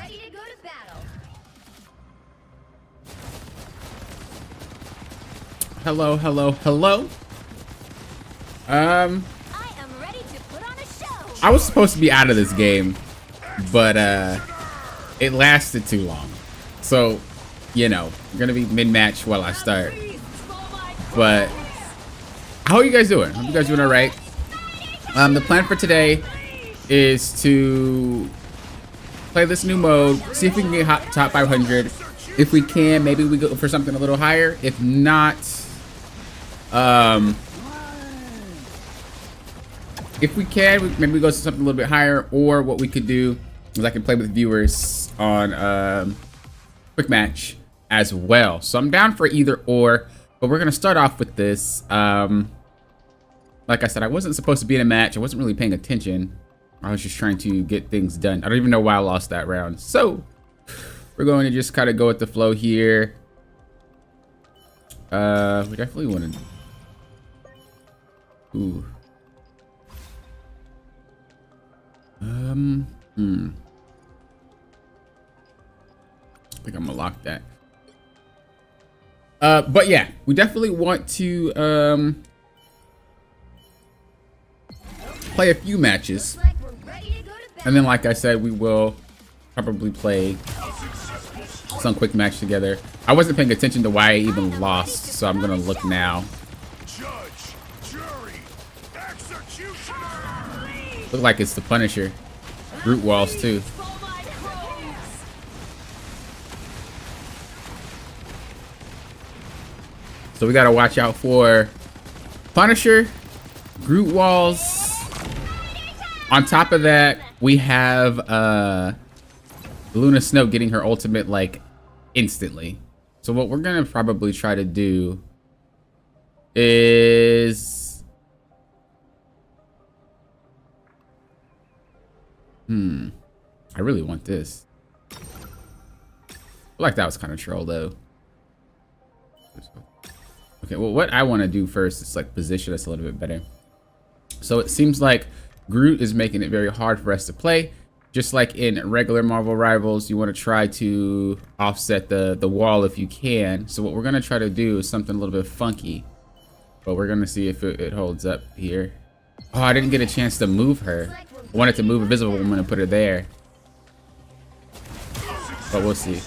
ready to go to battle. Hello, hello, hello. I am ready to put on a show. I was supposed to be out of this game, but it lasted too long. So, you know, I'm gonna be mid-match while I start. But how are you guys doing? Hope you guys doing all right. The plan for today is to play this new mode, see if we can get top 500. If we can, maybe we go for something a little higher. If not, if we can, maybe we go to something a little bit higher. Or what we could do is I can play with viewers on quick match as well. So I'm down for either or, but we're gonna start off with this. Like I said, I wasn't supposed to be in a match. I wasn't really paying attention. I was just trying to get things done. I don't even know why I lost that round. So we're going to just kind of go with the flow here. We definitely want to. Ooh. I think I'm gonna lock that. But yeah, we definitely want to play a few matches, and then like I said, we will probably play some quick match together. I wasn't paying attention to why I even lost, so I'm gonna look now. Look like it's the Punisher. Root walls too. So we gotta watch out for Punisher, Groot walls. On top of that, we have Luna Snow getting her ultimate like instantly. So what we're gonna probably try to do is I really want this. I feel like that was kind of troll though. Okay, well what I want to do first is like position us a little bit better. So it seems like Groot is making it very hard for us to play. Just like in regular Marvel Rivals, you want to try to offset the wall if you can. So what we're going to try to do is something a little bit funky. But we're going to see if it holds up here. Oh, I didn't get a chance to move her. I wanted to move Invisible Woman and put her there. But we'll see.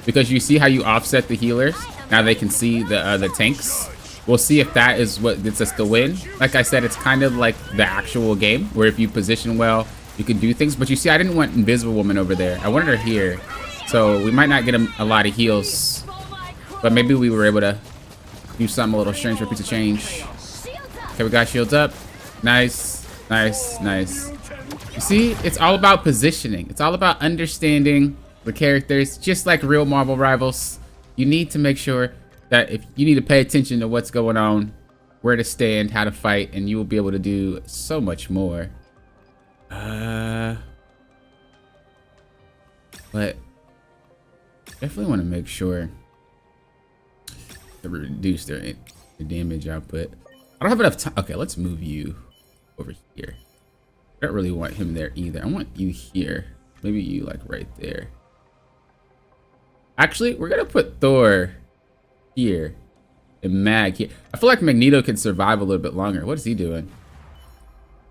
Because you see how you offset the healers? Now they can see the tanks. We'll see if that is what gets us the win. Like I said, it's kind of like the actual game where if you position well, you can do things. But you see, I didn't want Invisible Woman over there. I wanted her here. So we might not get a lot of heals. But maybe we were able to do something a little strange for a piece of change. Okay, we got shields up. Nice, nice, nice. You see, it's all about positioning. It's all about understanding the characters. Just like real Marvel Rivals, you need to make sure that if you need to pay attention to what's going on, where to stand, how to fight, and you will be able to do so much more. But definitely want to make sure to reduce their damage output. I don't have enough time. Okay, let's move you over here. I don't really want him there either. I want you here. Maybe you like right there. Actually, we're gonna put Thor here and Mag here. I feel like Magneto can survive a little bit longer. What is he doing?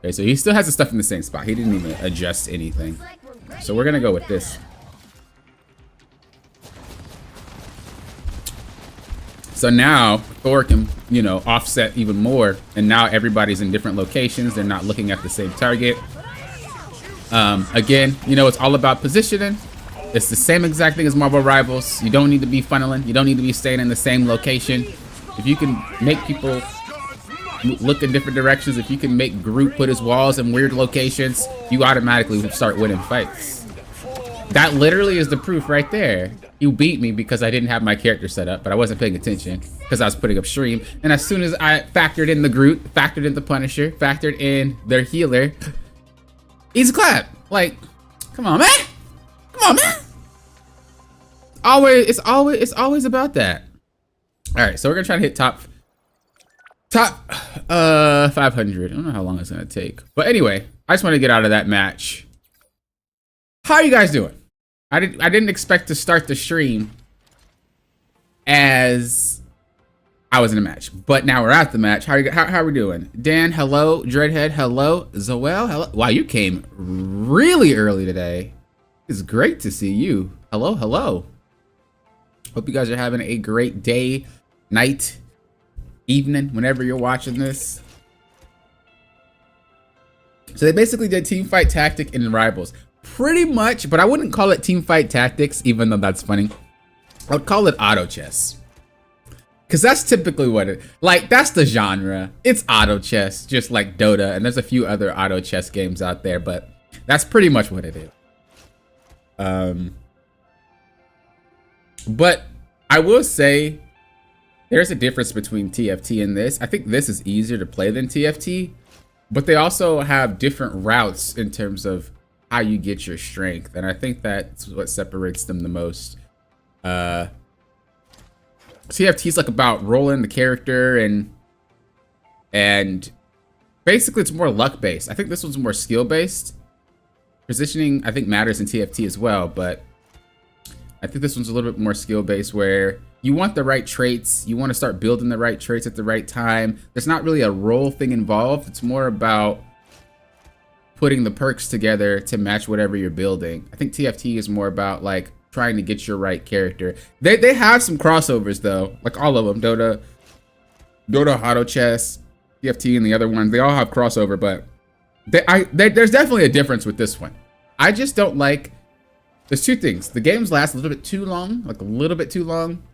Okay, so he still has the stuff in the same spot. He didn't even adjust anything. So we're gonna go with this. So now Thor can, you know, offset even more. And now everybody's in different locations. They're not looking at the same target. Again, you know, it's all about positioning. It's the same exact thing as Marvel Rivals. You don't need to be funneling. You don't need to be staying in the same location. If you can make people look in different directions, if you can make Groot put his walls in weird locations, you automatically start winning fights. That literally is the proof right there. You beat me because I didn't have my character set up, but I wasn't paying attention because I was putting up stream. And as soon as I factored in the Groot, factored in the Punisher, factored in their healer, easy clap. Like, come on, man. Come on, man. It's always about that. All right, so we're gonna try to hit top 500. I don't know how long it's gonna take, but anyway, I just want to get out of that match. How are you guys doing? I didn't expect to start the stream as I was in a match, but now we're at the match. How are we doing? Dan, hello. Dreadhead, hello. Zoel, hello. Wow, you came really early today. It's great to see you. Hello, hello. Hope you guys are having a great day, night, evening, whenever you're watching this. So they basically did Teamfight Tactic and Rivals. Pretty much, but I wouldn't call it Teamfight Tactics, even though that's funny. I would call it Auto Chess. Because that's typically what it, like, that's the genre. It's auto chess, just like Dota, and there's a few other auto chess games out there, but that's pretty much what it is. But I will say there's a difference between TFT and this. I think this is easier to play than TFT, but they also have different routes in terms of how you get your strength, and I think that's what separates them the most. TFT is like about rolling the character and basically it's more luck based. I think this one's more skill based. Positioning I think matters in TFT as well, but I think this one's a little bit more skill based where you want the right traits, you want to start building the right traits at the right time. There's not really a role thing involved. It's more about putting the perks together to match whatever you're building. I think TFT is more about like trying to get your right character. They have some crossovers though, like all of them. Dota, Auto Chess, TFT, and the other one. They all have crossover, but there's definitely a difference with this one. I just don't like. There's two things. The games last a little bit too long, like a little bit too long.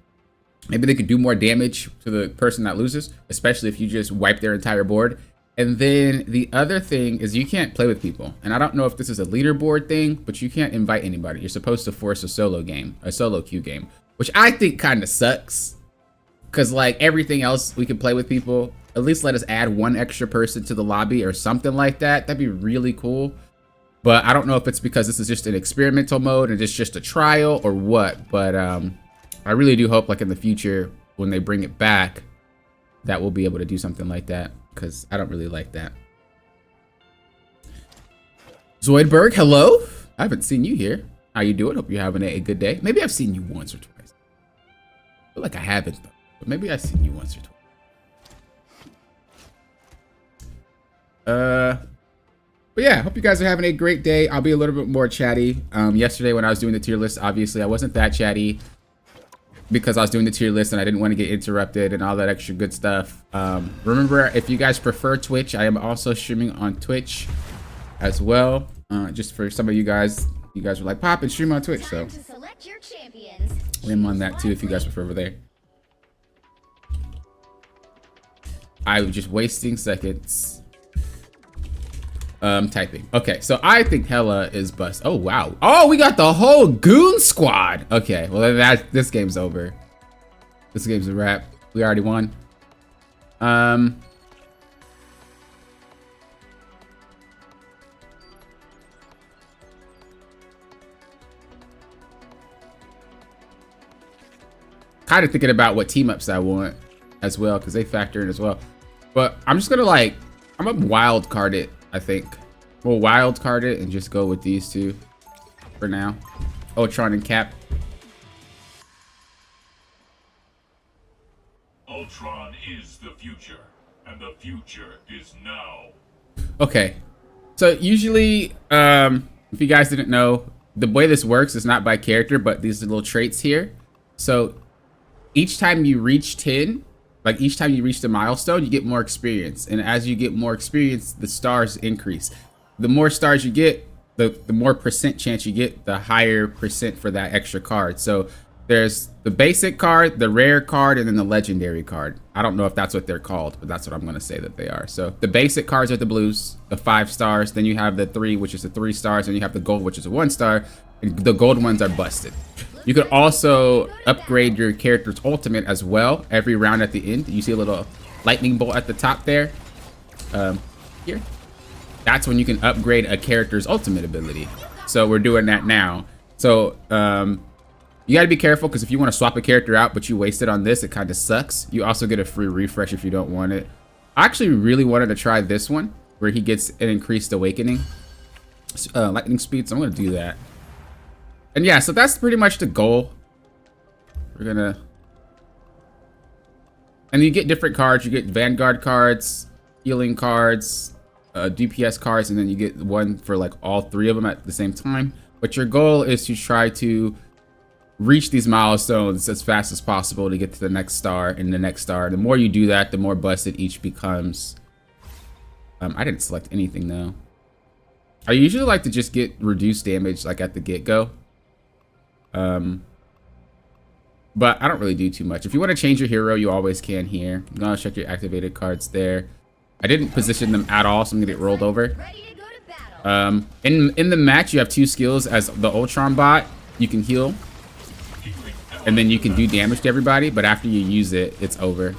Maybe they could do more damage to the person that loses, especially if you just wipe their entire board. And then the other thing is you can't play with people. And I don't know if this is a leaderboard thing, but you can't invite anybody. You're supposed to force a solo queue game, which I think kind of sucks. Cause like everything else we can play with people, at least let us add one extra person to the lobby or something like that. That'd be really cool. But I don't know if it's because this is just an experimental mode and it's just a trial or what. But I really do hope like in the future when they bring it back, that we'll be able to do something like that. Because I don't really like that. Zoidberg, hello. I haven't seen you here. How you doing? Hope you're having a good day. Maybe I've seen you once or twice. I feel like I haven't though, but maybe I've seen you once or twice. But yeah, hope you guys are having a great day. I'll be a little bit more chatty. Yesterday when I was doing the tier list, obviously I wasn't that chatty because I was doing the tier list and I didn't want to get interrupted and all that extra good stuff. Remember, if you guys prefer Twitch, I am also streaming on Twitch as well. Just for some of you guys were like, pop and stream on Twitch, so I'm on that too if you guys prefer over there. I was just wasting seconds typing. Okay, so I think Hella is bust. Oh wow. Oh, we got the whole goon squad. Okay, well then this game's over. This game's a wrap. We already won. Kind of thinking about what team ups I want as well, because they factor in as well. But I'm just gonna I'm gonna wild card it, I think. We'll wild card it and just go with these two for now. Ultron and Cap. Ultron is the future, and the future is now. Okay, so usually, if you guys didn't know, the way this works is not by character, but these little traits here. So each time you reach 10, like each time you reach the milestone, you get more experience. And as you get more experience, the stars increase. The more stars you get, the more percent chance you get, the higher percent for that extra card. So there's the basic card, the rare card, and then the legendary card. I don't know if that's what they're called, but that's what I'm going to say that they are. So the basic cards are the blues, the 5 stars. Then you have the 3, which is the 3 stars. And you have the gold, which is a 1 star. And the gold ones are busted. You could also upgrade your character's ultimate as well every round at the end. You see a little lightning bolt at the top there. Here. That's when you can upgrade a character's ultimate ability. So we're doing that now. So you gotta be careful, because if you want to swap a character out but you waste it on this, it kind of sucks. You also get a free refresh if you don't want it. I actually really wanted to try this one where he gets an increased awakening lightning speed, so I'm gonna do that. And yeah, so that's pretty much the goal. We're gonna... And you get different cards. You get Vanguard cards, healing cards, DPS cards, and then you get one for like all three of them at the same time. But your goal is to try to reach these milestones as fast as possible to get to the next star and the next star. The more you do that, the more busted each becomes. I didn't select anything though. I usually like to just get reduced damage like at the get-go. But I don't really do too much. If you want to change your hero, you always can here. I'm gonna check your activated cards there. I didn't position them at all, so I'm gonna get rolled over. In the match, you have two skills. As the Ultron bot, you can heal, and then you can do damage to everybody. But after you use it, it's over.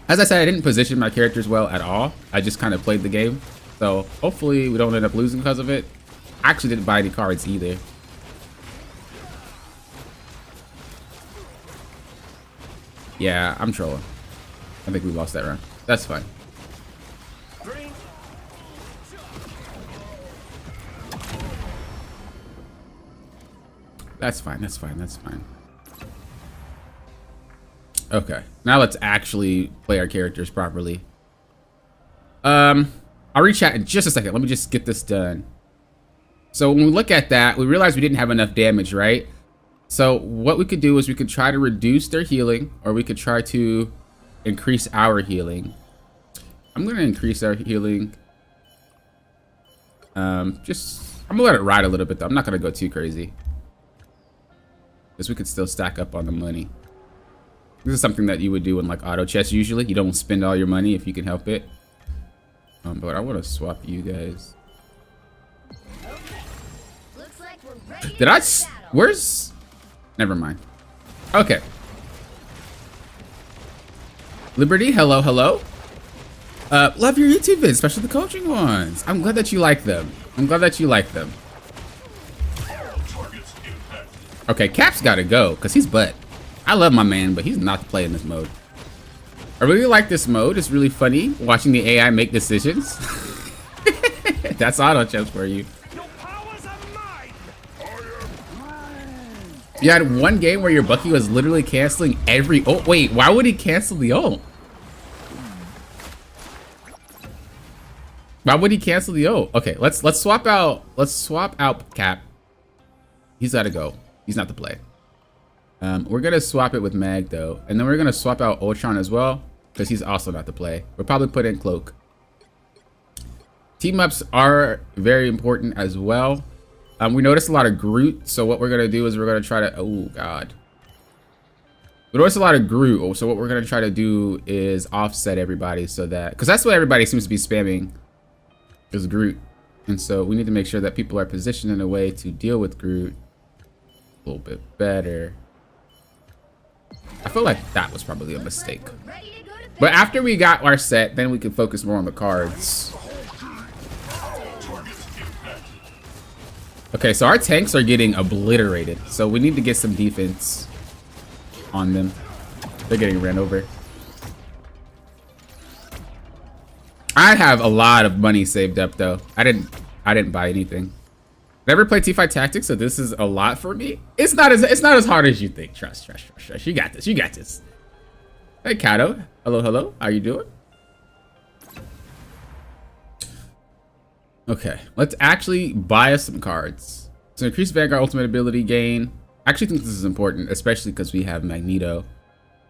As I said, I didn't position my characters well at all. I just kind of played the game. So hopefully we don't end up losing because of it. I actually didn't buy any cards either. Yeah, I'm trolling. I think we lost that round. That's fine. That's fine, that's fine, that's fine. Okay, now let's actually play our characters properly. I'll rechat in just a second. Let me just get this done. So when we look at that, we realize we didn't have enough damage, right? So what we could do is we could try to reduce their healing, or we could try to increase our healing. I'm gonna increase our healing. I'm gonna let it ride a little bit though. I'm not gonna go too crazy, because we could still stack up on the money. This is something that you would do in like auto chess usually. You don't spend all your money if you can help it. But I want to swap you guys. Looks like we're ready Did I? for battle. Where's? Never mind. Okay. Liberty, hello, hello. Love your YouTube vids, especially the coaching ones. I'm glad that you like them. I'm glad that you like them. Okay, Cap's gotta go, because he's butt. I love my man, but he's not to play in this mode. I really like this mode. It's really funny watching the AI make decisions. That's auto chess for you. You had one game where your Bucky was literally canceling every... Oh, wait, why would he cancel the ult? Why would he cancel the ult? Okay, let's swap out... Let's swap out Cap. He's gotta go. He's not to play. We're gonna swap it with Mag, though. And then we're gonna swap out Ultron as well, because he's also not to play. We'll probably put in Cloak. Team-ups are very important as well. We noticed a lot of Groot, so what we're gonna do is we're gonna try to... Oh, God. We noticed a lot of Groot, so what we're gonna try to do is offset everybody so that... Because that's what everybody seems to be spamming, is Groot. And so we need to make sure that people are positioned in a way to deal with Groot a little bit better. I feel like that was probably a mistake. But after we got our set, then we can focus more on the cards. Okay, so our tanks are getting obliterated. So we need to get some defense on them. They're getting ran over. I have a lot of money saved up though. I didn't buy anything. Never played T5 Tactics, so this is a lot for me. It's not as hard as you think. Trust. You got this. You got this. Hey, Kato. Hello, hello. How you doing? Okay, let's actually buy us some cards. So increase Vanguard ultimate ability gain. I actually think this is important, especially because we have Magneto.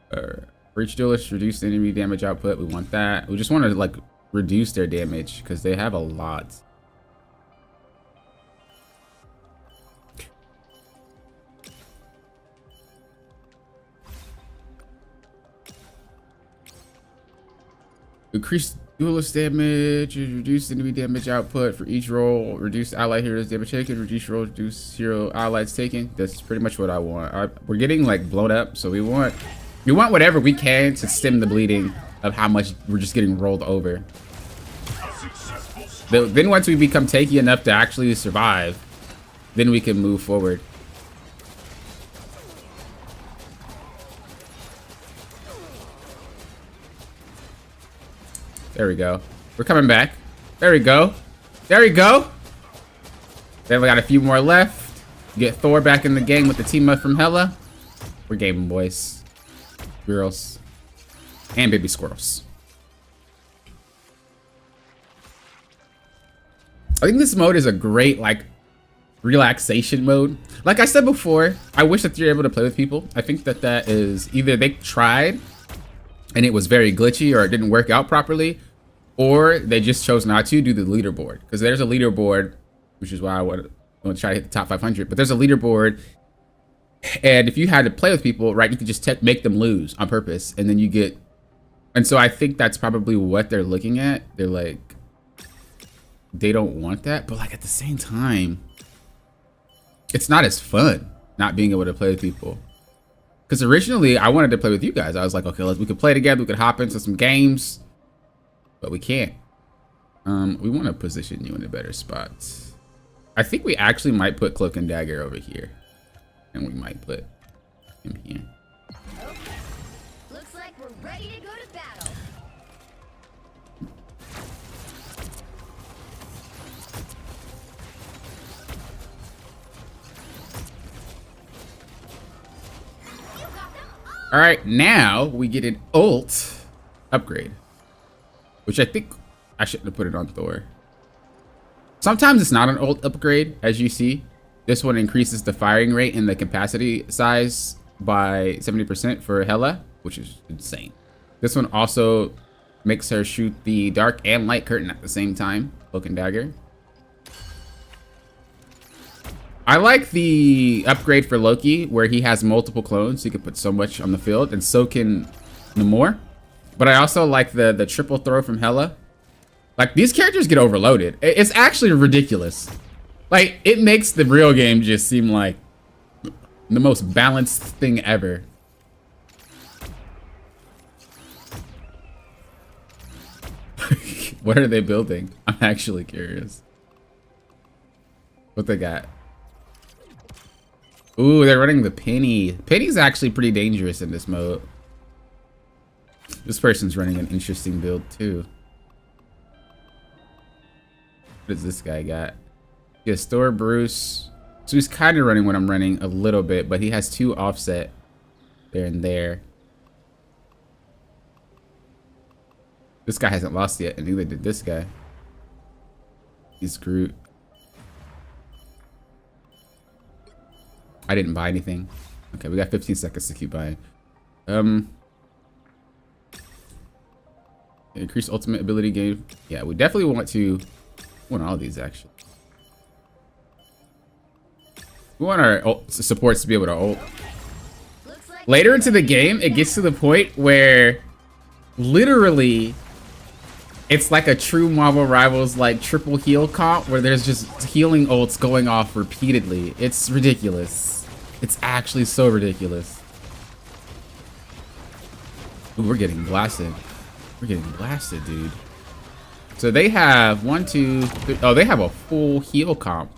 For each duelist, reduce enemy damage output. We want that. We just want to like reduce their damage because they have a lot. Increase duelist damage, reduce enemy damage output for each roll, reduce allied heroes damage taken, reduce roll, reduce hero allies taken. That's pretty much what I want. We're getting like blown up, so we want whatever we can to stem the bleeding of how much we're just getting rolled over. Then once we become tanky enough to actually survive, then we can move forward. There we go. We're coming back. There we go. There we go. Then we got a few more left. Get Thor back in the game with the team up from Hela. We're gaming, boys, girls, and baby squirrels. I think this mode is a great, like, relaxation mode. Like I said before, I wish that you're able to play with people. I think that that is either they tried and it was very glitchy or it didn't work out properly, or they just chose not to do the leaderboard. Because there's a leaderboard, which is why I want to try to hit the top 500. But there's a leaderboard, and if you had to play with people, right, you could just make them lose on purpose, and then you get. And so I think that's probably what they're looking at. They're like, they don't want that, but like at the same time, it's not as fun not being able to play with people. Because originally I wanted to play with you guys. I was like, okay, we could play together. We could hop into some games, but we can't. We want to position you in a better spot. I think we actually might put Cloak and Dagger over here, and we might put him here. Okay. Looks like we're ready to go to battle. All right, now we get an ult upgrade, which I think I shouldn't have put it on Thor. Sometimes it's not an ult upgrade, as you see. This one increases the firing rate and the capacity size by 70% for Hela, which is insane. This one also makes her shoot the dark and light curtain at the same time, Cloak and Dagger. I like the upgrade for Loki, where he has multiple clones, so you can put so much on the field, and so can Namor. But I also like the triple throw from Hela. Like, these characters get overloaded. It's actually ridiculous. Like, it makes the real game just seem like the most balanced thing ever. What are they building? I'm actually curious. What they got? Ooh, they're running the Penny. Penny's actually pretty dangerous in this mode. This person's running an interesting build too. What does this guy got? He has Thor, Bruce. So he's kind of running what I'm running a little bit, but he has 2 offset there and there. This guy hasn't lost yet, and neither did this guy. He's Groot. I didn't buy anything. Okay, we got 15 seconds to keep buying. Increase ultimate ability gain. Yeah, we definitely want all these actually. We want our ult supports to be able to ult. Later into the game, it gets to the point where literally it's like a true Marvel Rivals like triple heal comp where there's just healing ults going off repeatedly. It's ridiculous. It's actually so ridiculous. Ooh, we're getting blasted. We're getting blasted, dude. So they have 1, 2, 3. Oh, they have a full heal comp.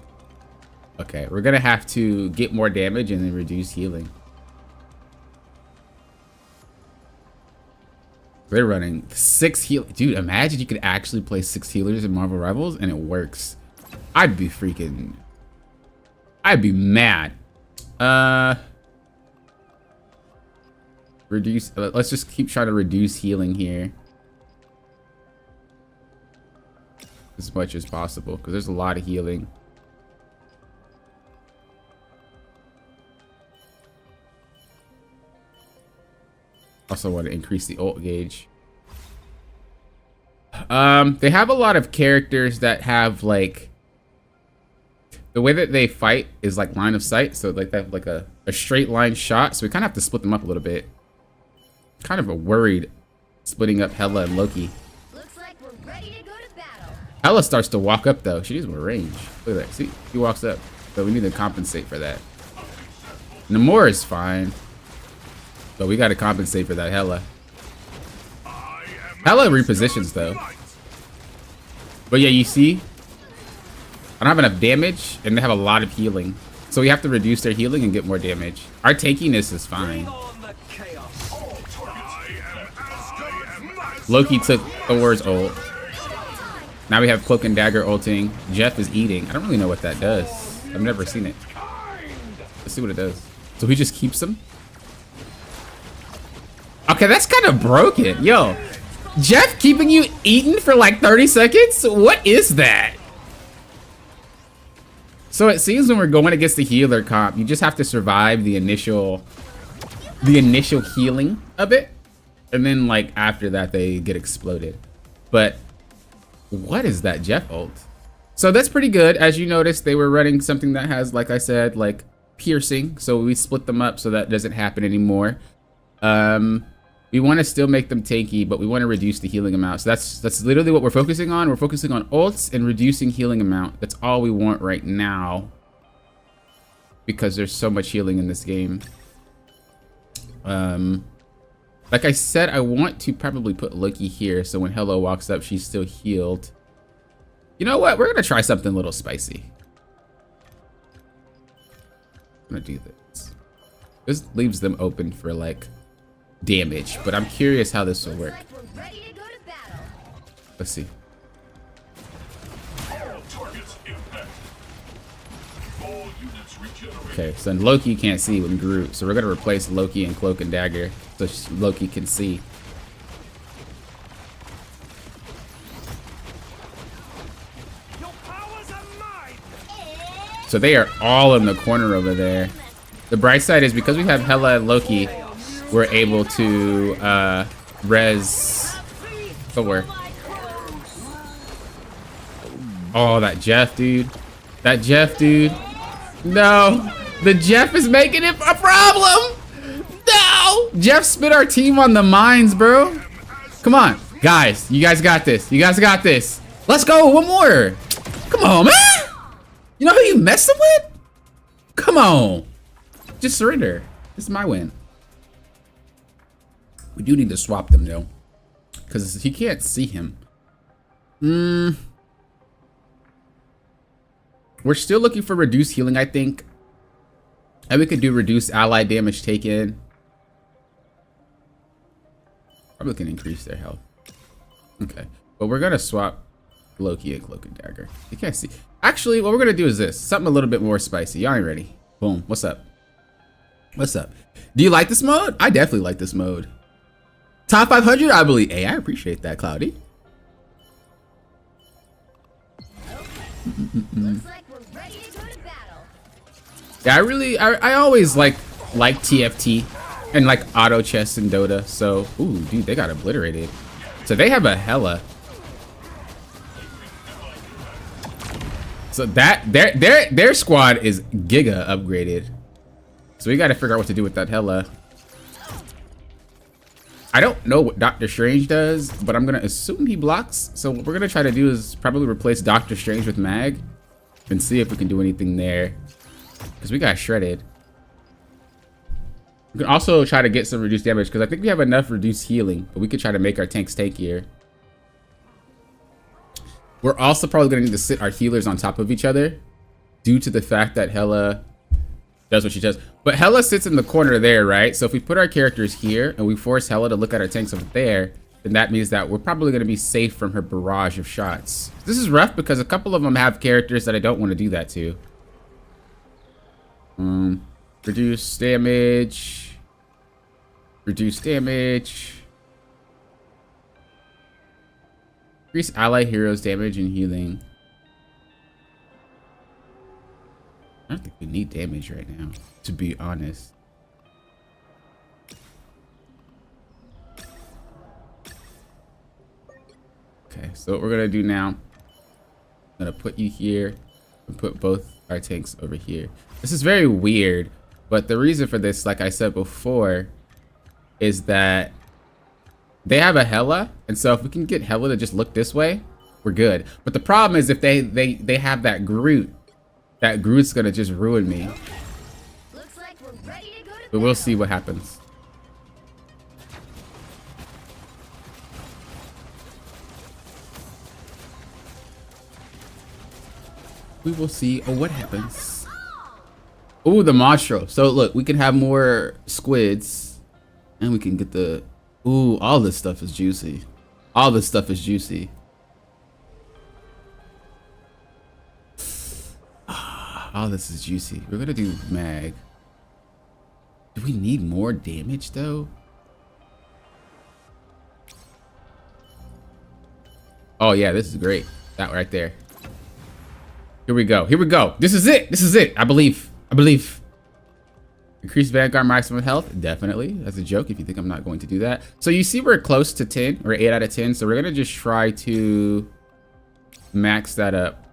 Okay, we're gonna have to get more damage and then reduce healing. They're running 6 heal. Dude, imagine you could actually play 6 healers in Marvel Rivals and it works. I'd be mad. Reduce. Let's just keep trying to reduce healing here as much as possible because there's a lot of healing. Also want to increase the ult gauge. They have a lot of characters that have like the way that they fight is like line of sight, so like they have like a straight line shot, so we kind of have to split them up a little bit. Kind of a worried splitting up Hela and Loki. Looks like we're ready to go to battle. Hela starts to walk up though. She needs more range. Look at that. See, he walks up. So we need to compensate for that. Namor is fine, but we got to compensate for that Hela. Hela repositions though. But yeah, you see, I don't have enough damage, and they have a lot of healing. So we have to reduce their healing and get more damage. Our tankiness is fine. Loki took Thor's ult. Now we have Cloak and Dagger ulting. Jeff is eating. I don't really know what that does. I've never seen it. Let's see what it does. So he just keeps them? Okay, that's kind of broken. Yo, Jeff keeping you eaten for like 30 seconds? What is that? So it seems when we're going against the healer comp, you just have to survive the initial healing of it. And then like after that, they get exploded. But what is that Jeff ult? So that's pretty good. As you noticed, they were running something that has, like I said, like piercing. So we split them up so that doesn't happen anymore. We want to still make them tanky, but we want to reduce the healing amount. So that's literally what we're focusing on. We're focusing on ults and reducing healing amount. That's all we want right now, because there's so much healing in this game. Like I said, I want to probably put Loki here, so when Hela walks up, she's still healed. You know what? We're gonna try something a little spicy. I'm gonna do this. This leaves them open for like damage, but I'm curious how this will work. Let's see. Okay, so Loki can't see when Groot, so we're gonna replace Loki and Cloak and Dagger so Loki can see. So they are all in the corner over there. The bright side is because we have Hela and Loki, we're able to res Thor. Oh, that Jeff dude. That Jeff dude. No, the Jeff is making it a problem. No, Jeff spit our team on the mines, bro. Come on, guys. You guys got this. You guys got this. Let's go. One more. Come on, man. You know who you messing with? Come on. Just surrender. This is my win. We do need to swap them though, because he can't see him. We're still looking for reduced healing, I think. And we could do reduced ally damage taken. Probably can increase their health. Okay. But we're going to swap Loki and Cloak and Dagger. You can't see. Actually, what we're going to do is this. Something a little bit more spicy. Y'all ain't ready. Boom. What's up? What's up? Do you like this mode? I definitely like this mode. Top 500, I believe. Hey, I appreciate that, Cloudy. Looks like we're ready to go to battle. Yeah, I always like TFT and like auto chess in Dota. So, ooh, dude, they got obliterated. So they have a Hela. So that their squad is giga upgraded. So we got to figure out what to do with that Hela. I don't know what Doctor Strange does, but I'm gonna assume he blocks. So what we're gonna try to do is probably replace Doctor Strange with Mag and see if we can do anything there, because we got shredded. We can also try to get some reduced damage, because I think we have enough reduced healing, but we could try to make our tanks tankier. We're also probably gonna need to sit our healers on top of each other due to the fact that Hela does what she does. But Hela sits in the corner there, right? So if we put our characters here and we force Hela to look at our tanks over there, then that means that we're probably gonna be safe from her barrage of shots. This is rough because a couple of them have characters that I don't want to do that to. Reduce damage. Reduce damage. Increase ally heroes damage and healing. I don't think we need damage right now, to be honest. Okay, so what we're gonna do now, I'm gonna put you here and put both our tanks over here. This is very weird, but the reason for this, like I said before, is that they have a Hela, and so if we can get Hela to just look this way, we're good. But the problem is if they have that Groot, that Groot's gonna just ruin me. Looks like we're ready to go to But we'll see what happens. We will see what happens. Ooh, the monstro. So look, we can have more squids, and we can get the. Ooh, all this stuff is juicy. All this stuff is juicy. All this is juicy. We're gonna do Mag. Do we need more damage though? Oh yeah, this is great. That right there. Here we go. Here we go. This is it. This is it. I believe. I believe. Increase Vanguard maximum health. Definitely. That's a joke if you think I'm not going to do that. So you see we're close to 10 or 8 out of 10. So we're going to just try to max that up.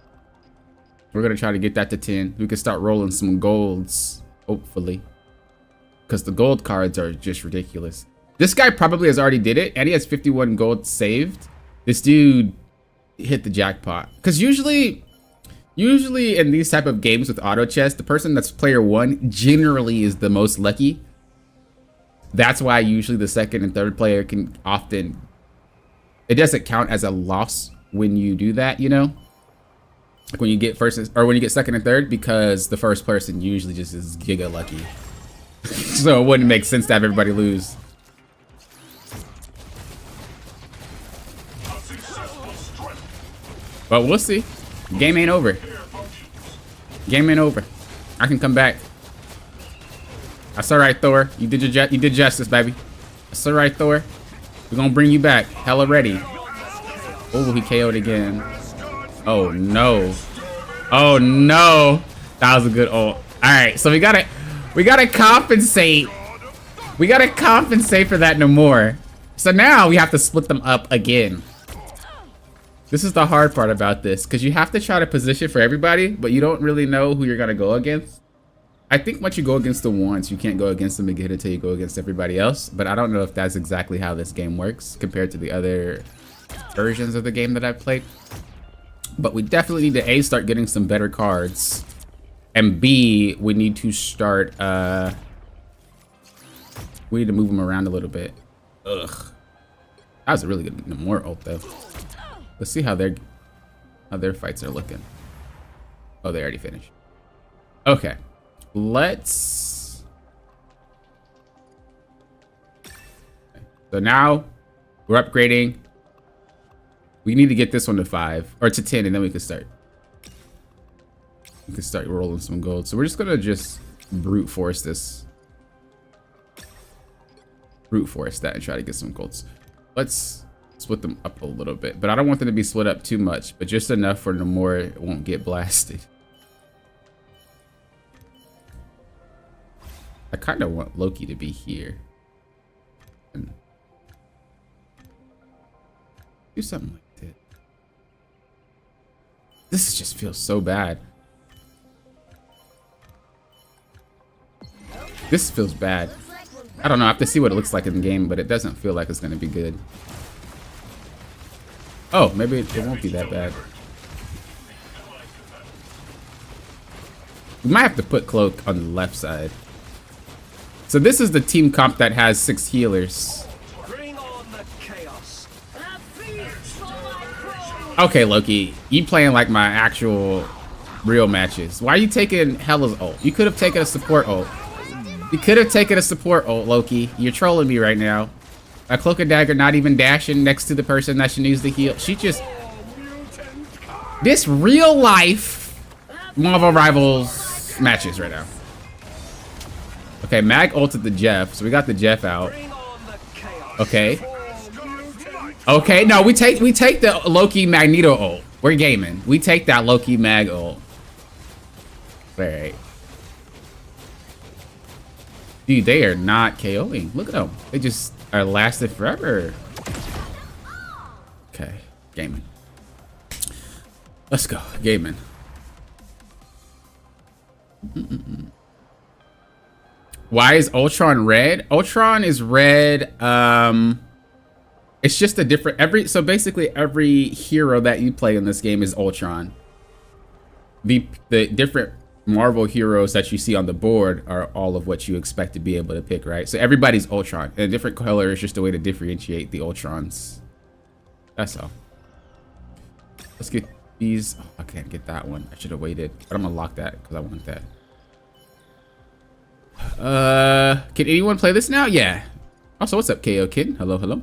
We're going to try to get that to 10. We can start rolling some golds, hopefully. Because the gold cards are just ridiculous. This guy probably has already did it. And he has 51 gold saved. This dude hit the jackpot. Because usually in these type of games with auto chess, the person that's player 1 generally is the most lucky. That's why usually the second and third player can often... It doesn't count as a loss when you do that, you know? Like when you get first or when you get second and third, because the first person usually just is giga lucky. So it wouldn't make sense to have everybody lose. But we'll see. Game ain't over. Game ain't over. I can come back. That's all right, Thor. You did justice, baby. That's all right, Thor. We're gonna bring you back. Hella ready. Oh, he KO'd again. Oh no. Oh no. That was a good ult. All right, so we gotta compensate. We gotta compensate for that no more. So now we have to split them up again. This is the hard part about this, because you have to try to position for everybody, but you don't really know who you're going to go against. I think once you go against them once, you can't go against them again until you go against everybody else, but I don't know if that's exactly how this game works compared to the other versions of the game that I've played. But we definitely need to A, start getting some better cards, and B, we need to start, we need to move them around a little bit. Ugh. That was a really good Namor ult though. Let's see how their fights are looking. Oh, they already finished. Okay, let's. So now we're upgrading. We need to get this one to 5 or to 10, and then we can start. We can start rolling some gold. So we're just gonna brute force this. Brute force that and try to get some golds. Let's split them up a little bit, but I don't want them to be split up too much, but just enough for Namor it won't get blasted. I kind of want Loki to be here and do something like that. This just feels so bad. This feels bad. I don't know, I have to see what it looks like in the game, but it doesn't feel like it's going to be good. Oh, maybe it won't be that bad. We might have to put Cloak on the left side. So this is the team comp that has 6 healers. Okay, Loki, you playing like my actual real matches. Why are you taking Hela's ult? You could have taken a support ult. You could have taken a support ult, Loki. You're trolling me right now. A Cloak and Dagger not even dashing next to the person that she needs to heal. She just... This real life Marvel Rivals matches right now. Okay, Mag ulted the Jeff, so we got the Jeff out. Okay. Okay, no, we take the Loki Magneto ult. We're gaming. We take that Loki Mag ult. Alright. Dude, they are not KOing. Look at them. They just are lasted forever. Okay, gaming. Let's go, gaming. Why is Ultron red? Ultron is red. It's just a different so basically every hero that you play in this game is Ultron. The different Marvel heroes that you see on the board are all of what you expect to be able to pick, right? So everybody's Ultron. And a different color is just a way to differentiate the Ultrons. That's all. Let's get these. Oh, I can't get that one. I should have waited. But I'm gonna lock that because I want that. Can anyone play this now? Yeah. Also, what's up, KO Kid? Hello, hello.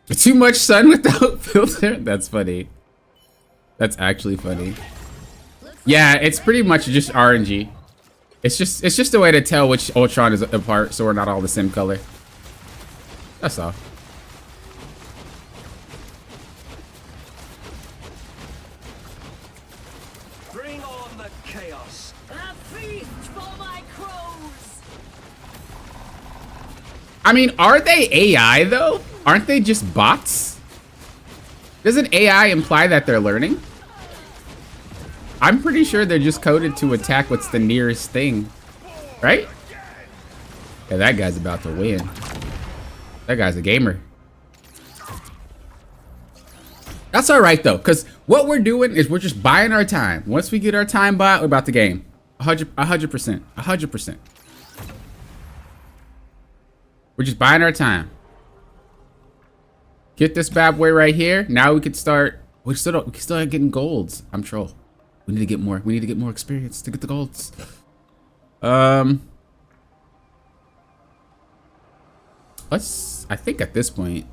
Too much sun without filter? That's funny. That's actually funny. Yeah, it's pretty much just RNG. It's just a way to tell which Ultron is apart, so we're not all the same color. That's all. Bring on the chaos. A feast for my crows. I mean, are they AI though? Aren't they just bots? Doesn't AI imply that they're learning? I'm pretty sure they're just coded to attack what's the nearest thing, right? Yeah, that guy's about to win. That guy's a gamer. That's all right though, because what we're doing is we're just buying our time. Once we get our time bought, we're about to game. 100%. We're just buying our time. Get this bad boy right here. Now we can start. We still not getting golds. I'm troll. We need to get more. We need to get more experience to get the golds. Let's. I think at this point.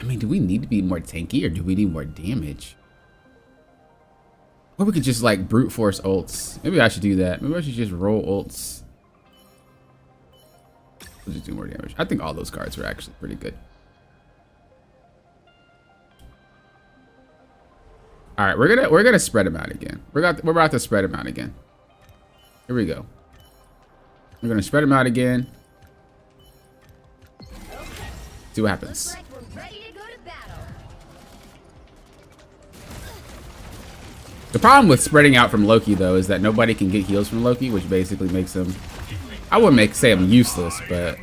I mean, do we need to be more tanky or do we need more damage? Or we could just like brute force ults. Maybe I should do that. Maybe I should just roll ults. We'll just do more damage. I think all those cards are actually pretty good. All right, we're gonna spread them out again. We're about to spread them out again. Here we go. We're gonna spread them out again. See what happens. The problem with spreading out from Loki though is that nobody can get heals from Loki, which basically makes him. I wouldn't say him useless, but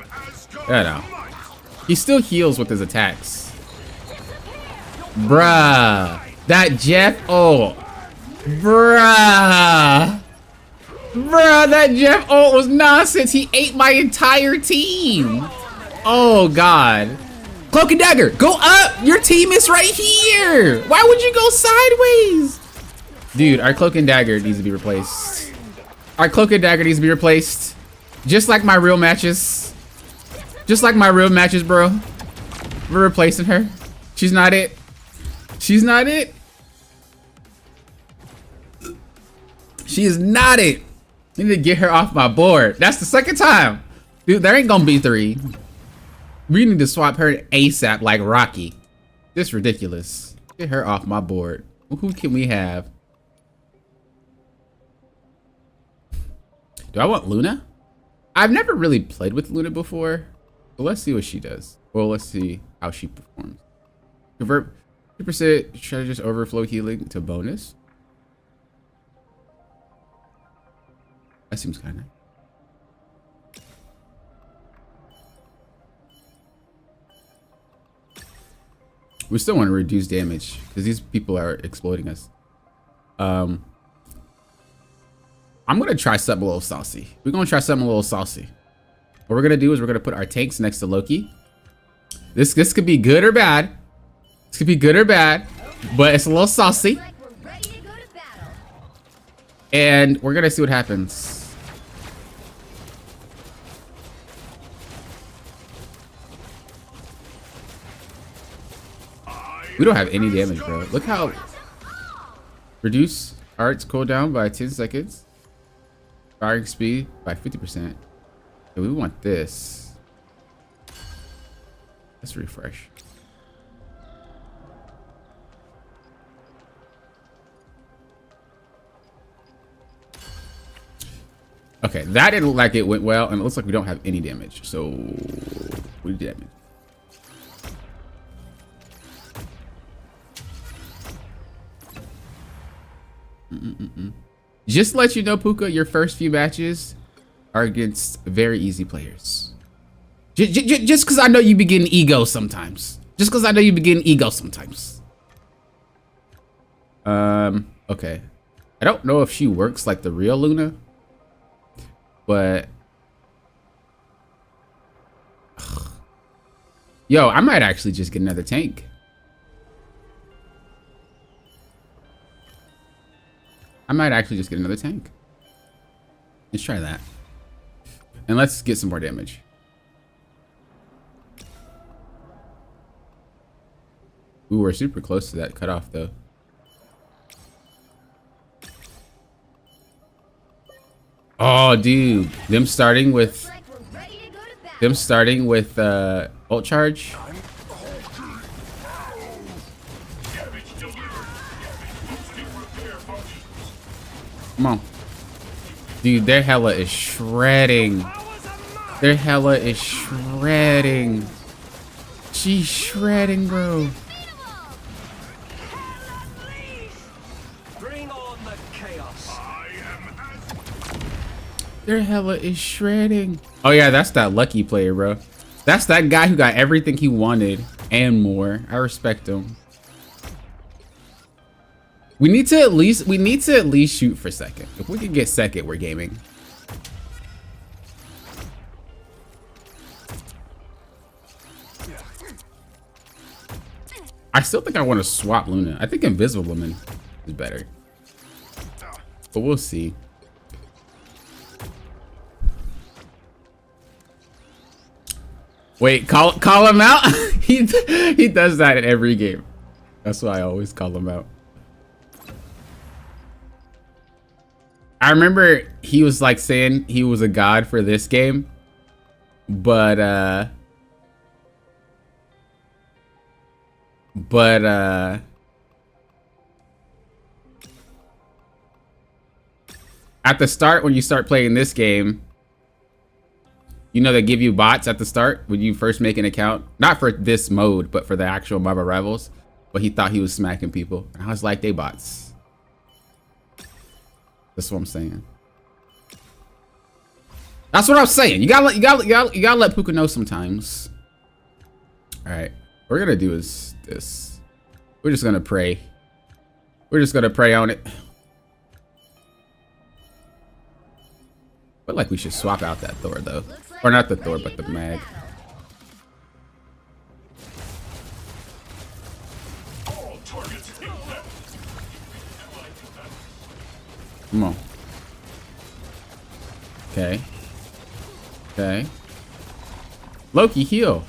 I don't know. He still heals with his attacks. Bruh. That Jeff ult. Bruh. Bruh, that Jeff ult was nonsense. He ate my entire team. Oh, God. Cloak and Dagger, go up. Your team is right here. Why would you go sideways? Dude, our Cloak and Dagger needs to be replaced. Our Cloak and Dagger needs to be replaced. Just like my real matches. Just like my real matches, bro. We're replacing her. She's not it. She's not it. She is not it. I need to get her off my board. That's the second time. Dude, there ain't gonna be 3. We need to swap her ASAP like Rocky. This is ridiculous. Get her off my board. Who can we have? Do I want Luna? I've never really played with Luna before, but let's see what she does. Well, let's see how she performs. Convert 2% strategist overflow healing to bonus. That seems kind of nice. We still want to reduce damage because these people are exploiting us. I'm gonna try something a little saucy. We're gonna try something a little saucy. What we're gonna do is we're gonna put our tanks next to Loki. This could be good or bad. This could be good or bad, but it's a little saucy. And we're gonna see what happens. We don't have any damage, bro. Look how reduce arts cooldown by 10 seconds. Firing speed by 50%. Okay, we want this. Let's refresh. Okay, that didn't look like it went well, and it looks like we don't have any damage. So, what did that mean? Just to let you know, Puka, your first few matches are against very easy players. Just because I know you be getting ego sometimes. Just because I know you be getting ego sometimes. Okay. I don't know if she works like the real Luna, but yo, I might actually just get another tank. I might actually just get another tank. Let's try that. And let's get some more damage. Ooh, we're super close to that cutoff though. Oh, dude, them starting with Like we're ready to go to battle. ult charge. Damage delivered. Damage boosting repair functions. Come on, dude. Their hella is shredding. Their hella is shredding. She's shredding, bro. Bring on the chaos. Their hella is shredding. Oh yeah, that's that lucky player, bro. That's that guy who got everything he wanted and more. I respect him. We need to at least shoot for second. If we can get second, we're gaming. I still think I want to swap Luna. I think Invisible Woman is better. But we'll see. Wait, call him out? he does that in every game. That's why I always call him out. I remember he was like saying he was a god for this game, but at the start, when you start playing this game, you know, they give you bots at the start when you first make an account. Not for this mode, but for the actual Marvel Rivals. But he thought he was smacking people. And I was like, they bots. That's what I'm saying. That's what I'm saying. You gotta let Puka know sometimes. All right, what we're gonna do is this. We're just gonna pray. We're just gonna pray on it. But like we should swap out that Thor though, or not the Thor, but the mag. All targets in left. Come on. Okay. Okay. Loki, heal.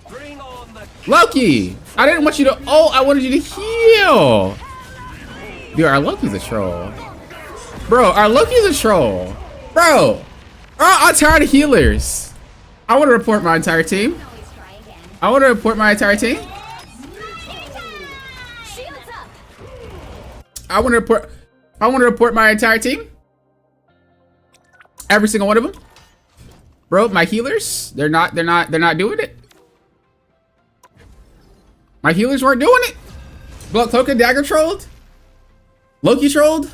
Bring on the Loki! I didn't want you to. Oh, I wanted you to heal. Dude, our Loki's a troll. Bro, our Loki's a troll. Bro, I'm tired of healers. I want to report my entire team. I want to report my entire team. Shields up. I want to report my entire team. Every single one of them. Bro, my healers, they're not doing it. My healers weren't doing it. Blood Cloak and Dagger trolled. Loki trolled.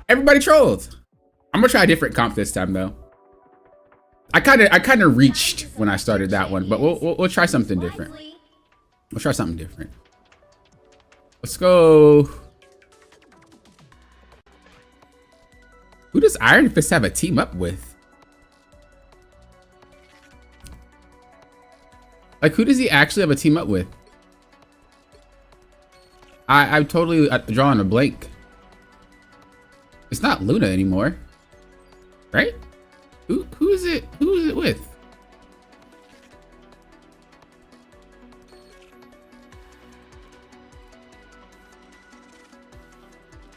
Everybody trolled. I'm gonna try a different comp this time though. I kind of reached when I started that one, but we'll try something different. We'll try something different. Let's go. Who does Iron Fist have a team up with? Like, who does he actually have a team up with? I'm totally drawing a blank. It's not Luna anymore, right? Who is it? Who is it with?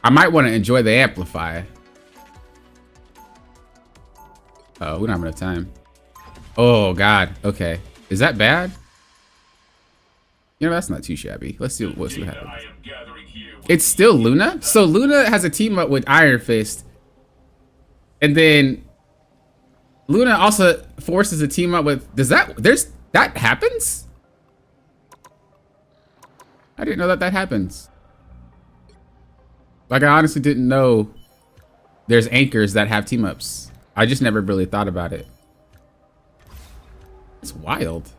I might want to enjoy the Amplify. Oh, we don't have enough time. Oh God. Okay. Is that bad? You know, that's not too shabby. Let's see what happens. It's still Luna? So Luna has a team up with Iron Fist. And then Luna also forces a team up with... that happens? I didn't know that happens. Like, I honestly didn't know there's anchors that have team ups. I just never really thought about it. It's wild.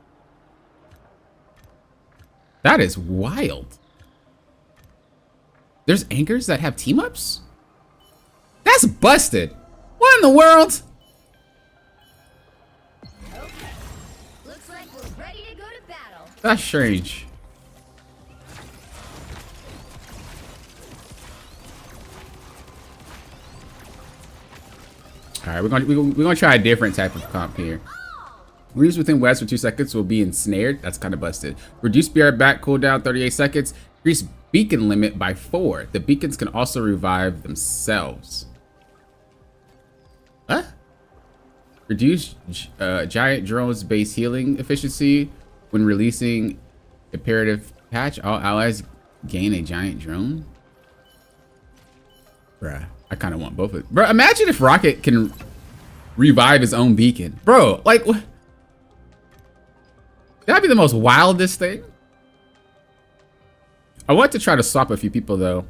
That is wild. There's anchors that have team ups? That's busted. What in the world? Okay. Looks like we're ready to go to battle. That's strange. All right, we're gonna try a different type of comp here. Moves within webs for 2 seconds will be ensnared. That's kind of busted. Reduce BR back cooldown 38 seconds. Increase beacon limit by 4. The beacons can also revive themselves. Huh? Reduce giant drone's base healing efficiency when releasing imperative patch. All allies gain a giant drone. Bruh, I kind of want both of it. Bro, imagine if Rocket can revive his own beacon. Bro, like, what? That'd be the most wildest thing. I want to try to swap a few people, though.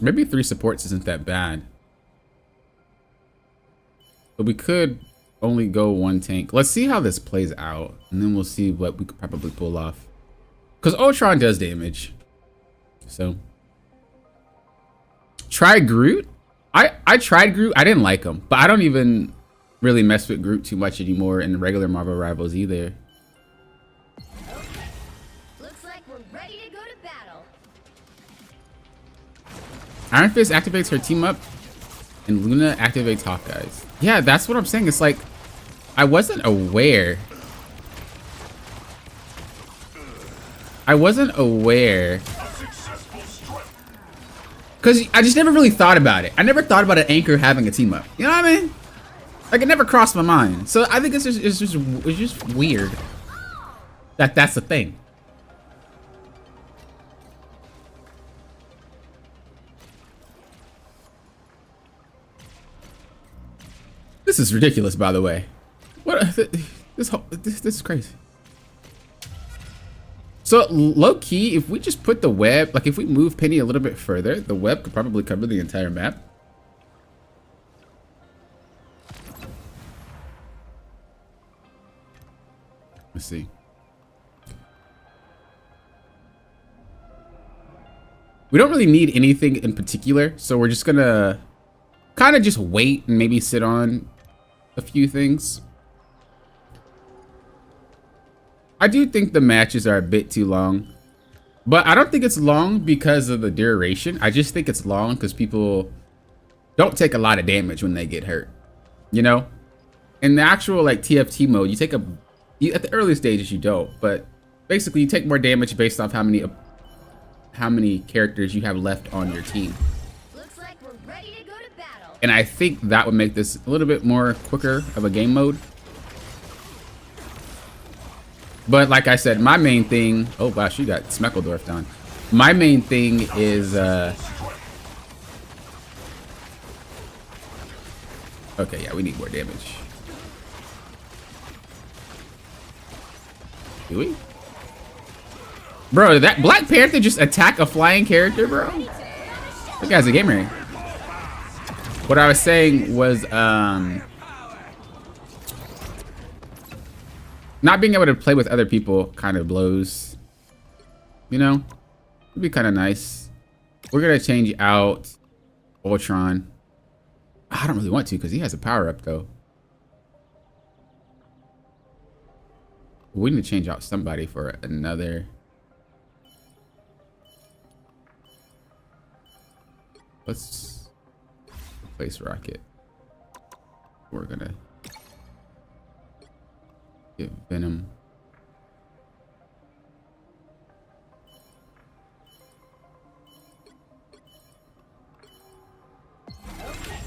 Maybe 3 supports isn't that bad. But we could only go 1 tank. Let's see how this plays out, and then we'll see what we could probably pull off. Because Ultron does damage. So. Try Groot? I tried Groot. I didn't like him. But I don't even really mess with Groot too much anymore in the regular Marvel Rivals either. Looks like we're ready to go to battle. Iron Fist activates her team up, and Luna activates Hawkeye's. Yeah, that's what I'm saying. It's like, I wasn't aware. Because I just never really thought about it. I never thought about an anchor having a team up. You know what I mean? Like, it never crossed my mind. So I think it's just weird that that's the thing. This is ridiculous, by the way. What? This is crazy. So low key, if we just put the web, like if we move Penny a little bit further, the web could probably cover the entire map. Let's see. We don't really need anything in particular, so we're just gonna kind of just wait and maybe sit on a few things. I do think the matches are a bit too long, but I don't think it's long because of the duration. I just think it's long because people don't take a lot of damage when they get hurt, you know? In the actual like TFT mode, you take at the early stages you don't, but basically you take more damage based off how many characters you have left on your team. Looks like we're ready to go to battle. And I think that would make this a little bit more quicker of a game mode. But like I said, my main thing, oh wow, she got Smeckledorf down. My main thing is okay, yeah, we need more damage. Do we? Bro, did that Black Panther just attack a flying character, bro? That guy's a gamer. What I was saying was not being able to play with other people kind of blows. You know? It'd be kind of nice. We're going to change out Ultron. I don't really want to because he has a power-up, though. We need to change out somebody for another. Let's replace Rocket. We're going to get Venom. Okay.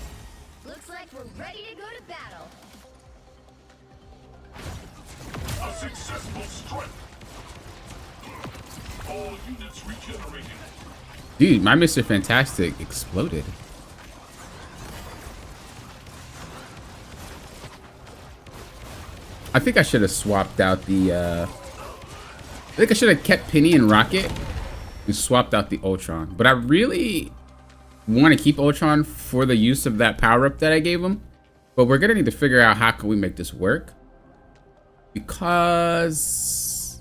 Looks like we're ready to go to battle. A successful strike. All units regenerating. Dude, my Mr. Fantastic exploded. I think I should have swapped out the, I think I should have kept Penny and Rocket and swapped out the Ultron. But I really want to keep Ultron for the use of that power-up that I gave him. But we're going to need to figure out how can we make this work. Because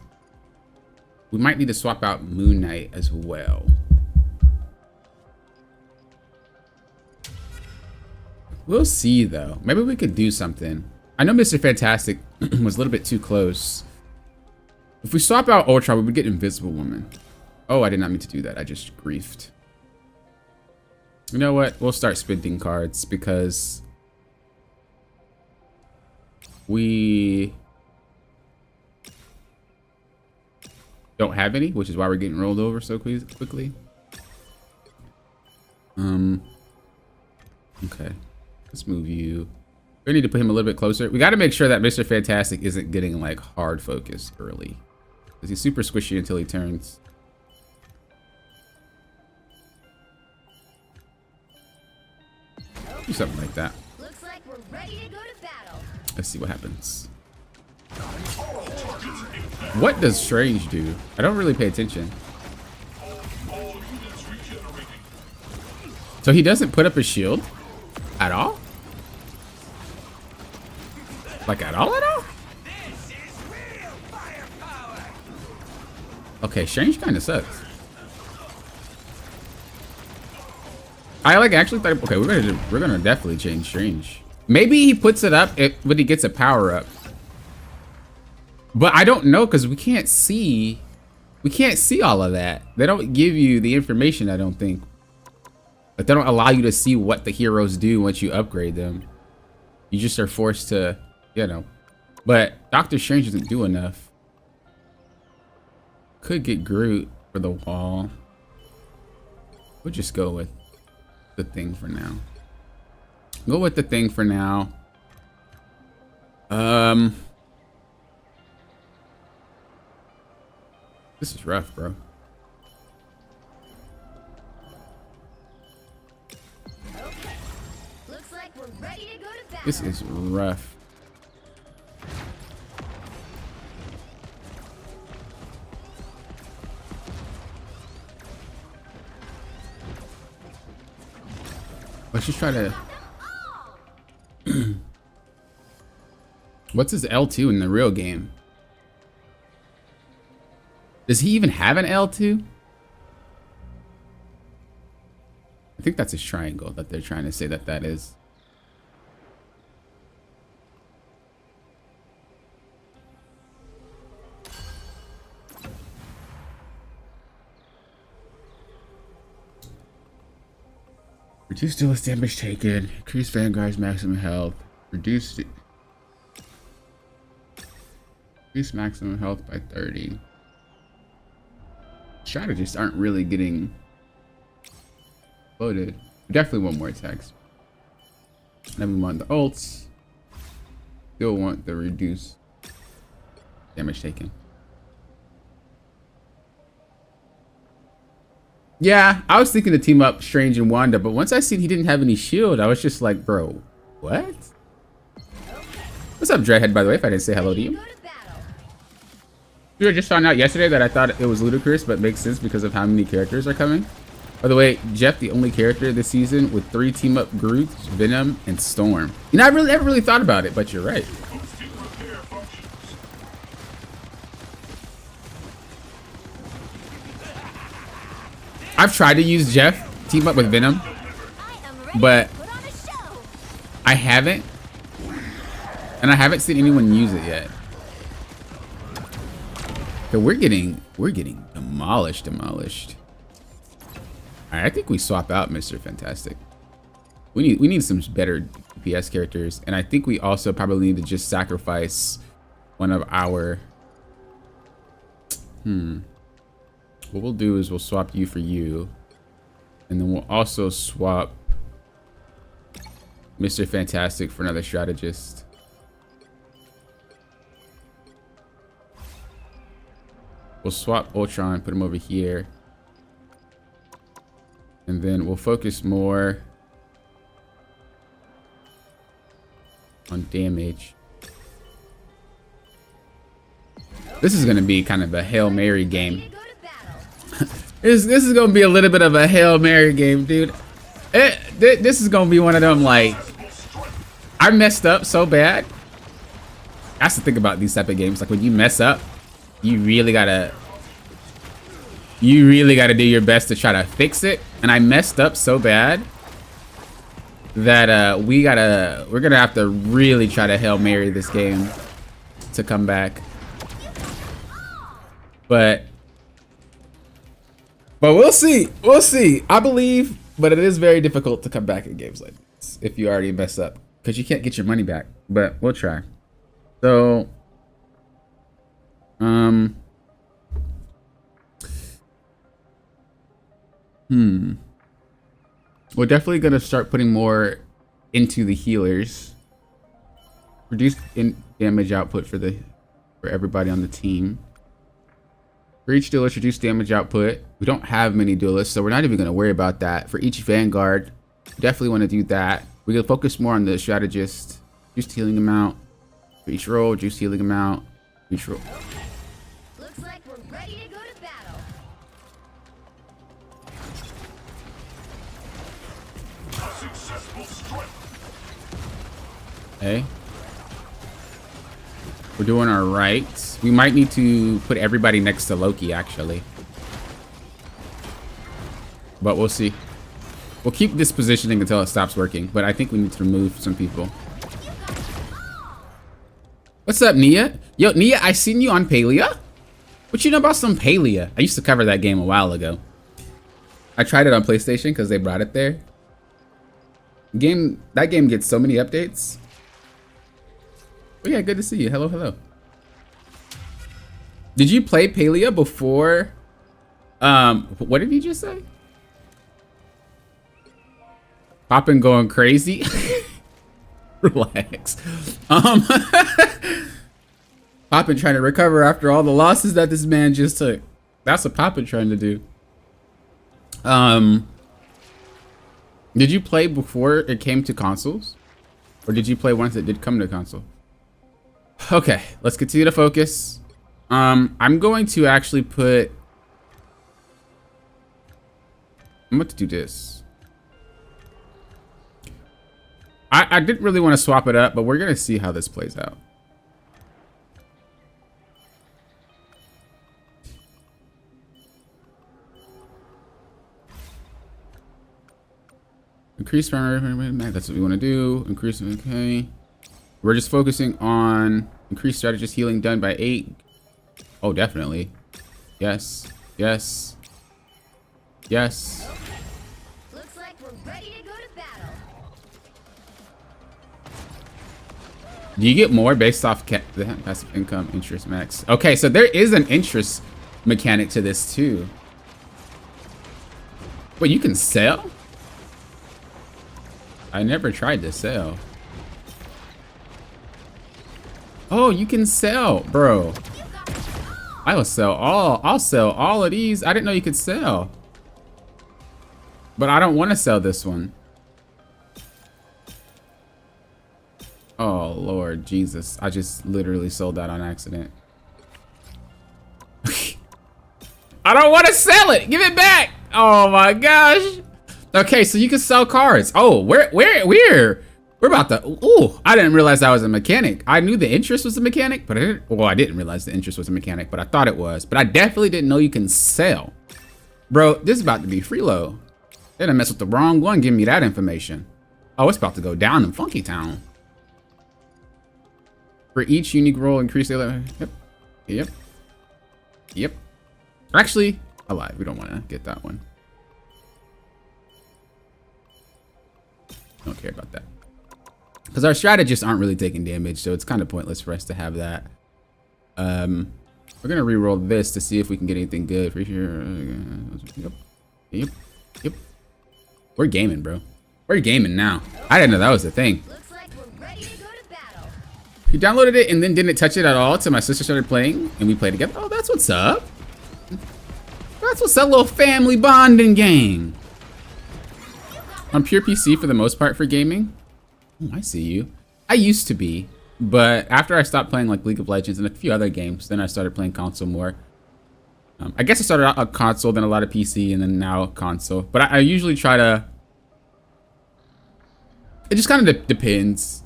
we might need to swap out Moon Knight as well. We'll see, though. Maybe we could do something. I know Mr. Fantastic was a little bit too close. If we swap out Ultron, we would get Invisible Woman. Oh, I did not mean to do that. I just griefed. You know what? We'll start spending cards because we don't have any, which is why we're getting rolled over so quickly. Okay. Let's move you. We need to put him a little bit closer. We got to make sure that Mr. Fantastic isn't getting like hard focused early. Because he's super squishy until he turns. Do something like that. Looks like we're ready to go to battle. Let's see what happens. What does Strange do? I don't really pay attention. So he doesn't put up a shield at all? Like at all? Okay, Strange kind of sucks. I like actually thought, okay, we're gonna definitely change Strange. Maybe he puts it up when he gets a power up. But I don't know because we can't see all of that. They don't give you the information, I don't think. Like they don't allow you to see what the heroes do once you upgrade them. You just are forced to, you know. But Doctor Strange doesn't do enough. Could get Groot for the wall. We'll just go with the thing for now. Go with the thing for now. This is rough, bro. Okay. Looks like we're ready to go to battle. This is rough. Let's just try to... What's his L2 in the real game? Does he even have an L2? I think that's his triangle that they're trying to say that is. Reduce duelist damage taken. Increase Vanguard's maximum health. Reduce maximum health by 30. Strategists aren't really getting loaded. We definitely want more attacks. Then we want the ults. Still want the reduce damage taken. Yeah, I was thinking to team up Strange and Wanda, but once I seen he didn't have any shield, I was just like, bro, what? What's up, Dreadhead, by the way, if I didn't say hello to you. We just found out yesterday that I thought it was ludicrous, but makes sense because of how many characters are coming. By the way, Jeff, the only character this season with 3 team-up Groot, Venom, and Storm. You know, I never really thought about it, but you're right. I've tried to use Jeff team up with Venom, but I haven't, and I haven't seen anyone use it yet. So we're getting demolished. All right, I think we swap out Mr. Fantastic. We need some better DPS characters, and I think we also probably need to just sacrifice one of our. What we'll do is we'll swap you for you, and then we'll also swap Mr. Fantastic for another strategist. We'll swap Ultron, put him over here, and then we'll focus more on damage. This is going to be kind of a Hail Mary game. This is gonna be a little bit of a Hail Mary game, dude. This is gonna be one of them, like, I messed up so bad. That's the thing about these type of games. Like, when you mess up, you really gotta do your best to try to fix it. And I messed up so bad that we're gonna have to really try to Hail Mary this game to come back. But we'll see. We'll see. I believe, but it is very difficult to come back in games like this if you already mess up, because you can't get your money back. But we'll try. So, We're definitely gonna start putting more into the healers. Reduce damage output for everybody on the team. For each duelist, reduce damage output. We don't have many duelists, so we're not even gonna worry about that. For each Vanguard, we definitely want to do that. We can focus more on the strategist. Reduce healing amount. For each roll, reduce healing amount. For each roll. Looks like we're ready to go to battle. A successful strike. Okay. We're doing all right. We might need to put everybody next to Loki, actually. But we'll see. We'll keep this positioning until it stops working, but I think we need to remove some people. What's up, Nia? Yo, Nia, I seen you on Palia. What you know about some Palia? I used to cover that game a while ago. I tried it on PlayStation because they brought it there. That game gets so many updates. But yeah, good to see you. Hello, hello. Did you play Palia before? What did you just say? Poppin' going crazy. Relax. Poppin' trying to recover after all the losses that this man just took. That's what Poppin' trying to do. Did you play before it came to consoles? Or did you play once it did come to console? Okay, let's continue to focus. I'm going to actually put... I'm going to do this. I didn't really want to swap it up, but we're going to see how this plays out. Increase power, that's what we want to do. Increase, okay. We're just focusing on increased strategist healing done by 8. Oh, definitely. Yes, yes, yes. Looks like we're ready to go to battle. Do you get more based off the passive income interest max? Okay, so there is an interest mechanic to this too. Wait, you can sell? I never tried to sell. Oh, you can sell, bro. I'll sell all of these. I didn't know you could sell. But I don't want to sell this one. Oh, Lord Jesus. I just literally sold that on accident. I don't want to sell it. Give it back. Oh my gosh. Okay, so you can sell cards. Oh, we're about to... Ooh, I didn't realize that was a mechanic. I knew the interest was a mechanic, but I didn't realize the interest was a mechanic, but I thought it was. But I definitely didn't know you can sell. Bro, this is about to be freelo. They done messed with the wrong one giving me that information. Oh, it's about to go down in Funky Town. For each unique roll, increase the... Yep. Actually, I lied. We don't want to get that one. Don't care about that. Because our strategists aren't really taking damage, so it's kind of pointless for us to have that. We're gonna re-roll this to see if we can get anything good for here. Yep. We're gaming, bro. We're gaming now. I didn't know that was a thing. Looks like we're ready to go to battle. He downloaded it and then didn't touch it at all till my sister started playing and we played together. Oh, that's what's up. That's what's up, little family bonding game. On pure PC for the most part for gaming. Oh, I see you. I used to be, but after I stopped playing like League of Legends and a few other games, then I started playing console more. I guess I started out a console, then a lot of PC, and then now console. But I usually try to... It just kind of depends.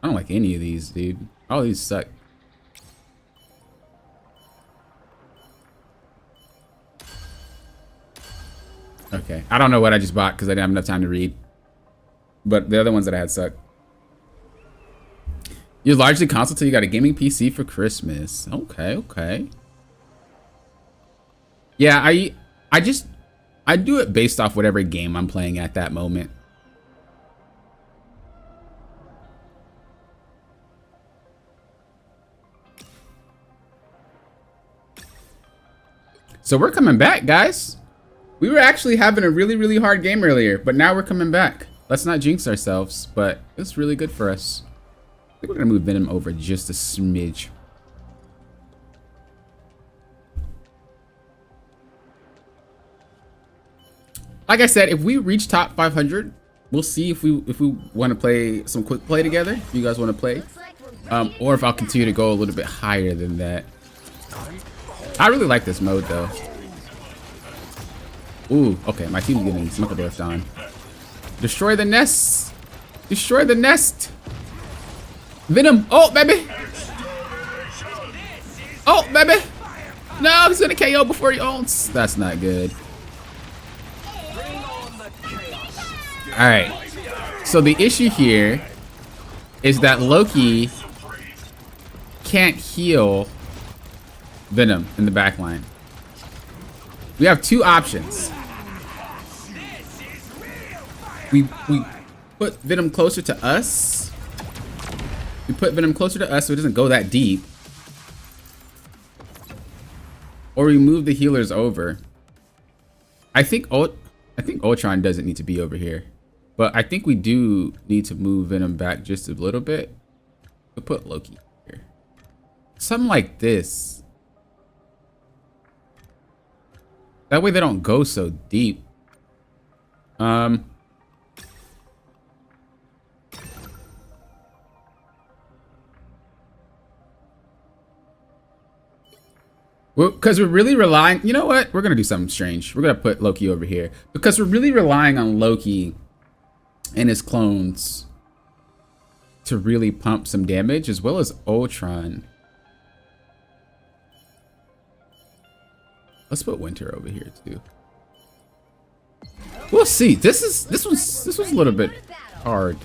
I don't like any of these, dude. All these suck. Okay, I don't know what I just bought because I didn't have enough time to read. But the other ones that I had suck. You're largely console till you got a gaming PC for Christmas. Okay. Yeah, I do it based off whatever game I'm playing at that moment. So we're coming back, guys. We were actually having a really, really hard game earlier, but now we're coming back. Let's not jinx ourselves, but it's really good for us. I think we're gonna move Venom over just a smidge. Like I said, if we reach top 500, we'll see if we want to play some quick play together. If you guys want to play, or if I'll continue to go a little bit higher than that. I really like this mode though. Ooh, okay, my team's getting smoke burst on. Destroy the nest. Destroy the nest. Venom. Oh, baby. Oh, baby. No, he's gonna KO before he ults. That's not good. All right. So the issue here is that Loki can't heal Venom in the back line. We have two options. We put Venom closer to us. We put Venom closer to us so it doesn't go that deep. Or we move the healers over. I think Ultron doesn't need to be over here. But I think we do need to move Venom back just a little bit. We'll put Loki here. Something like this. That way they don't go so deep. Well, because we're really relying, you know what? We're going to do something strange. We're going to put Loki over here. Because we're really relying on Loki and his clones to really pump some damage, as well as Ultron. Let's put Winter over here too. We'll see. This was a little bit hard.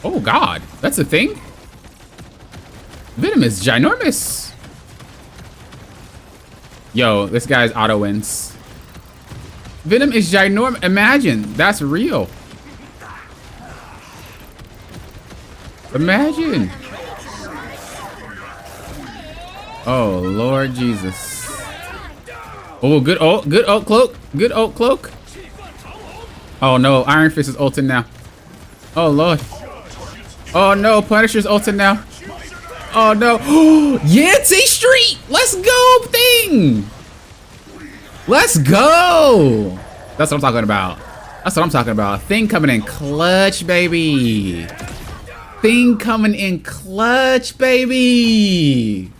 Oh God, that's a thing. Venom is ginormous. Yo, this guy's auto wins. Venom is ginormous. Imagine that's real. Imagine. Oh Lord Jesus. Oh, good ult cloak. Good ult cloak. Oh no, Iron Fist is ulting now. Oh Lord. Oh no, Punisher's ulting now. Oh no. Yancey Street! Let's go, thing! Let's go! That's what I'm talking about. That's what I'm talking about. Thing coming in clutch, baby. Thing coming in clutch, baby.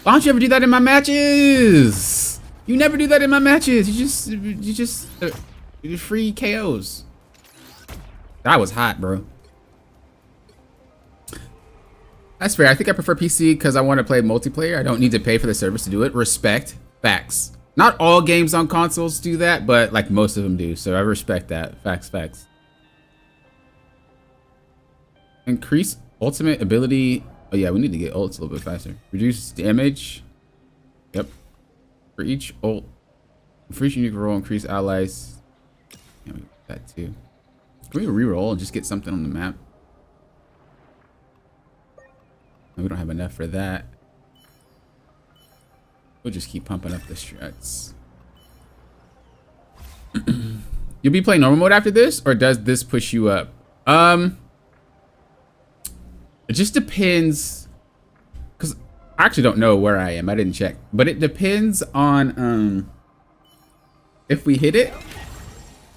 Why don't you ever do that in my matches? You never do that in my matches. You just free KOs. That was hot, bro. That's fair. I think I prefer PC because I want to play multiplayer. I don't need to pay for the service to do it. Respect. Facts. Not all games on consoles do that, but like most of them do. So I respect that. Facts, facts. Increase ultimate ability. Oh yeah, we need to get ults a little bit faster. Reduce damage. Yep. For each ult. For each unique roll, increase allies. Yeah, we got that too. Can we reroll and just get something on the map? We don't have enough for that. We'll just keep pumping up the strats. You'll be playing normal mode after this, or does this push you up? It just depends, because I actually don't know where I am. I didn't check, but it depends on if we hit it.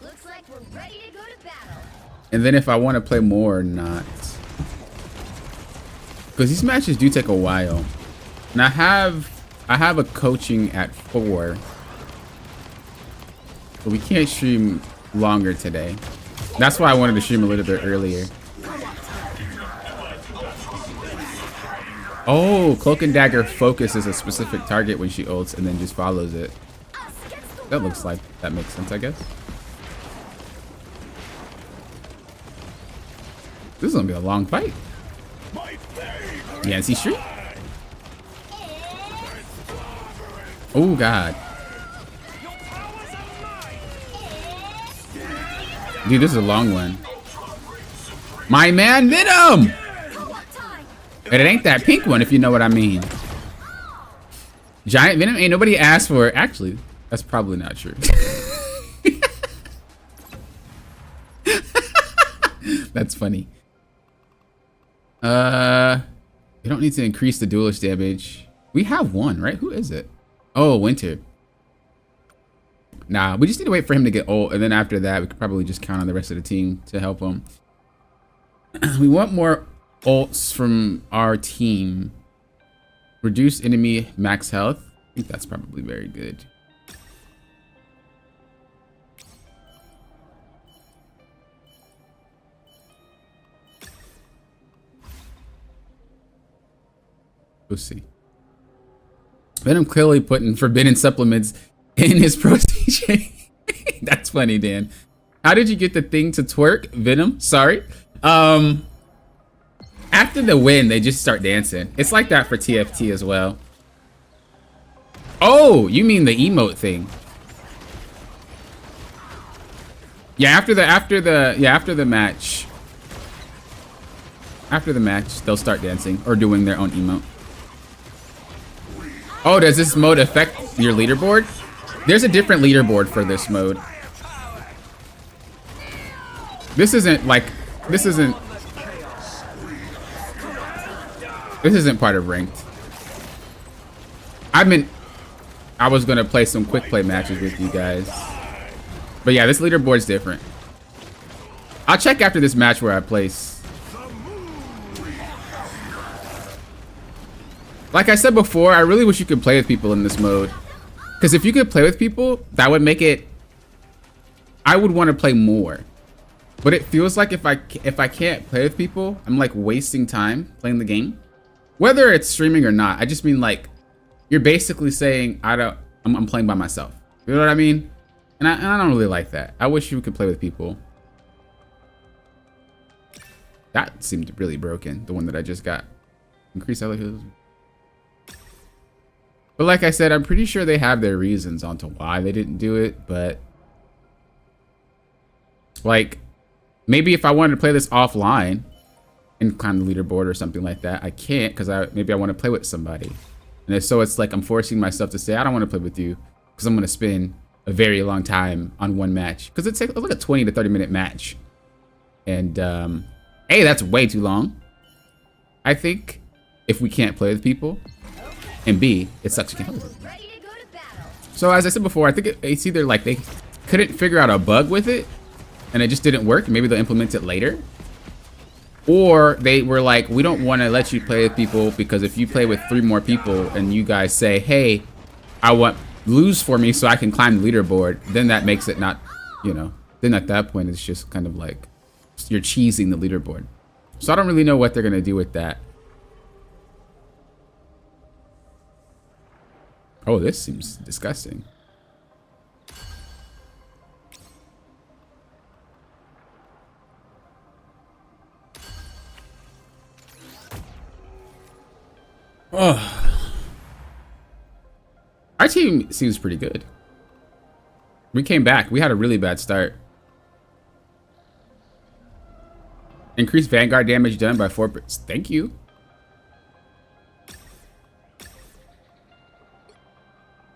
Looks like we're ready to go to battle. And then if I want to play more or not. Because these matches do take a while. And I have a coaching at 4. But we can't stream longer today. That's why I wanted to stream a little bit earlier. Oh, Cloak and Dagger focuses a specific target when she ults and then just follows it. That looks like that makes sense, I guess. This is gonna be a long fight. Yancey Street. Oh God. Dude, this is a long one. My man Venom! And it ain't that pink one, if you know what I mean. Giant Venom ain't nobody asked for it. Actually, That's probably not true. That's funny. You don't need to increase the duelist damage. We have one, right? Who is it? Oh, Winter. Nah, we just need to wait for him to get ult, and then after that, we could probably just count on the rest of the team to help him. We want more ults from our team. Reduce enemy max health. I think that's probably very good. We'll see. Venom clearly putting forbidden supplements in his protein. That's funny, Dan. How did you get the thing to twerk, Venom? Sorry. After the win, they just start dancing. It's like that for TFT as well. Oh, you mean the emote thing? Yeah, after the match. After the match, they'll start dancing or doing their own emote. Oh, does this mode affect your leaderboard? There's a different leaderboard for this mode. This isn't part of ranked. I was gonna play some quick play matches with you guys. But yeah, this leaderboard's different. I'll check after this match where I place. Like I said before, I really wish you could play with people in this mode. Because if you could play with people, that would make it... I would want to play more. But it feels like if I can't play with people, I'm like wasting time playing the game. Whether it's streaming or not, I just mean like, you're basically saying, I'm playing by myself. You know what I mean? And I don't really like that. I wish you could play with people. That seemed really broken, the one that I just got. Increase elevators. But like I said, I'm pretty sure they have their reasons onto why they didn't do it, but like maybe if I wanted to play this offline and climb the leaderboard or something like that, I can't because maybe I want to play with somebody. And so it's like I'm forcing myself to say I don't want to play with you because I'm going to spend a very long time on one match because it's like a 20 to 30 minute match. And A, that's way too long, I think, if we can't play with people. And B, it sucks you can't play with them. So as I said before, I think it's either like they couldn't figure out a bug with it and it just didn't work. Maybe they'll implement it later. Or they were like, we don't want to let you play with people because if you play with 3 more people and you guys say, hey, I want lose for me so I can climb the leaderboard, then that makes it not, you know, then at that point it's just kind of like you're cheesing the leaderboard. So I don't really know what they're going to do with that. Oh, this seems disgusting. Oh. Our team seems pretty good. We came back. We had a really bad start. Increased Vanguard damage done by 4%. Thank you.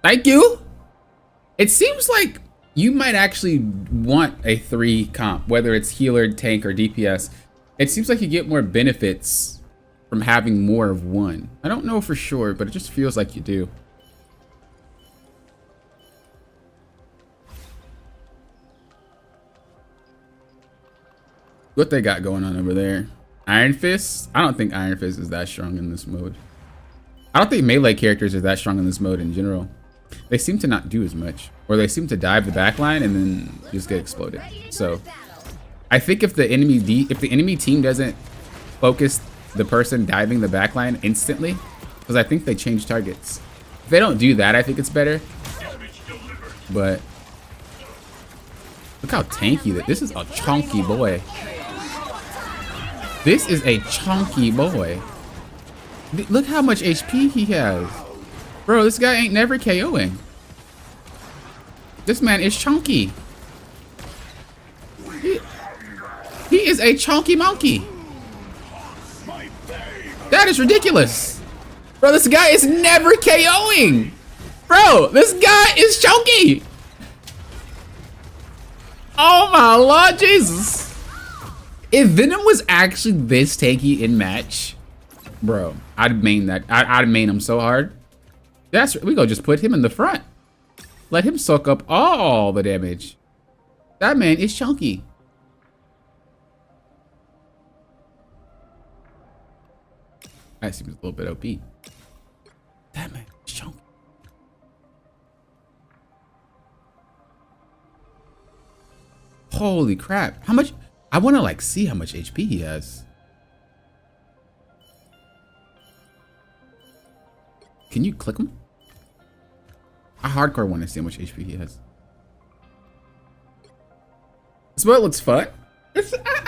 Thank you. It seems like you might actually want a 3 comp, whether it's healer, tank, or DPS. It seems like you get more benefits from having more of one. I don't know for sure, but it just feels like you do. What they got going on over there? Iron Fist? I don't think Iron Fist is that strong in this mode. I don't think melee characters are that strong in this mode in general. They seem to not do as much, or they seem to dive the backline and then just get exploded. So I think if the enemy team doesn't focus the person diving the backline instantly, because I think they change targets. If they don't do that, I think it's better. But look how tanky that this is. A chunky boy. This is a chunky boy. Look how much HP he has. Bro, this guy ain't never KOing. This man is chunky. He is a chunky monkey. That is ridiculous. Bro, this guy is never KOing. Bro, this guy is chunky. Oh my Lord Jesus. If Venom was actually this tanky in match, bro, I'd main that. I'd main him so hard. We go just put him in the front. Let him soak up all the damage. That man is chunky. That seems a little bit OP. That man is chunky. Holy crap. How much? I want to like see how much HP he has. Can you click him? I hardcore want to see how much HP he has. This mode looks fun. I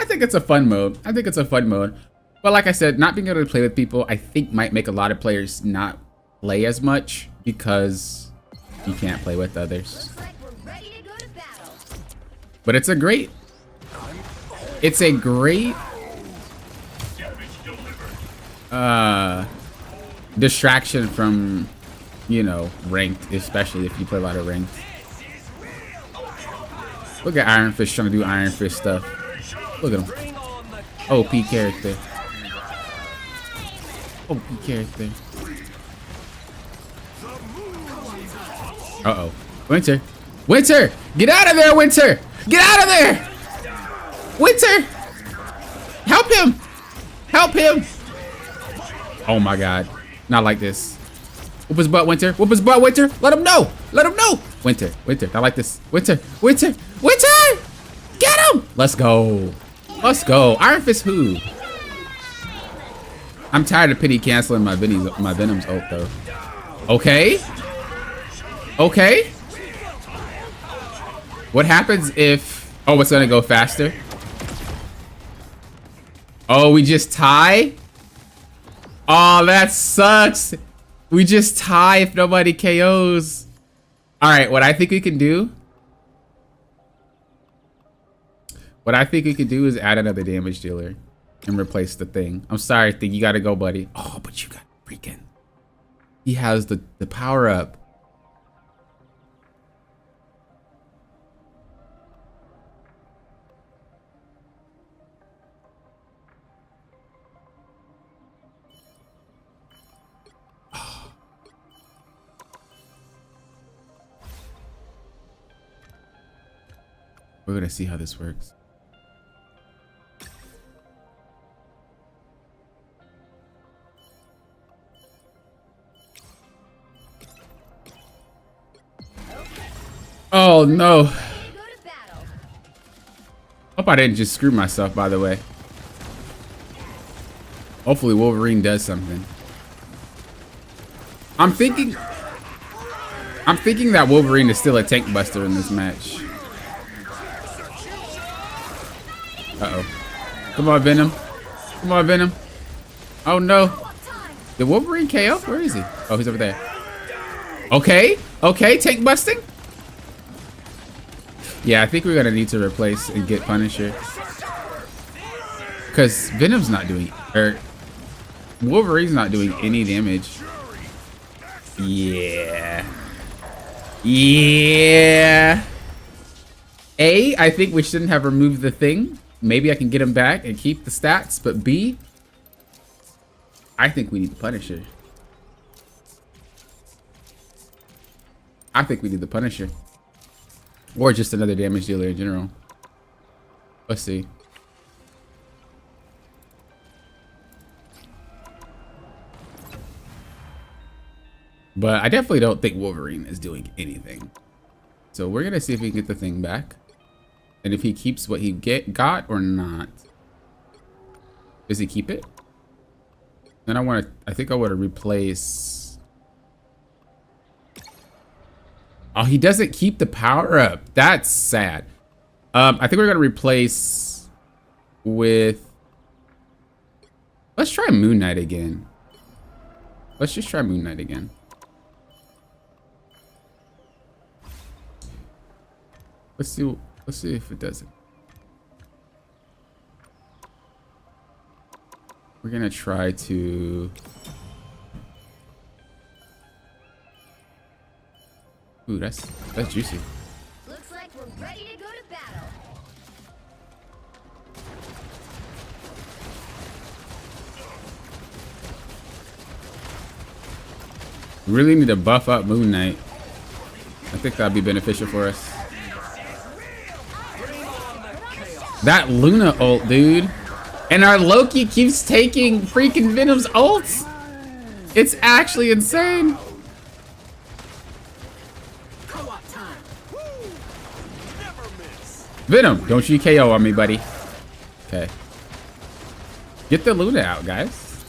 think it's a fun mode. I think it's a fun mode. But like I said, not being able to play with people, I think might make a lot of players not play as much because you can't play with others. But it's a great distraction from, you know, ranked, especially if you play a lot of ranked. Look at Iron Fist trying to do Iron Fist stuff. Look at him. OP character. OP character. Uh-oh. Winter. Winter! Get out of there, Winter! Get out of there! Winter! Help him! Help him! Oh my god. Not like this. Whoop his butt, Winter. Whoop his butt, Winter. Let him know. Let him know. Winter. Winter. Not like this. Winter. Winter. Winter! Get him! Let's go. Let's go. Iron Fist who? I'm tired of pity canceling my Venom's ult though. Okay. Okay. What happens if... Oh, it's gonna go faster? Oh, we just tie? Oh, that sucks. We just tie if nobody KOs. All right, what I think we can do... What I think we could do is add another damage dealer and replace the thing. I'm sorry, Thing, you gotta go, buddy. Oh, but you got freaking... He has the power up. We're gonna see how this works. Oh no. Hope I didn't just screw myself, by the way. Hopefully Wolverine does something. I'm thinking that Wolverine is still a tank buster in this match. Uh-oh. Come on, Venom. Come on, Venom. Oh, no. Did Wolverine KO? Where is he? Oh, he's over there. Okay. Okay, tank busting. Yeah, I think we're going to need to replace and get Punisher. Because Venom's not doing... Wolverine's not doing any damage. Yeah. Yeah. A, I think we shouldn't have removed the thing. Maybe I can get him back and keep the stats, but B, I think we need the Punisher. I think we need the Punisher. Or just another damage dealer in general. Let's see. But I definitely don't think Wolverine is doing anything. So we're gonna see if we can get the thing back. And if he keeps what he got or not. Does he keep it? Then I think I want to replace. Oh, he doesn't keep the power up. That's sad. I think we're gonna replace with. Let's try Moon Knight again. Let's just try Moon Knight again. Let's see if it does it. We're gonna try to... Ooh, that's juicy. Looks like we're ready to go to battle. We really need to buff up Moon Knight. I think that'd be beneficial for us. That Luna ult, dude. And our Loki keeps taking freaking Venom's ults. It's actually insane. Venom, don't you KO on me, buddy. Okay. Get the Luna out, guys.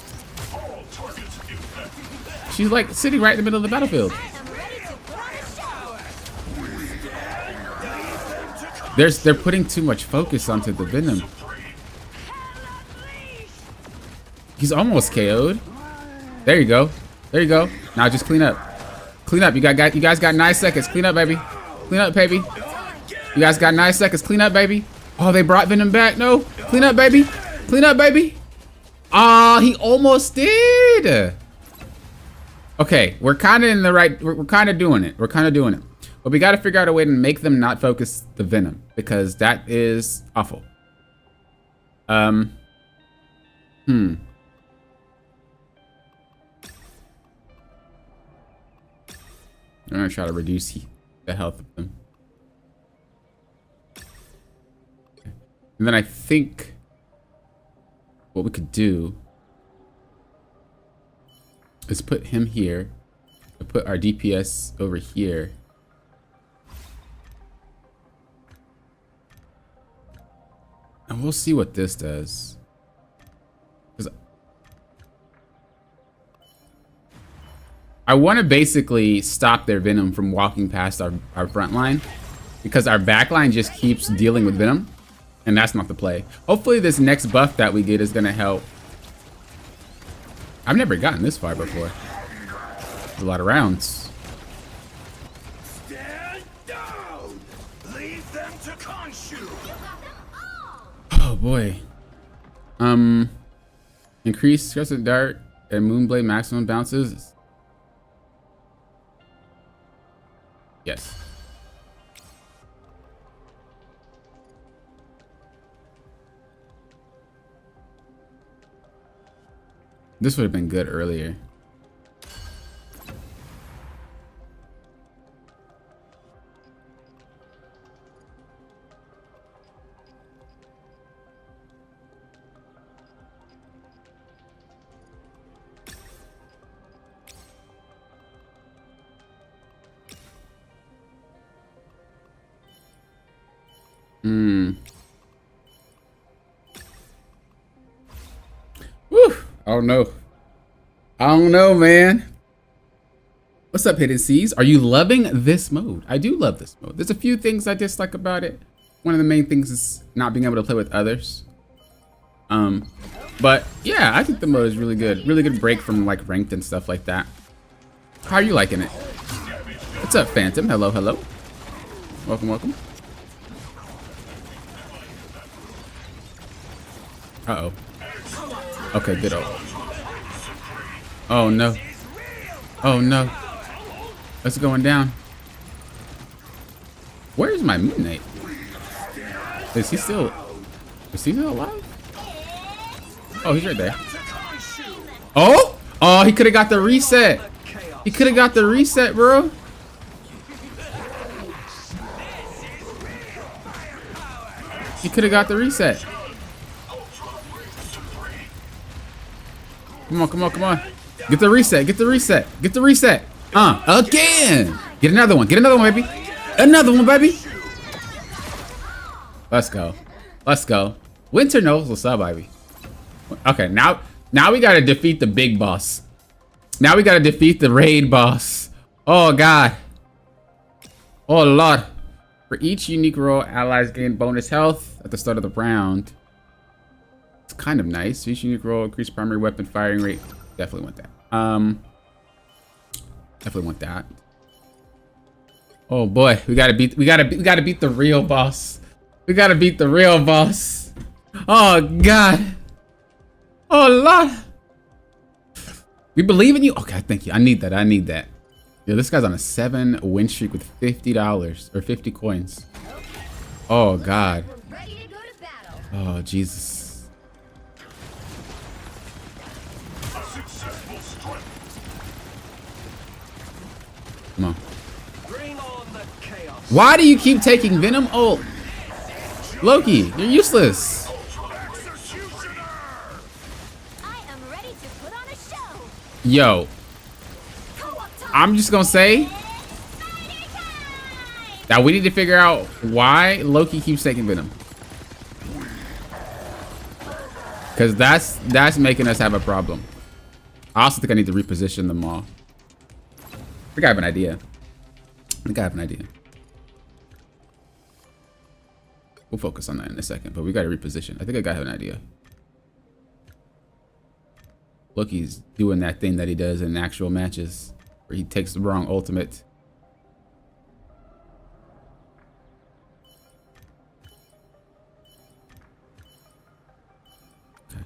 She's like sitting right in the middle of the battlefield. They're putting too much focus onto the Venom. He's almost KO'd. There you go. There you go. Now just clean up. Clean up. You guys got 9 seconds. Clean up, baby. Clean up, baby. You guys got 9 seconds. Clean up, baby. Oh, they brought Venom back. No. Clean up, baby. Clean up, baby. Ah, he almost did. Okay, we're kind of in the right. We're kind of doing it. We're kind of doing it. But we got to figure out a way to make them not focus the Venom, because that is awful. I'm gonna try to reduce the health of them. And then I think what we could do is put him here and put our DPS over here. And we'll see what this does. 'Cause I want to basically stop their Venom from walking past our front line, because our back line just keeps dealing with Venom, and that's not the play. Hopefully this next buff that we get is going to help. I've never gotten this far before. A lot of rounds. Stand down. Leave them to Khonshu. Oh boy. Increase Crescent Dart and Moonblade maximum bounces. Yes. This would have been good earlier. Woo! I don't know. I don't know, man. What's up, Hidden Seas? Are you loving this mode? I do love this mode. There's a few things I dislike about it. One of the main things is not being able to play with others. But yeah, I think the mode is really good. Really good break from like ranked and stuff like that. How are you liking it? What's up, Phantom? Hello, hello. Welcome, welcome. Uh-oh. Okay, good. Oh no. Oh no. What's going down? Where's my Moon Knight? Is he still alive? Oh, he's right there. Oh! Oh, he could have got the reset. He could have got the reset, bro. He could have got the reset. Come on, come on, come on. Get the reset, get the reset, get the reset. Again. Get another one, baby. Another one, baby. Let's go. Let's go. Winter knows what's up, baby. Okay, now we gotta defeat the big boss. Now we gotta defeat the raid boss. Oh, God. Oh, Lord. For each unique role, allies gain bonus health at the start of the round. It's kind of nice. Each unique role, increase primary weapon firing rate. Definitely want that. Definitely want that. Oh boy, we gotta beat the real boss. We gotta beat the real boss. Oh God. Oh Lord. We believe in you. Okay, thank you. I need that. I need that. Yeah, this guy's on a 7 win streak with $50 or 50 coins. Oh God. We're ready to go to battle. Oh Jesus. A successful strike. Come on. Bring on the chaos. Why do you keep taking Venom ult? Loki, you're useless. Executioner! I am ready to put on a show. Yo, Co-op time. I'm just gonna say that we need to figure out why Loki keeps taking Venom. Cause that's making us have a problem. I also think I need to reposition them all. I think I have an idea. We'll focus on that in a second, but we gotta reposition. I think I got an idea. Loki's doing that thing that he does in actual matches where he takes the wrong ultimate. Okay.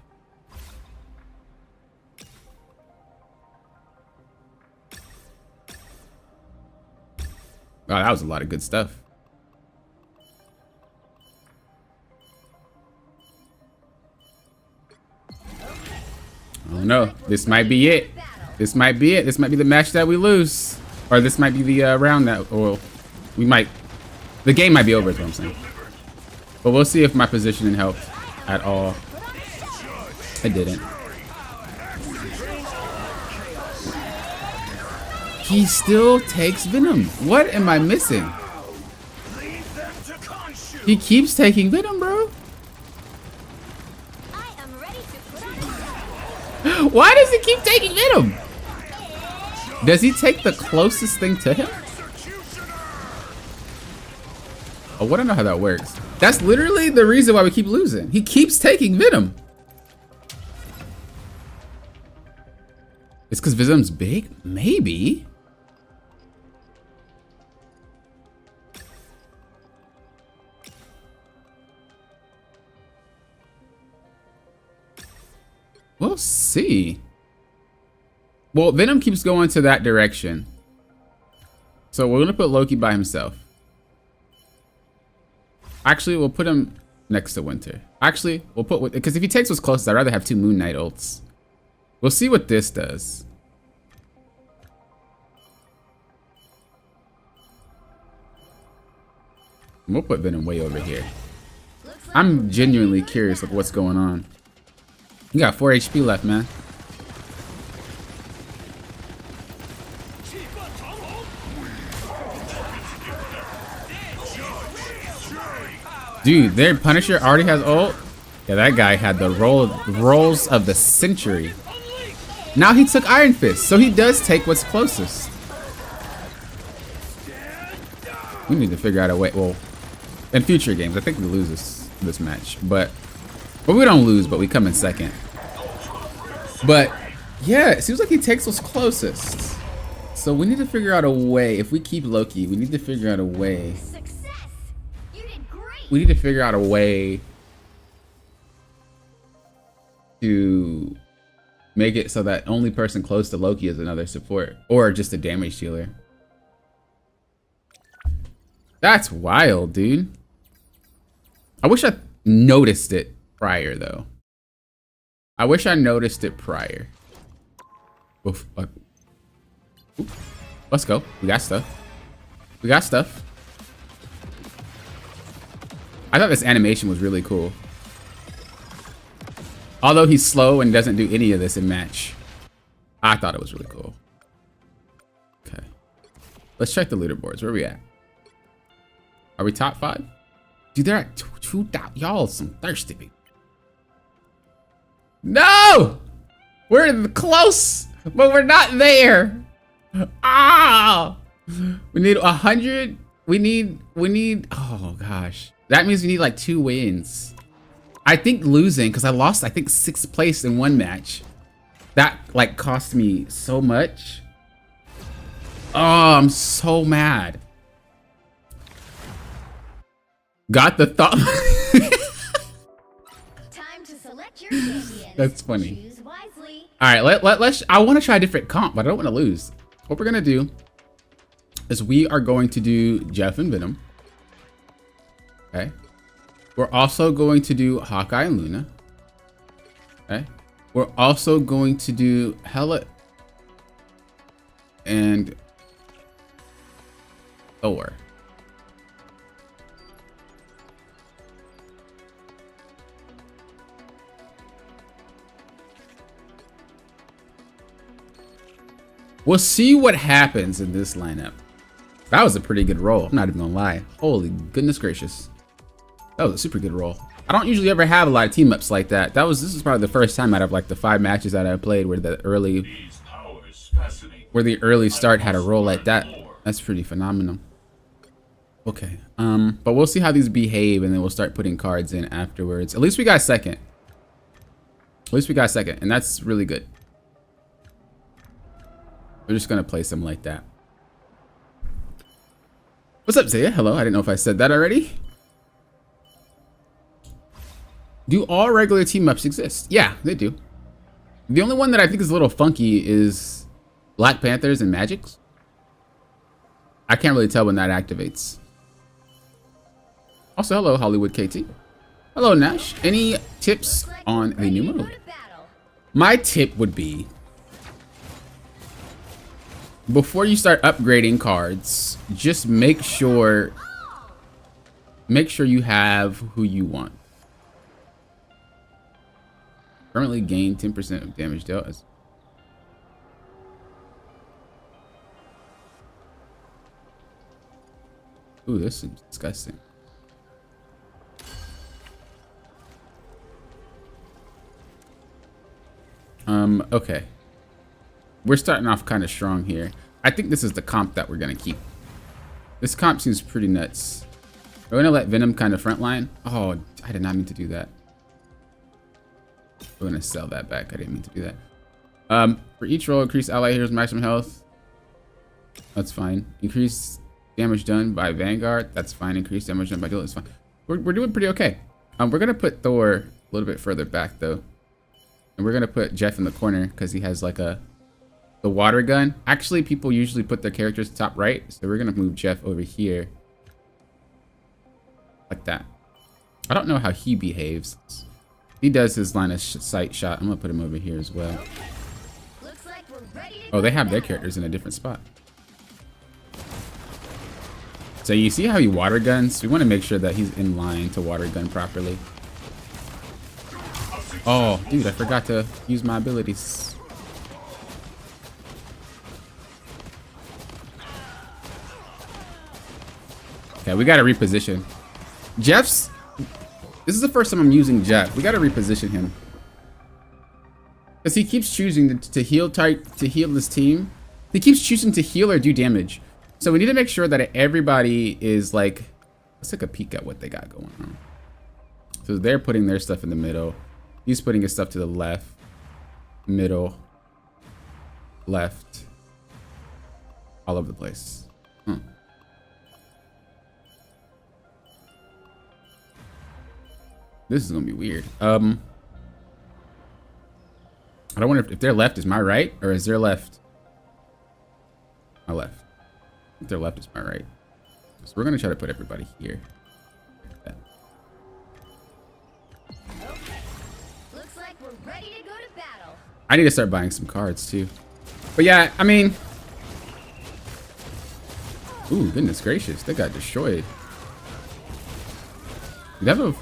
Wow, that was a lot of good stuff. Oh no, this might be it. This might be it. This might be the match that we lose. Or this might be the round that, or we might, the game might be over is what I'm saying. But we'll see if my positioning helped at all. It didn't. He still takes Venom. What am I missing? Leave them to Khonshu. He keeps taking Venom, bro. I am ready to put on a show. Why does he keep taking Venom? Does he take the closest thing to him? I want to know how that works. That's literally the reason why we keep losing. He keeps taking Venom. It's because Venom's big? Maybe. We'll see. Well, Venom keeps going to that direction. So we're going to put Loki by himself. Actually, we'll put him next to Winter. Actually, we'll put... Because if he takes what's closest, I'd rather have 2 Moon Knight ults. We'll see what this does. We'll put Venom way over here. I'm genuinely curious of what's going on. You got 4 HP left, man. Dude, their Punisher already has ult. Yeah, that guy had the rolls of the century. Now he took Iron Fist, so he does take what's closest. We need to figure out a way. Well, in future games, I think we lose this match, but we don't lose, but we come in second. But yeah, it seems like he takes what's closest. So we need to figure out a way. If we keep Loki, we need to figure out a way. Success. You did great. We need to figure out a way to make it so that only person close to Loki is another support or just a damage dealer. That's wild, dude. I wish I noticed it prior, though. I wish I noticed it prior. Oof. Ooh. Let's go. We got stuff. We got stuff. I thought this animation was really cool. Although he's slow and doesn't do any of this in match, I thought it was really cool. Okay. Let's check the leaderboards. Where are we at? Are we top 5? Dude, they're at 2,000. Y'all some thirsty people. No! We're close, but we're not there. Ah! We need 100. We need, oh gosh. That means we need like 2 wins. I think losing, because I lost, I think 6th place in one match. That like cost me so much. Oh, I'm so mad. Got the thought. Time to select your champion. That's funny. Choose wisely. All right, let's. I want to try a different comp, but I don't want to lose. What we're gonna do is we are going to do Jeff and Venom. Okay. We're also going to do Hawkeye and Luna. Okay. We're also going to do Hela and Thor. We'll see what happens in this lineup. That was a pretty good roll. I'm not even gonna lie. Holy goodness gracious. That was a super good roll. I don't usually ever have a lot of team ups like that. This is probably the first time out of like the 5 matches that I played where the early start had a roll like that. That's pretty phenomenal. Okay. But we'll see how these behave and then we'll start putting cards in afterwards. At least we got second. At least we got second, and that's really good. We're just gonna play some like that. What's up, Zaya? Hello. I didn't know if I said that already. Do all regular team ups exist? Yeah, they do. The only one that I think is a little funky is Black Panthers and Magics. I can't really tell when that activates. Also, hello, Hollywood KT. Hello, Nash. Any tips on the new mode? My tip would be, before you start upgrading cards, just make sure you have who you want. Currently gain 10% of damage dealt. Ooh, this seems disgusting. Okay. We're starting off kind of strong here. I think this is the comp that we're gonna keep. This comp seems pretty nuts. We're gonna let Venom kind of frontline. Oh, I did not mean to do that. We're gonna sell that back. I didn't mean to do that. For each roll, increase ally heroes maximum health. That's fine. Increase damage done by Vanguard. That's fine. Increase damage done by Guild. That's fine. We're doing pretty okay. We're gonna put Thor a little bit further back though, and we're gonna put Jeff in the corner because he has like the water gun. Actually, people usually put their characters top right, so we're gonna move Jeff over here like that. I don't know how he behaves. He does his line of sight shot. I'm gonna put him over here as well. Oh, they have their characters in a different spot. So you see how he water guns? We want to make sure that he's in line to water gun properly. Oh, dude, I forgot to use my abilities. Okay, we gotta reposition. This is the first time I'm using Jeff. We gotta reposition him. Because he keeps choosing to heal this team. He keeps choosing to heal or do damage. So we need to make sure that everybody is like, let's take a peek at what they got going on. So they're putting their stuff in the middle. He's putting his stuff to the left, middle, left, all over the place. This is gonna be weird. I don't wonder if their left is my right, or is their left my left? If their left is my right. So we're gonna try to put everybody here. Like that. Okay. Looks like we're ready to go to battle. I need to start buying some cards too. But yeah, I mean, ooh, goodness gracious, they got destroyed. They don't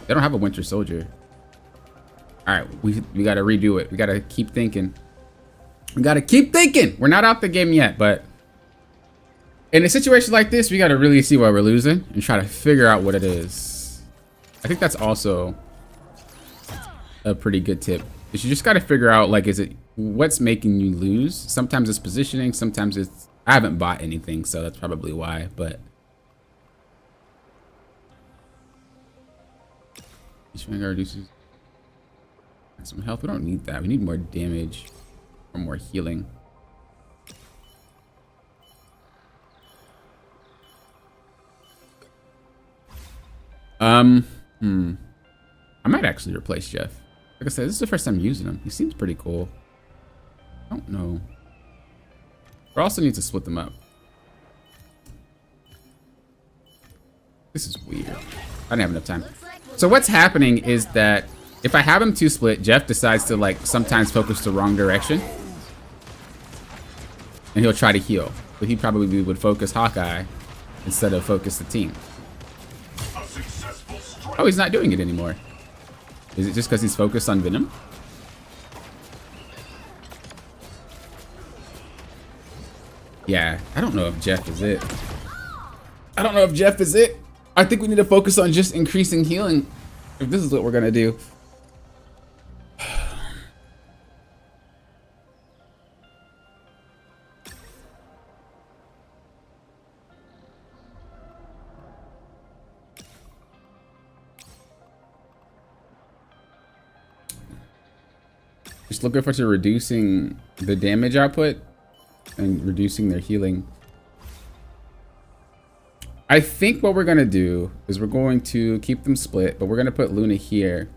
have a Winter Soldier. All right, we gotta redo it. We gotta keep thinking. We're not out the game yet, but in a situation like this, we gotta really see why we're losing and try to figure out what it is. I think that's also a pretty good tip. Is you just gotta figure out, like, what's making you lose? Sometimes it's positioning, sometimes it's, I haven't bought anything, so that's probably why, but each Vanguard reduces some health. We don't need that. We need more damage or more healing. I might actually replace Jeff. Like I said, this is the first time using him. He seems pretty cool. I don't know. We also need to split them up. This is weird. I didn't have enough time. So what's happening is that if I have him 2 split, Jeff decides to like sometimes focus the wrong direction. And he'll try to heal. But he probably would focus Hawkeye instead of focus the team. Oh, he's not doing it anymore. Is it just because he's focused on Venom? Yeah, I don't know if Jeff is it. I don't know if Jeff is it. I think we need to focus on just increasing healing. If this is what we're gonna do. Just looking for reducing the damage output and reducing their healing. I think what we're gonna do is we're going to keep them split, but we're gonna put Luna here.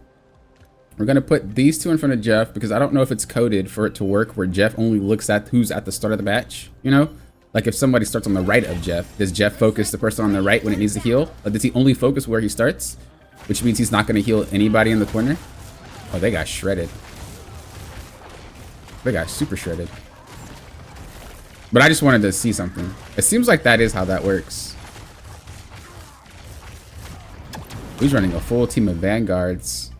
We're gonna put these 2 in front of Jeff because I don't know if it's coded for it to work where Jeff only looks at who's at the start of the match, you know? Like if somebody starts on the right of Jeff, does Jeff focus the person on the right when it needs to heal? Or does he only focus where he starts? Which means he's not gonna heal anybody in the corner. Oh, they got shredded. They got super shredded. But I just wanted to see something. It seems like that is how that works. He's running a full team of Vanguards.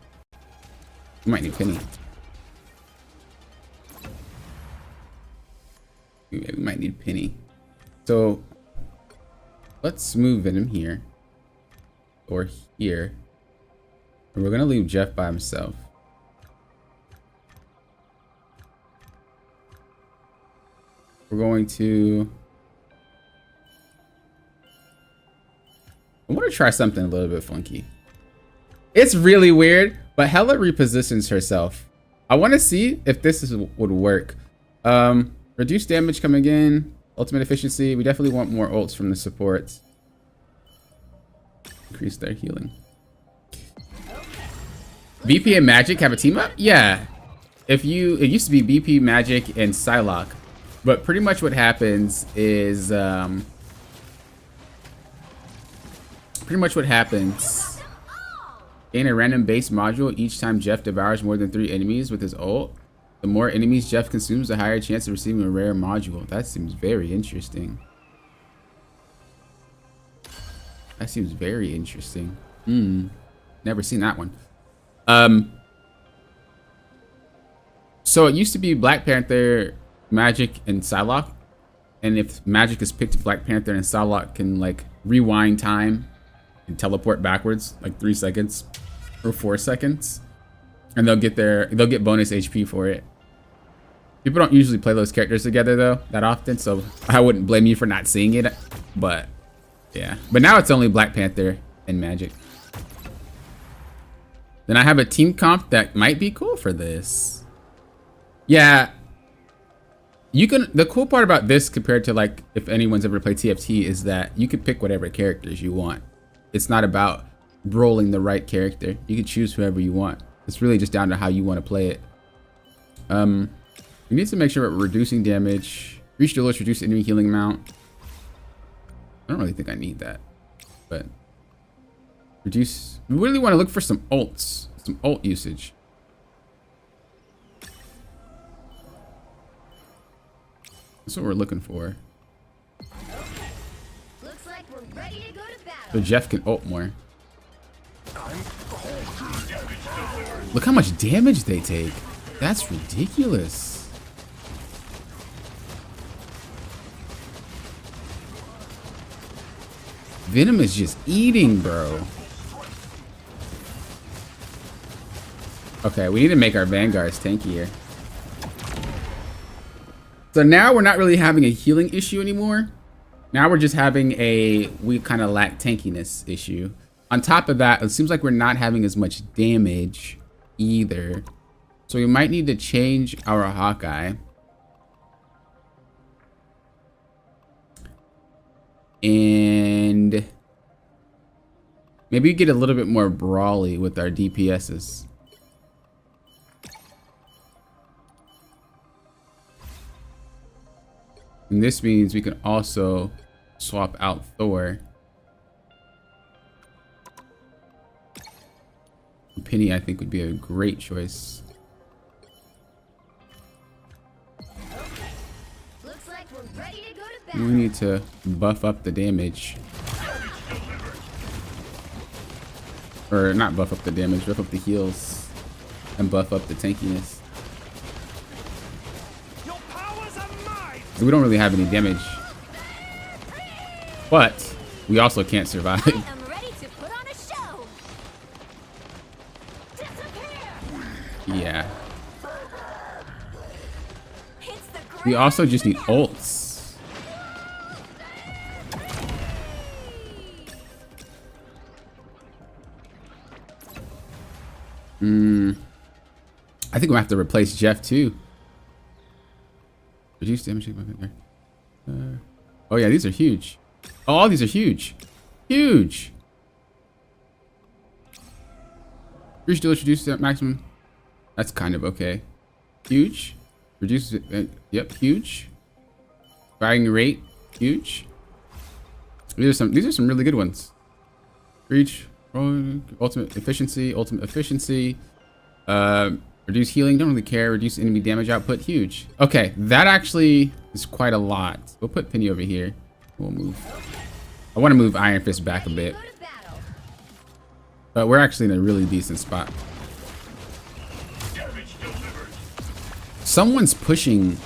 We might need Penny. We might need Penny. So let's move Venom here. Or here. And we're gonna leave Jeff by himself. We're going to... I want to try something a little bit funky. It's really weird, but Hela repositions herself. I want to see if this would work. Reduce damage coming in. Ultimate efficiency. We definitely want more ults from the supports. Increase their healing. BP and Magic have a team up? Yeah. It used to be BP, Magic, and Psylocke. But pretty much what happens is, in a random base module, each time Jeff devours more than 3 enemies with his ult, the more enemies Jeff consumes, the higher chance of receiving a rare module. That seems very interesting. That seems very interesting. Never seen that one. So it used to be Black Panther, Magic, and Psylocke. And if Magic is picked, Black Panther and Psylocke can like rewind time and teleport backwards like 3 seconds or 4 seconds, and they'll get bonus HP for it. People don't usually play those characters together though that often, so I wouldn't blame you for not seeing it. But yeah, but now it's only Black Panther and Magic. Then I have a team comp that might be cool for this. Yeah. You can, the cool part about this compared to like if anyone's ever played TFT is that you can pick whatever characters you want. It's not about rolling the right character. You can choose whoever you want. It's really just down to how you want to play it. We need to make sure we're reducing damage. Reach the lowest reduce enemy healing amount. I don't really think I need that, but reduce. We really want to look for some ults, some ult usage. That's what we're looking for. Looks like we're ready to go to battle. So Jeff can ult more. Look how much damage they take. That's ridiculous. Venom is just eating, bro. Okay, we need to make our Vanguards tankier. So now we're not really having a healing issue anymore. Now we're just having we kind of lack tankiness issue. On top of that, it seems like we're not having as much damage either. So we might need to change our Hawkeye. And maybe get a little bit more brawly with our DPSs. And this means we can also swap out Thor. Penny, I think, would be a great choice. Looks like we're ready to go to We battle. need to buff up the damage. Or not buff up the damage, buff up the heals. And buff up the tankiness. Your powers are mine. We don't really have any damage. But we also can't survive. I am ready to put on a show. Disappear. Yeah. It's the We grand also just need finale. ults. I think we'll have to replace Jeff too. Reduce damage. Oh yeah, these are huge. Oh, all these are huge. Huge. Reduce the maximum. That's kind of okay. Huge. Reduce it. Yep, huge. Firing rate, huge. These are some really good ones. Reach, ultimate efficiency, reduce healing, don't really care. Reduce enemy damage output, huge. Okay, that actually is quite a lot. We'll put Penny over here. We'll move. I want to move Iron Fist back a bit, Go to battle. but we're actually in a really decent spot. Damage delivered. Someone's pushing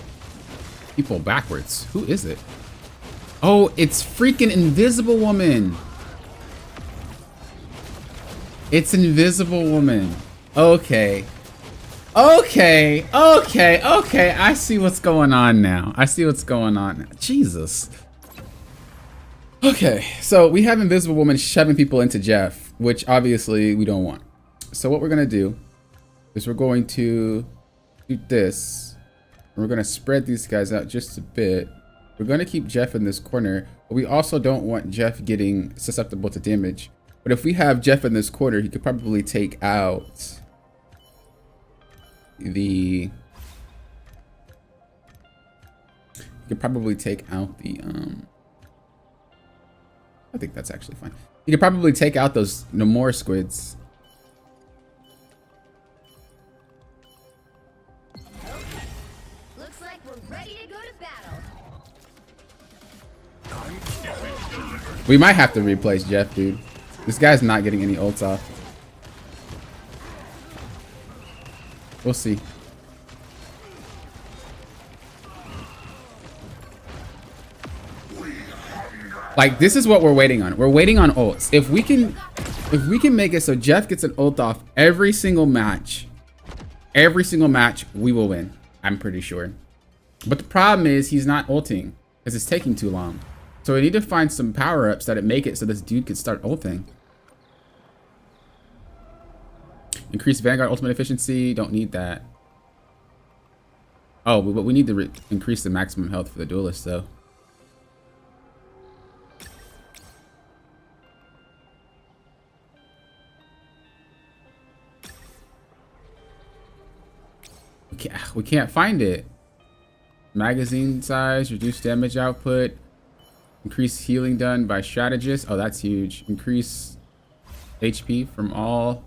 people backwards. Who is it? Oh, it's freaking Invisible Woman. It's Invisible Woman. Okay. Okay. I see what's going on now. Jesus. Okay, so we have Invisible Woman shoving people into Jeff, which obviously we don't want. So what we're gonna do is we're going to do this. And we're gonna spread these guys out just a bit. We're gonna keep Jeff in this corner, but we also don't want Jeff getting susceptible to damage. But if we have Jeff in this corner, he could probably take out the... I think that's actually fine. You could probably take out those Namor squids. Looks like we're ready to go to battle. We might have to replace Jeff, dude. This guy's not getting any ults off. We'll see. Like, this is what we're waiting on. We're waiting on ults. If we can make it so Jeff gets an ult off every single match, we will win. I'm pretty sure. But the problem is he's not ulting because it's taking too long. So we need to find some power-ups that make it so this dude can start ulting. Increase Vanguard ultimate efficiency. Don't need that. Oh, but we need to increase the maximum health for the duelist, though. We can't find it. Magazine size, reduce damage output, increase healing done by strategist. Oh, that's huge. Increase HP from all.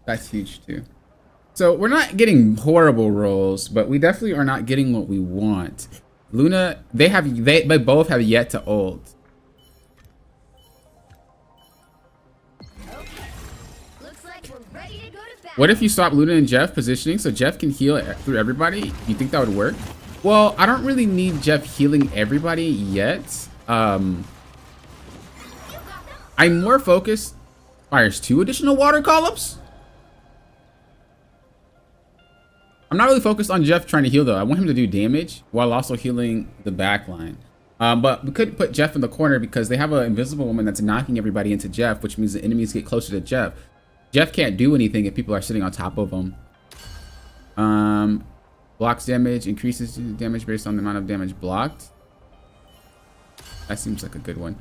That's huge too. So we're not getting horrible rolls, but we definitely are not getting what we want. Luna, they both have yet to ult. Looks like we're ready to go to battle. What if you swap Luna and Jeff positioning so Jeff can heal through everybody? You think that would work? Well, I don't really need Jeff healing everybody yet. I'm more focused. Fires 2 additional water columns? I'm not really focused on Jeff trying to heal though. I want him to do damage while also healing the back line. But we could put Jeff in the corner because they have an Invisible Woman that's knocking everybody into Jeff, which means the enemies get closer to Jeff. Jeff can't do anything if people are sitting on top of him. Blocks damage, increases damage based on the amount of damage blocked. That seems like a good one.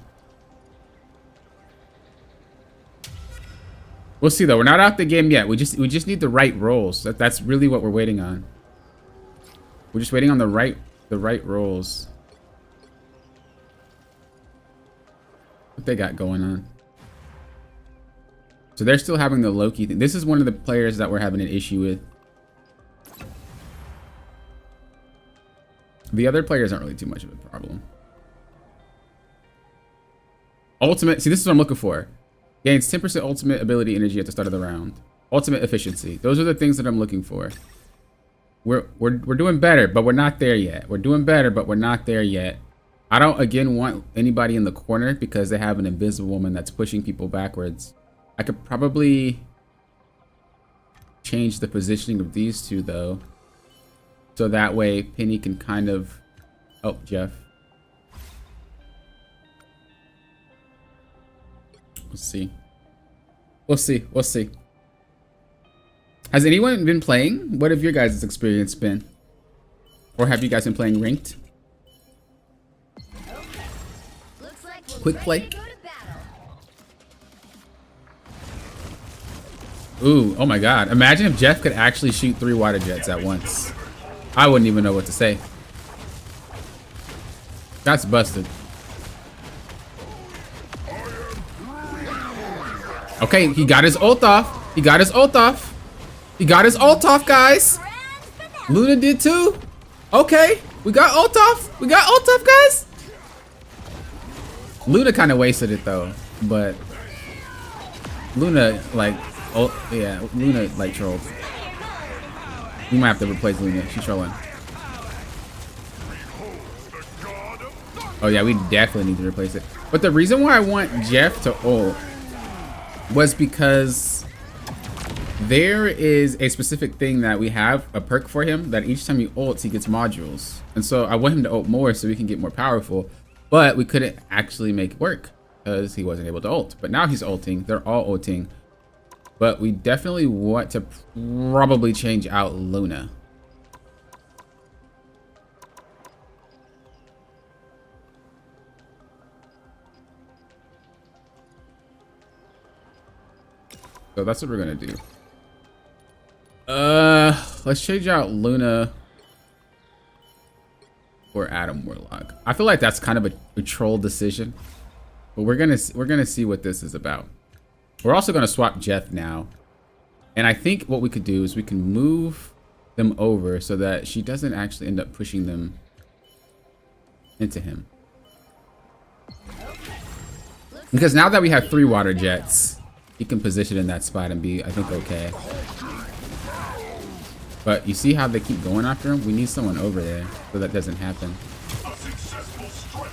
We'll see though. We're not out the game yet. We just need the right rolls. That's really what we're waiting on. We're just waiting on the right rolls. what they got going on. So they're still having the Loki thing. This is one of the players that we're having an issue with. The other players aren't really too much of a problem. Ultimate, see, this is what I'm looking for. Gains 10% ultimate ability energy at the start of the round. Ultimate efficiency. Those are the things that I'm looking for. We're doing better, but we're not there yet. We're doing better, but we're not there yet. I don't, again, want anybody in the corner because they have an invisible woman that's pushing people backwards. I could probably change the positioning of these two, though. So that way, Penny can kind of... Oh, Jeff. We'll see. We'll see. We'll see. Has anyone been playing? What have your guys' experience been? Or have you guys been playing ranked? Quick play. Ooh, oh my god. Imagine if Jeff could actually shoot 3 water jets at once. I wouldn't even know what to say. That's busted. Okay, he got his ult off. He got his ult off. He got his ult off, guys. Luna did too. Okay, we got ult off. We got ult off, guys. Luna kind of wasted it though, but Luna like, oh yeah, Luna like trolled. We might have to replace Luna. She's trolling. Oh yeah, we definitely need to replace it. But the reason why I want Jeff to ult was because there is a specific thing that we have, a perk for him, that each time he ults, he gets modules. And so I want him to ult more so we can get more powerful. But we couldn't actually make it work because he wasn't able to ult. But now he's ulting. They're all ulting. But we definitely want to probably change out Luna. So that's what we're gonna do. Let's change out Luna or Adam Warlock. I feel like that's kind of a troll decision, but we're gonna see what this is about. We're also gonna swap Jeff now, and I think what we could do is we can move them over so that she doesn't actually end up pushing them into him. Because now that we have 3 water jets, he can position in that spot and be, I think, okay. But you see how they keep going after him? We need someone over there so that doesn't happen. A successful strike.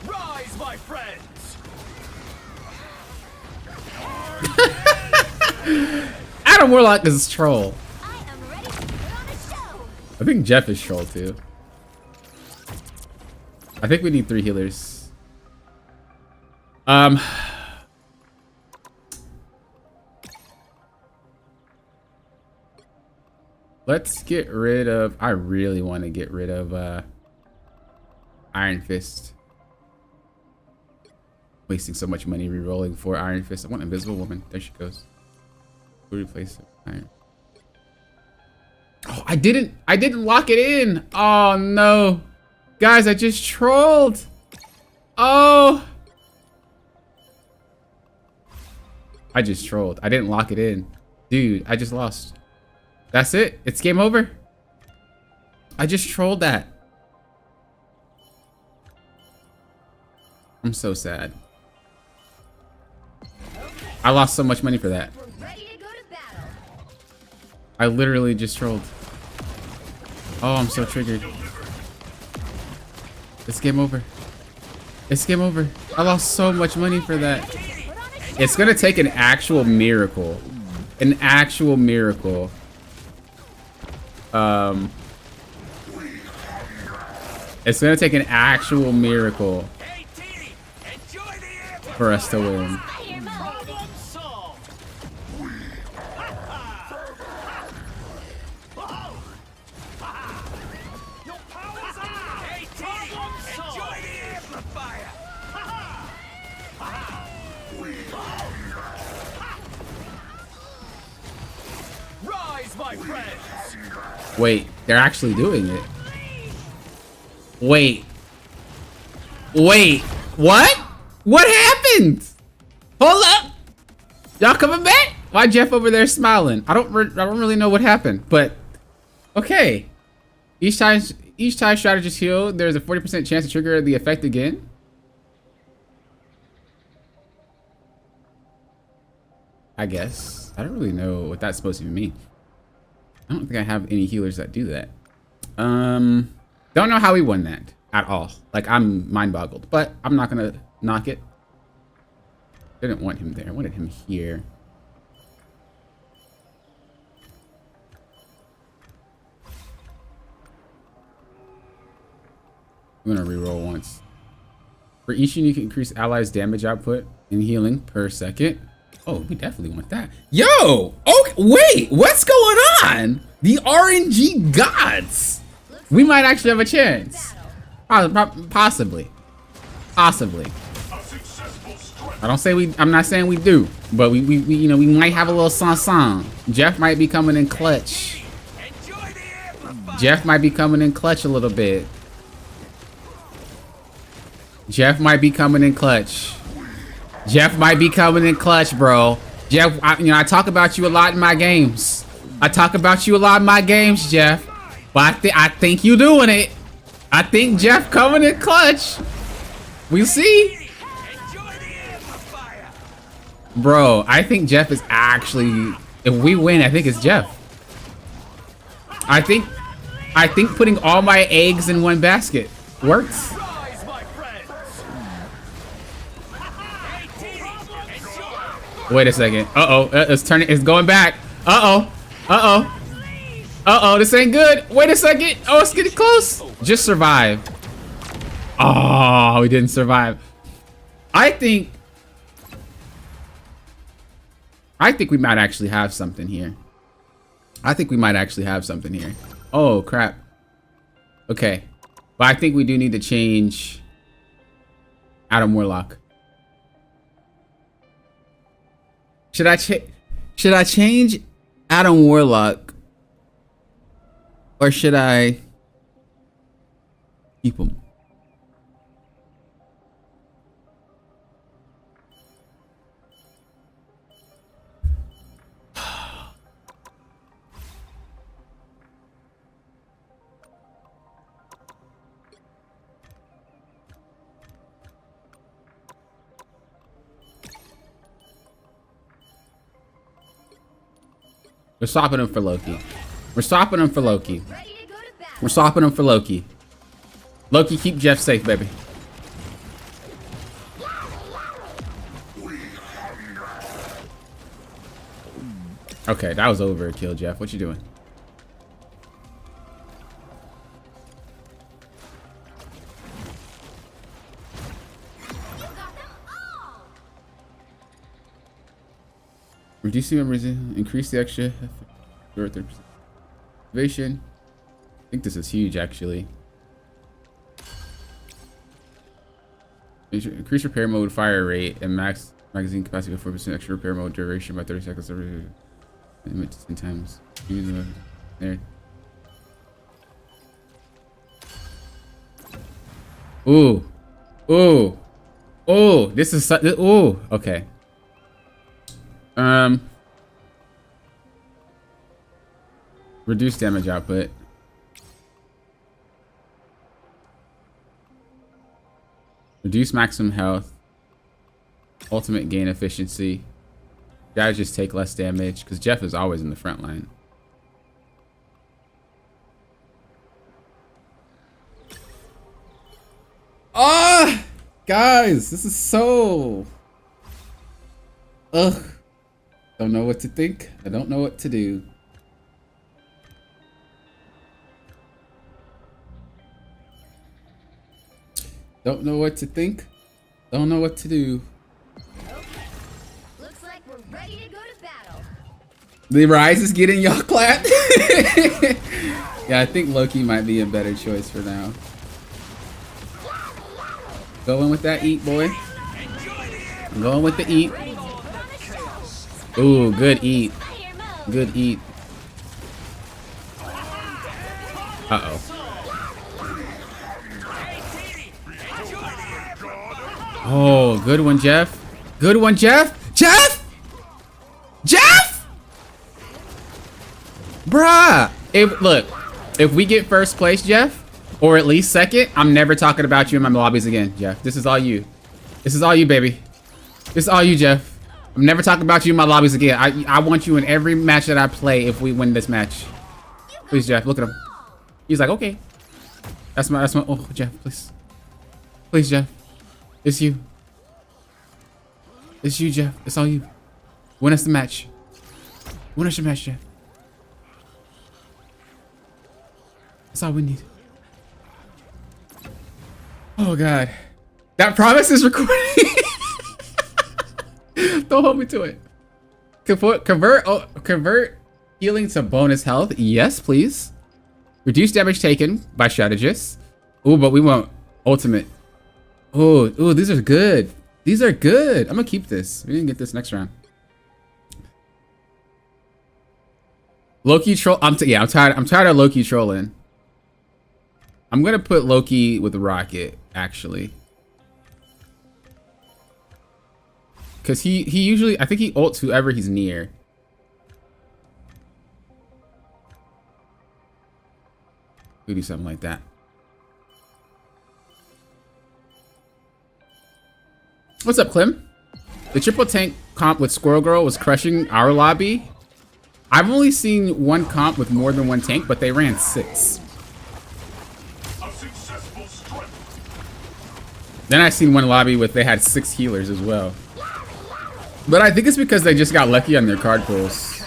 Rise, my friends. Adam Warlock is troll. I am ready to put on a show. I think Jeff is troll too. I think we need 3 healers. Let's get rid of, I really want to get rid of Iron Fist. Wasting so much money re-rolling for Iron Fist. I want Invisible Woman. There she goes. We'll replace it. Iron. Oh, I didn't lock it in. Oh no. Guys, I just trolled. Oh. I just trolled. I didn't lock it in. Dude, I just lost. That's it. It's game over. I just trolled that. I'm so sad. I lost so much money for that. I literally just trolled. Oh, I'm so triggered. It's game over. It's game over. I lost so much money for that. It's gonna take an actual miracle. An actual miracle. It's gonna take an actual miracle for us to win. Wait, they're actually doing it. Wait. Wait, what? What happened? Hold up. Y'all coming back? Why Jeff over there smiling? I don't really know what happened, but okay. Each time strategist heal, there's a 40% chance to trigger the effect again. I guess. I don't really know what that's supposed to mean. I don't think I have any healers that do that. Don't know how we won that at all. Like, I'm mind boggled, but I'm not gonna knock it. Didn't want him there. I wanted him here. I'm gonna reroll once. For each unique increase allies damage output and healing per second. Oh, we definitely want that. Yo! Okay, wait, what's going on? The RNG gods. We might actually have a chance. Possibly. Possibly. I'm not saying we do, but we you know, we might have a little song. Jeff might be coming in clutch. Jeff might be coming in clutch a little bit. Jeff might be coming in clutch. Jeff might be coming in clutch, bro. Jeff, I talk about you a lot in my games. Jeff. But I think you doing it. I think Jeff coming in clutch. We see. Bro, I think Jeff is actually, if we win, I think it's Jeff. I think putting all my eggs in one basket works. Wait a second. Uh-oh. It's turning. It's going back. Uh-oh. Uh-oh. Uh-oh. This ain't good. Wait a second. Oh, it's getting close. Just survive. Oh, we didn't survive. I think we might actually have something here. Oh, crap. Okay. But I think we do need to change Adam Warlock. Should I change Adam Warlock, or should I keep him? We're swapping him for Loki. Loki, keep Jeff safe, baby. Okay, that was overkill, Jeff. What you doing? Reduce the members, increase the extra activation. I think this is huge, actually. Increase repair mode fire rate and max magazine capacity with 4% extra repair mode duration by 30 seconds every limit to 10 times. There. Ooh. Ooh. Oh, this is ooh. Okay. Reduce damage output. Reduce maximum health. Ultimate gain efficiency. Guys just take less damage because Jeff is always in the front line. Ah, guys, this is so. Ugh. Don't know what to think. I don't know what to do. Don't know what to think. Don't know what to do. Okay. Looks like we're ready to go to battle. The Rise is getting y'all clapped. Yeah, I think Loki might be a better choice for now. Going with that eat, boy. I'm going with the eat. Ooh, good eat. Good eat. Uh-oh. Oh, good one, Jeff. Good one, Jeff. Jeff! Jeff! Bruh. If we get first place, Jeff, or at least second, I'm never talking about you in my lobbies again, Jeff. This is all you. This is all you, baby. This is all you, Jeff. I'm never talking about you in my lobbies again. I want you in every match that I play if we win this match. Please, Jeff, look at him. He's like, okay. That's my, oh, Jeff, please. Please, Jeff. It's you. It's you, Jeff. It's all you. Win us the match. Win us the match, Jeff. That's all we need. Oh, God. That promise is recording. Don't hold me to it. Convert healing to bonus health. Yes, please. Reduce damage taken by strategists. Ooh, but we want ultimate. Ooh, these are good. These are good. I'm gonna keep this. We didn't get this next round. Loki troll. I'm tired of Loki trolling. I'm gonna put Loki with Rocket, actually. Cause he usually, I think he ults whoever he's near. We do something like that. What's up, Clem? The triple tank comp with Squirrel Girl was crushing our lobby. I've only seen one comp with more than one tank, but they ran 6. Then I seen one lobby with they had 6 healers as well. But I think it's because they just got lucky on their card pulls.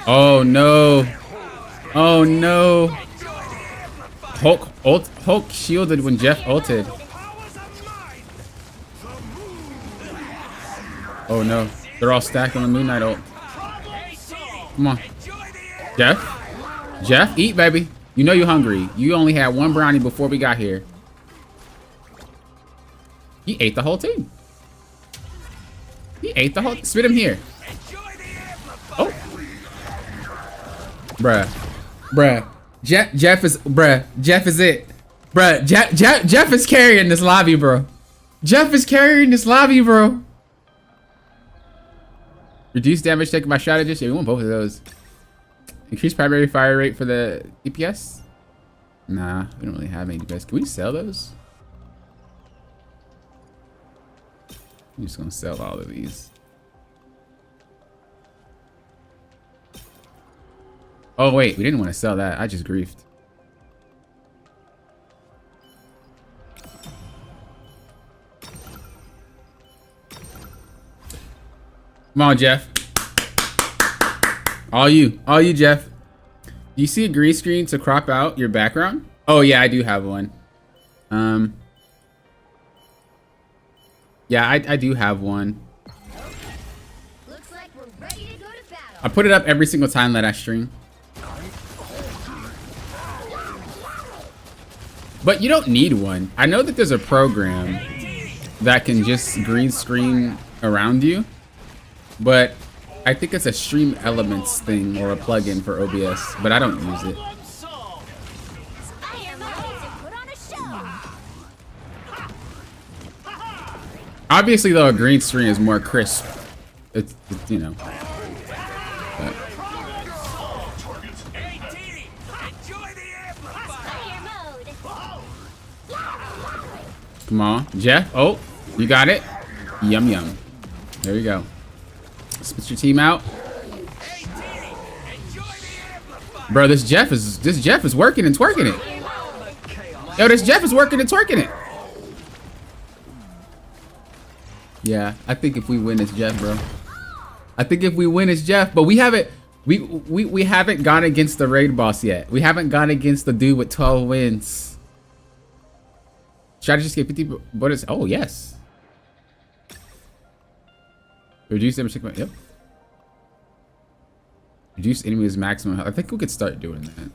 Oh no. Oh no. Hulk shielded when Jeff ulted. Oh no. They're all stacked on the Moon Knight ult. Come on. Jeff, eat, baby. You know you're hungry. You only had 1 brownie before we got here. He ate the whole team. He ate the whole. Spit him here. Oh. Bruh. Jeff is it. Bruh, Jeff is carrying this lobby, bro. Jeff is carrying this lobby, bro. Reduce damage taken by strategists. Yeah, we want both of those. Increase primary fire rate for the DPS. Nah, we don't really have any DPS. Can we sell those? I'm just gonna sell all of these. Oh wait, we didn't want to sell that. I just griefed. Come on, Jeff. All you, Jeff. Do you see a green screen to crop out your background? Oh yeah, I do have one. Yeah, I do have one. Looks like we're ready to go to battle. I put it up every single time that I stream. But you don't need one. I know that there's a program that can just green screen around you, but I think it's a Stream Elements thing or a plugin for OBS, but I don't use it. I am ready to put on a show. Obviously, though, a green screen is more crisp. It's you know. But. Come on, Jeff. Oh, you got it. Yum yum. There you go. Spit your team out. Bro, this Jeff is working and twerking it. Yo, this Jeff is working and twerking it. Yeah, I think if we win, it's Jeff, bro. I think if we win, it's Jeff. But we haven't gone against the raid boss yet. We haven't gone against the dude with 12 wins. Strategist get 50 bonus. Oh yes. Reduce damage. Yep. Reduce enemies maximum health. I think we could start doing that.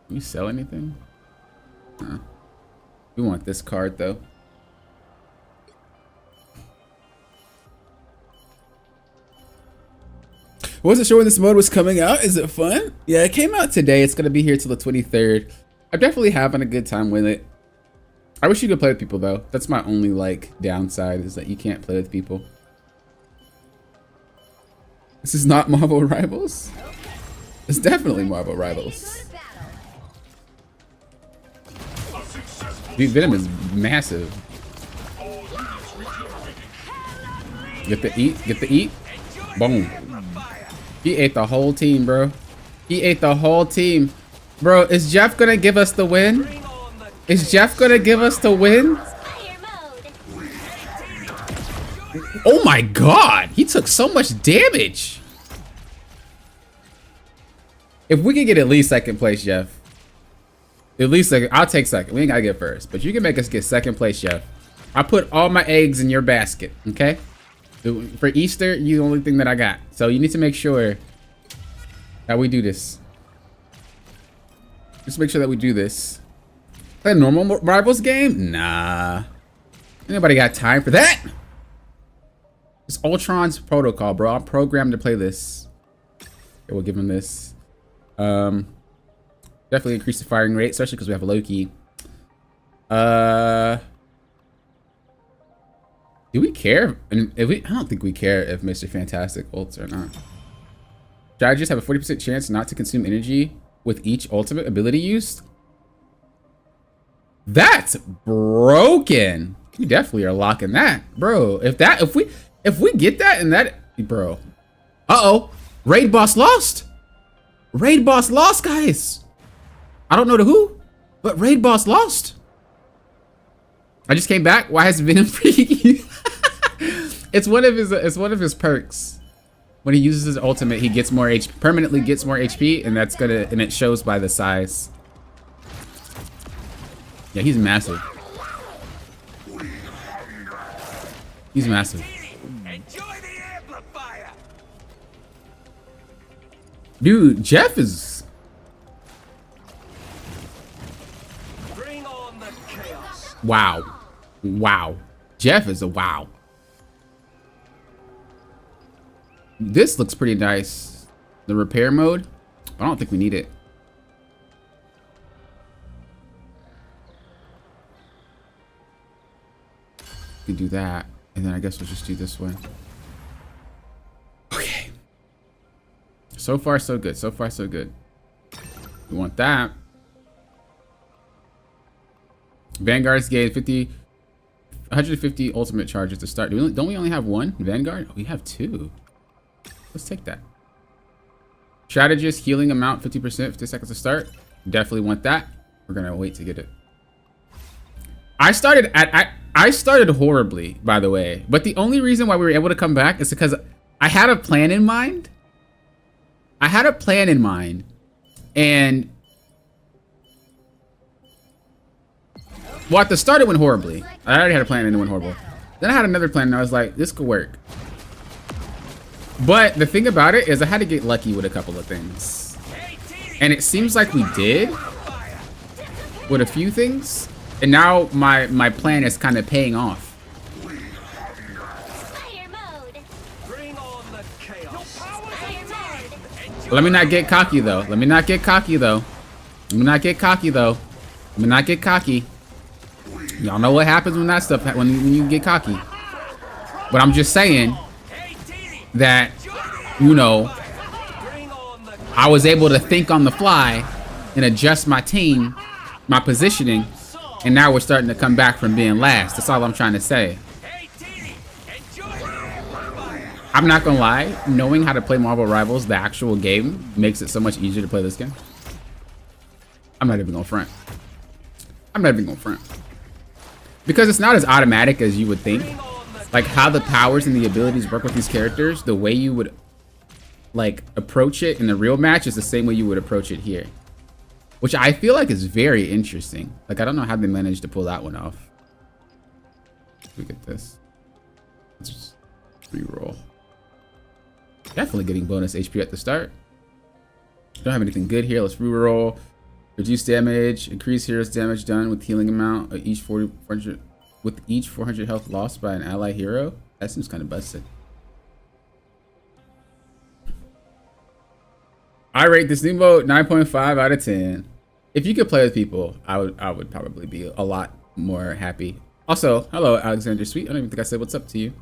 Can we sell anything? No. We want this card though. Wasn't sure when this mode was coming out. Is it fun? Yeah, it came out today. It's gonna be here till the 23rd. I'm definitely having a good time with it. I wish you could play with people though. That's my only like downside, is that you can't play with people. This is not Marvel Rivals. It's definitely Marvel Rivals. Dude, Venom is massive. Get the eat, get the eat. Boom. He ate the whole team, bro. He ate the whole team. Bro, is Jeff gonna give us the win? Is Jeff gonna give us the win? Oh my god, he took so much damage. If we can get at least second place, Jeff. At least second, I'll take second. We ain't gotta get first, but you can make us get second place, Jeff. I put all my eggs in your basket, okay? For Easter, you're the only thing that I got. So you need to make sure that we do this. Just make sure that we do this. Play a normal Rivals game? Nah. Anybody got time for that? It's Ultron's Protocol, bro. I'm programmed to play this. Okay, we'll give him this. Definitely increase the firing rate, especially because we have a Loki. Do we care? And if I don't think we care if Mr. Fantastic ults or not. Strategists have a 40% chance not to consume energy with each ultimate ability used. That's broken. We definitely are locking that, bro. If we get that and that, bro. Uh-oh. Raid boss lost. Raid boss lost, guys. I don't know to who, but Raid boss lost. I just came back. Why has Venom freaking? It's one of his perks. When he uses his ultimate, he gets more HP, permanently gets more HP, and it shows by the size. Yeah, he's massive. He's massive. Dude, Jeff is... Wow. Wow. Jeff is a wow. This looks pretty nice. The repair mode. I don't think we need it. We can do that. And then I guess we'll just do this one. Okay. So far, so good. So far, so good. We want that. Vanguards gain 150 ultimate charges to start. Don't we only have one Vanguard? Oh, we have two. Let's take that. Strategist healing amount 50%, 50 seconds to start. Definitely want that. We're gonna wait to get it. I started horribly, by the way, but the only reason why we were able to come back is because I had a plan in mind. And well, at the start it went horribly. I already had a plan and it went horrible. Then I had another plan and I was like, this could work. But the thing about it is I had to get lucky with a couple of things. And it seems like we did with a few things. And now my plan is kind of paying off. Let me not get cocky though. Let me not get cocky though. Let me not get cocky though. Let me not get cocky. Y'all know what happens when that stuff, when you get cocky. But I'm just saying that, you know, I was able to think on the fly and adjust my team, my positioning, and now we're starting to come back from being last. That's all I'm trying to say. I'm not gonna lie, knowing how to play Marvel Rivals, the actual game, makes it so much easier to play this game. I'm not even gonna front. I'm not even gonna front. Because it's not as automatic as you would think. Like how the powers and the abilities work with these characters, the way you would like approach it in the real match is the same way you would approach it here. Which I feel like is very interesting. Like I don't know how they managed to pull that one off. Look at this. Let's just reroll. Definitely getting bonus HP at the start. Don't have anything good here. Let's reroll. Reduce damage. Increase hero's damage done with healing amount of each 400 with each 400 health lost by an ally hero. That seems kind of busted. I rate this new mode 9.5 out of 10. If you could play with people, I would probably be a lot more happy. Also, hello Alexander Sweet. I don't even think I said what's up to you.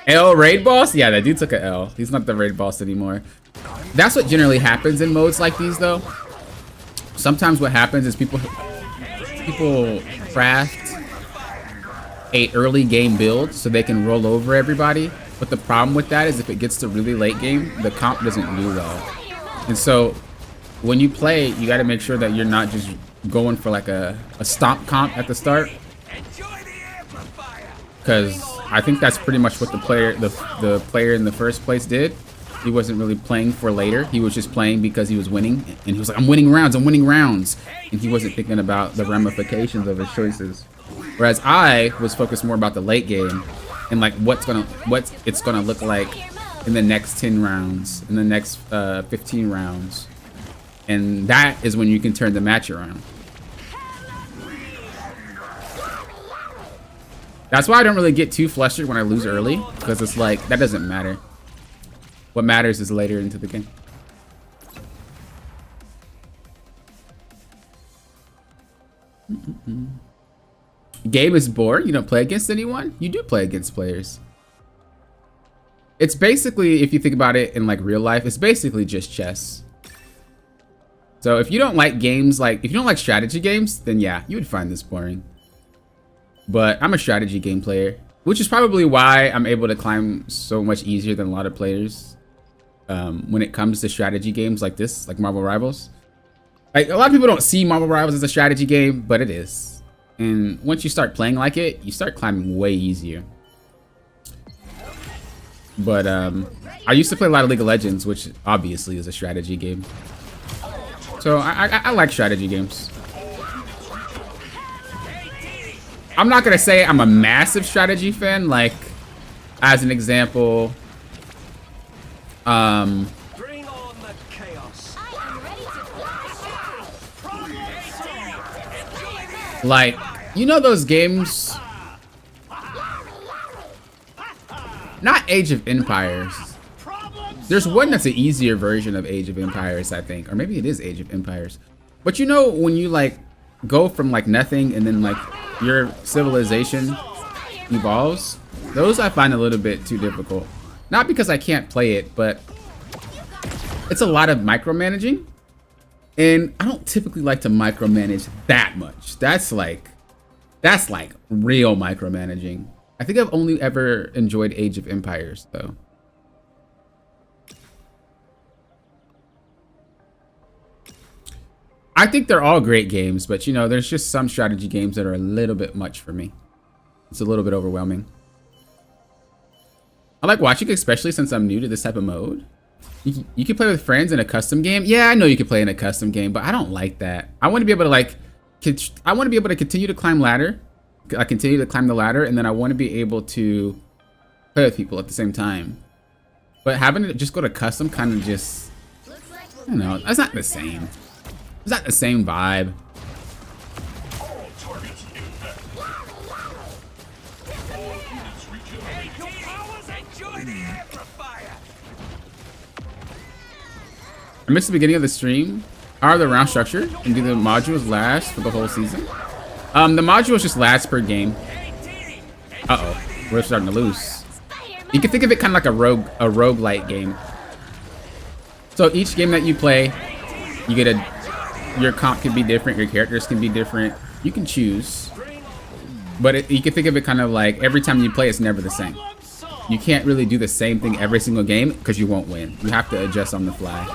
L raid boss? Yeah, that dude took a L. He's not the raid boss anymore. That's what generally happens in modes like these though. Sometimes what happens is people craft a early game build so they can roll over everybody. But the problem with that is if it gets to really late game, the comp doesn't do well. And so when you play, you got to make sure that you're not just going for like a stomp comp at the start. Because I think that's pretty much what the player in the first place did. He wasn't really playing for later. He was just playing because he was winning. And he was like, I'm winning rounds, I'm winning rounds. And he wasn't thinking about the ramifications of his choices. Whereas I was focused more about the late game and like what it's gonna look like in the next 10 rounds, in the next 15 rounds. And that is when you can turn the match around. That's why I don't really get too flustered when I lose early, because it's like, that doesn't matter. What matters is later into the game. Game is boring. You don't play against anyone? You do play against players. It's basically, if you think about it in like real life, it's basically just chess. So if you don't like games, like if you don't like strategy games, then yeah, you would find this boring. But I'm a strategy game player, which is probably why I'm able to climb so much easier than a lot of players when it comes to strategy games like this, like Marvel Rivals. Like a lot of people don't see Marvel Rivals as a strategy game, but it is. And once you start playing like it, you start climbing way easier. But I used to play a lot of League of Legends, which obviously is a strategy game. So I like strategy games. I'm not gonna say I'm a massive strategy fan. Like, as an example, Bring on the chaos. like, you know those games? Not Age of Empires. There's one that's an easier version of Age of Empires, I think. Or maybe it is Age of Empires. But you know when you like go from like nothing and then like your civilization evolves? Those I find a little bit too difficult. Not because I can't play it, but it's a lot of micromanaging. And I don't typically like to micromanage that much. That's like real micromanaging. I think I've only ever enjoyed Age of Empires though. I think they're all great games, but you know, there's just some strategy games that are a little bit much for me. It's a little bit overwhelming. I like watching, especially since I'm new to this type of mode. You can play with friends in a custom game. Yeah, I know you can play in a custom game, but I don't like that. I want to be able to like, I want to be able to continue to climb ladder. I continue to climb the ladder, and then I want to be able to play with people at the same time. But having to just go to custom kind of just, I don't know, that's not the same. It's not the same vibe. I missed the beginning of the stream. How are the round structure? And do the modules last for the whole season? The modules just last per game. Uh-oh, we're starting to lose. You can think of it kind of like a roguelite game. So each game that you play, you get your comp can be different, your characters can be different. You can choose. But you can think of it kind of like every time you play, it's never the same. You can't really do the same thing every single game because you won't win. You have to adjust on the fly.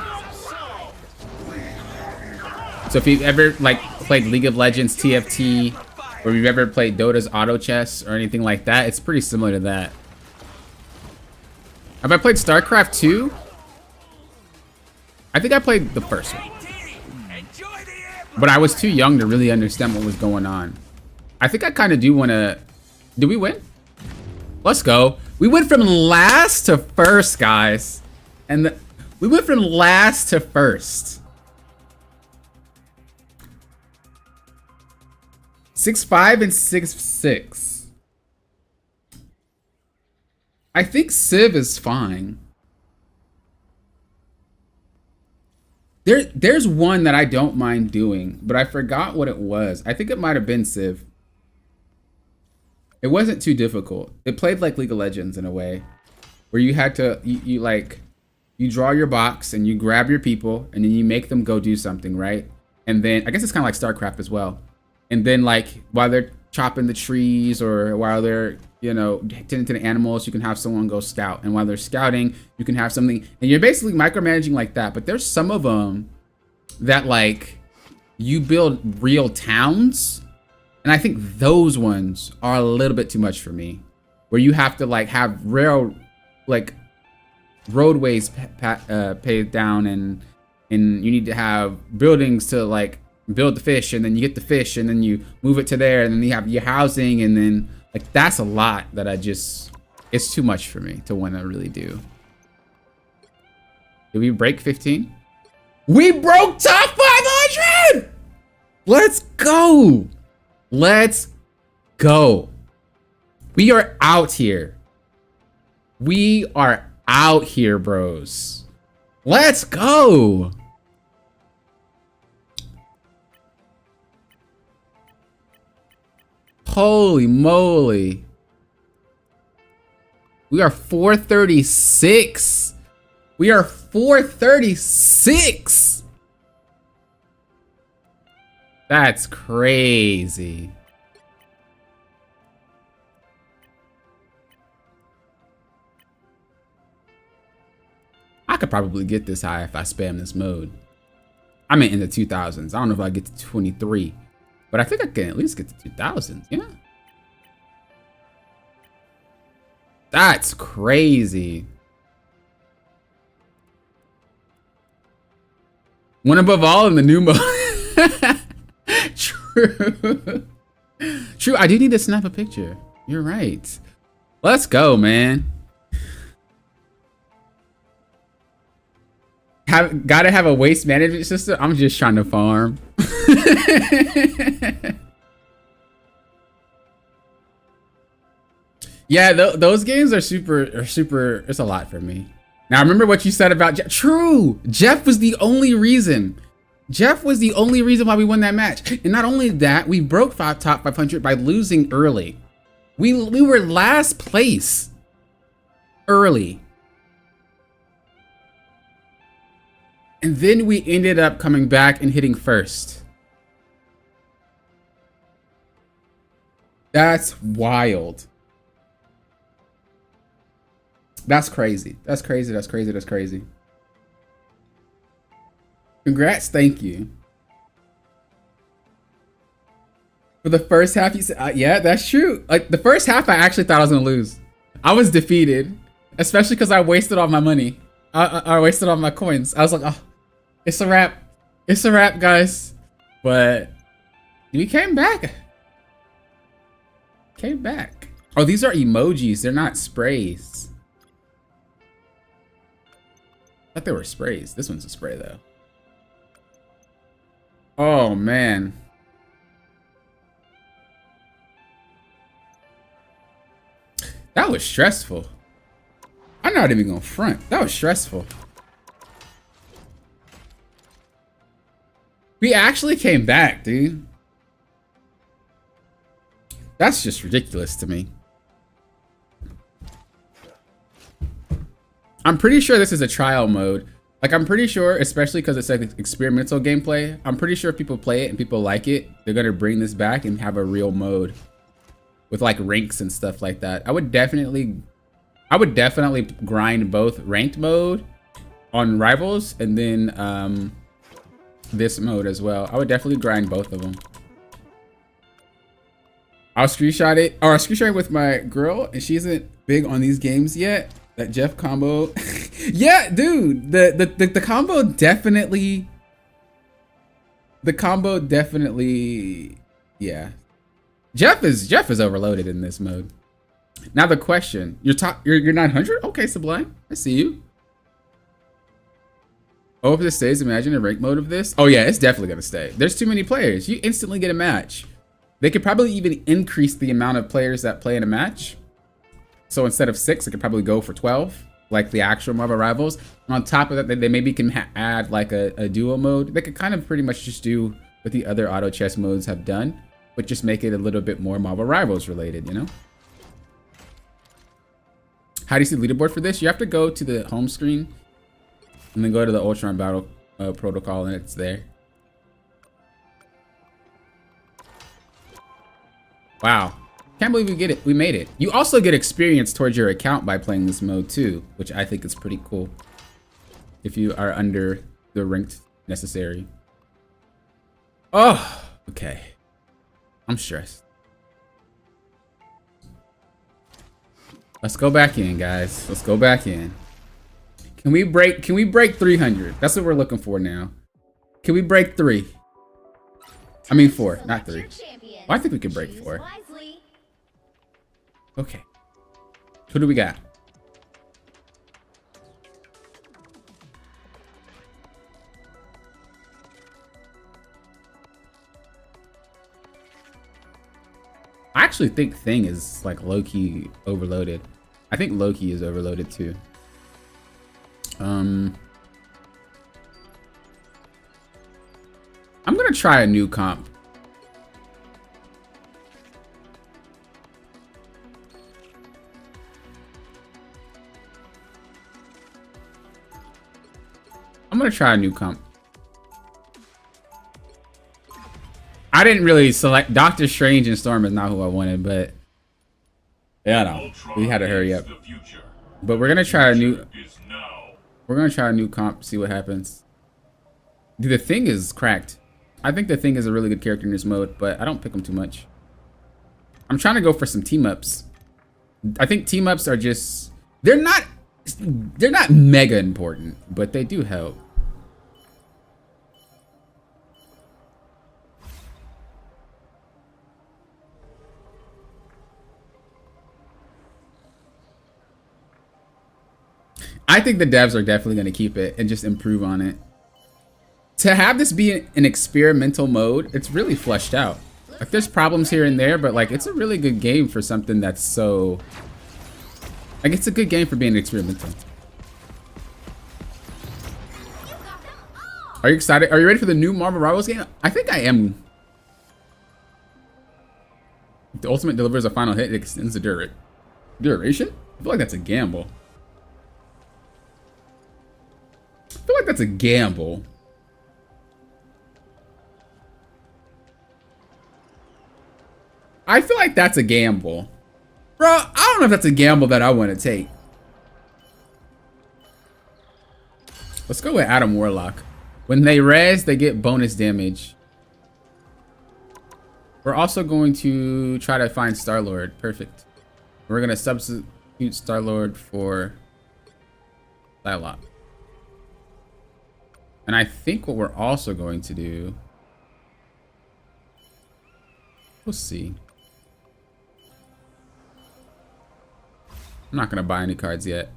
So if you've ever like played League of Legends TFT, or you've ever played Dota's auto chess or anything like that, it's pretty similar to that. Have I played StarCraft 2? I think I played the first one. But I was too young to really understand what was going on. I think I kind of do want to... Did we win? Let's go. We went from last to first, guys. And we went from last to first. 6-5 and 6-6. I think Civ is fine. There's one that I don't mind doing, but I forgot what it was. I think it might have been Civ. It wasn't too difficult. It played like League of Legends in a way, where you had to you draw your box and you grab your people and then you make them go do something, right? And then I guess it's kind of like StarCraft as well. And then like while they're chopping the trees or while they're, you know, tending to the animals, you can have someone go scout. And while they're scouting, you can have something, and you're basically micromanaging like that. But there's some of them that like you build real towns. And I think those ones are a little bit too much for me, where you have to like have roadways paved down, and you need to have buildings to like build the fish, and then you get the fish and then you move it to there, and then you have your housing, and then like that's a lot that it's too much for me to want to really do. Did we break 15? We broke top 500! Let's go! Let's go. We are out here. We are out here, bros. Let's go. Holy moly. We are 436. We are 436. That's crazy. I could probably get this high if I spam this mode. I mean in the 2000s. I don't know if I get to 23, but I think I can at least get to 2000s. Yeah. That's crazy. One above all in the new mode. True. True. I do need to snap a picture. You're right. Let's go, man. Gotta have a waste management system. I'm just trying to farm. Yeah, those games are super. It's a lot for me. Now remember what you said about Jeff. True. Jeff was the only reason. Jeff was the only reason why we won that match. And not only that, we broke top 500 by losing early. We were last place early. And then we ended up coming back and hitting first. That's wild. That's crazy. That's crazy. That's crazy. That's crazy. Congrats. Thank you. For the first half, you said, yeah, that's true. Like the first half, I actually thought I was going to lose. I was defeated, especially because I wasted all my money. I wasted all my coins. I was like, oh, it's a wrap. It's a wrap, guys. But we came back. Came back. Oh, these are emojis. They're not sprays. I thought they were sprays. This one's a spray, though. Oh, man. That was stressful. I'm not even gonna front. That was stressful. We actually came back, dude. That's just ridiculous to me. I'm pretty sure this is a trial mode. Like, I'm pretty sure, especially because it's like experimental gameplay, I'm pretty sure if people play it and people like it, they're gonna bring this back and have a real mode with like ranks and stuff like that. I would definitely grind both ranked mode on Rivals and then this mode as well. I would definitely grind both of them. I'll screenshot it. Or I'll screenshot it with my girl, and she isn't big on these games yet. That Jeff combo. Yeah, dude. The combo definitely. The combo definitely. Yeah. Jeff is overloaded in this mode. Now the question, you're 900? Okay, Sublime. I see you. Oh, if this stays, imagine a rank mode of this. Oh yeah, it's definitely gonna stay. There's too many players. You instantly get a match. They could probably even increase the amount of players that play in a match. So instead of 6, it could probably go for 12. like the actual Marvel Rivals. And on top of that, they maybe can add like a duo mode. They could kind of pretty much just do what the other auto chess modes have done, but just make it a little bit more Marvel Rivals related, you know? How do you see the leaderboard for this? You have to go to the home screen and then go to the Ultron Battle Protocol, and it's there. Wow. Can't believe we get it. We made it. You also get experience towards your account by playing this mode too, which I think is pretty cool. If you are under the ranked necessary. Oh, okay. I'm stressed. Let's go back in, guys. Let's go back in. Can we break 300? That's what we're looking for now. Can we break 3? I mean 4, not 3. Well, I think we can break 4. Okay. Who do we got? I actually think Thing is like low-key overloaded. I think Loki is overloaded too. I'm gonna try a new comp. I'm gonna try a new comp. I didn't really select Doctor Strange and Storm is not who I wanted, but yeah, no, we had to hurry up. But we're gonna try a new. We're gonna try a new comp, see what happens. Dude, the Thing is cracked. I think the Thing is a really good character in this mode, but I don't pick him too much. I'm trying to go for some team ups. I think team ups are just they're not mega important, but they do help. I think the devs are definitely going to keep it and just improve on it. To have this be an experimental mode, it's really fleshed out. Like there's problems here and there, but like it's a really good game for something that's so... Like it's a good game for being experimental. Are you excited? Are you ready for the new Marvel Rivals game? I think I am. If the Ultimate delivers a final hit, it extends the duration? I feel like that's a gamble. I feel like that's a gamble. I feel like that's a gamble. Bro, I don't know if that's a gamble that I want to take. Let's go with Adam Warlock. When they res, they get bonus damage. We're also going to try to find Star-Lord. Perfect. We're going to substitute Star-Lord for Psylocke. And I think what we're also going to do, we'll see. I'm not going to buy any cards yet.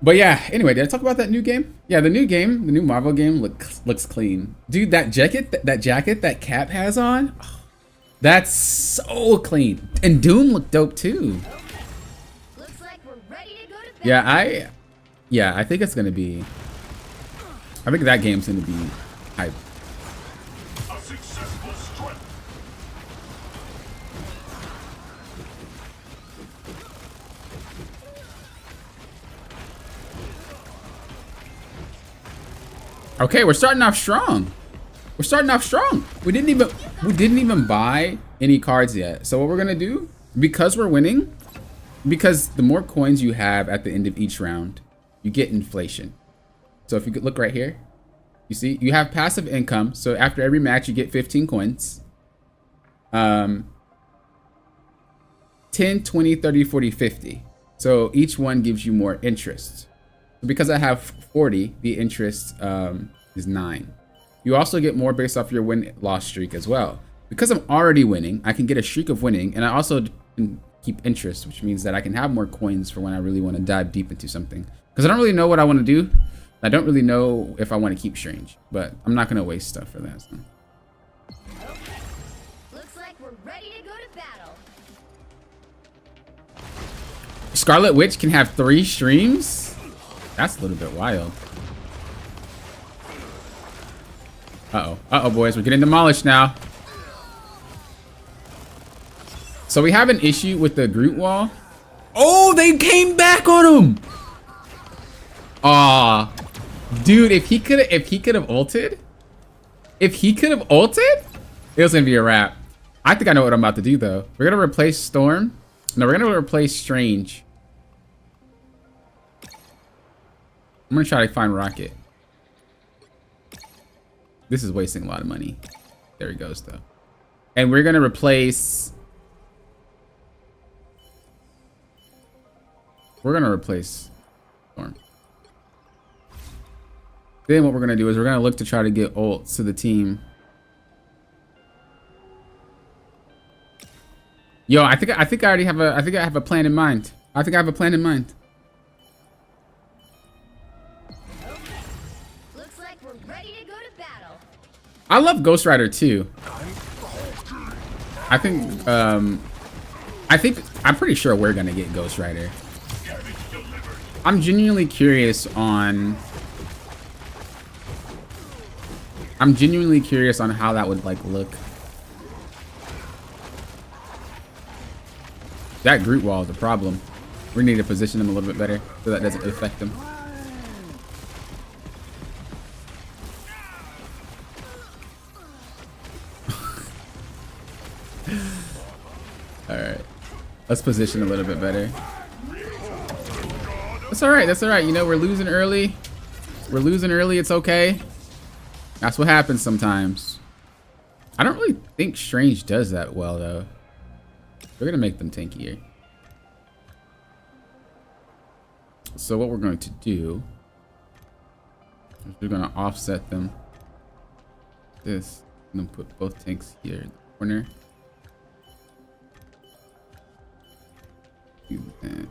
But yeah, anyway, did I talk about that new game? Yeah, the new game, the new Marvel game looks clean. Dude, that jacket that Cap has on, oh, that's so clean. And Doom looked dope too. Looks like we're ready to go to bed. Yeah, I think it's going to be... I think that game's gonna be hype. A successful strike. Okay, we're starting off strong. We're starting off strong. We didn't even buy any cards yet. So what we're gonna do, because we're winning, because the more coins you have at the end of each round, you get inflation. So if you could look right here, you see, you have passive income. So after every match, you get 15 coins. 10, 20, 30, 40, 50. So each one gives you more interest. So because I have 40, the interest is 9. You also get more based off your win-loss streak as well. Because I'm already winning, I can get a streak of winning, and I also can keep interest, which means that I can have more coins for when I really want to dive deep into something. Because I don't really know what I want to do. I don't really know if I want to keep Strange, but I'm not going to waste stuff for that. So. Okay. Looks like we're ready to go to battle. Scarlet Witch can have 3 streams? That's a little bit wild. Uh-oh. Uh-oh, boys. We're getting demolished now. So we have an issue with the Groot wall. Oh, they came back on him! Aw. Dude, if he could have ulted, it was gonna be a wrap. I think I know what I'm about to do though. We're gonna replace Storm. No, we're gonna replace Strange. I'm gonna try to find Rocket. This is wasting a lot of money. There he goes though. And we're gonna replace. We're gonna replace Storm. Then what we're gonna do is we're gonna look to try to get ults to the team. Yo, I think I already have a I have a plan in mind. Okay. Looks like we're ready to go to battle. I love Ghost Rider too. I think I'm pretty sure we're gonna get Ghost Rider. I'm genuinely curious on how that would like look. That Groot wall is a problem. We need to position him a little bit better so that doesn't affect him. Alright. Let's position a little bit better. That's alright. You know, we're losing early. It's okay. That's what happens sometimes. I don't really think Strange does that well, though. We're going to make them tankier. So what we're going to do is we're going to offset them. This. And then put both tanks here in the corner. Do that. And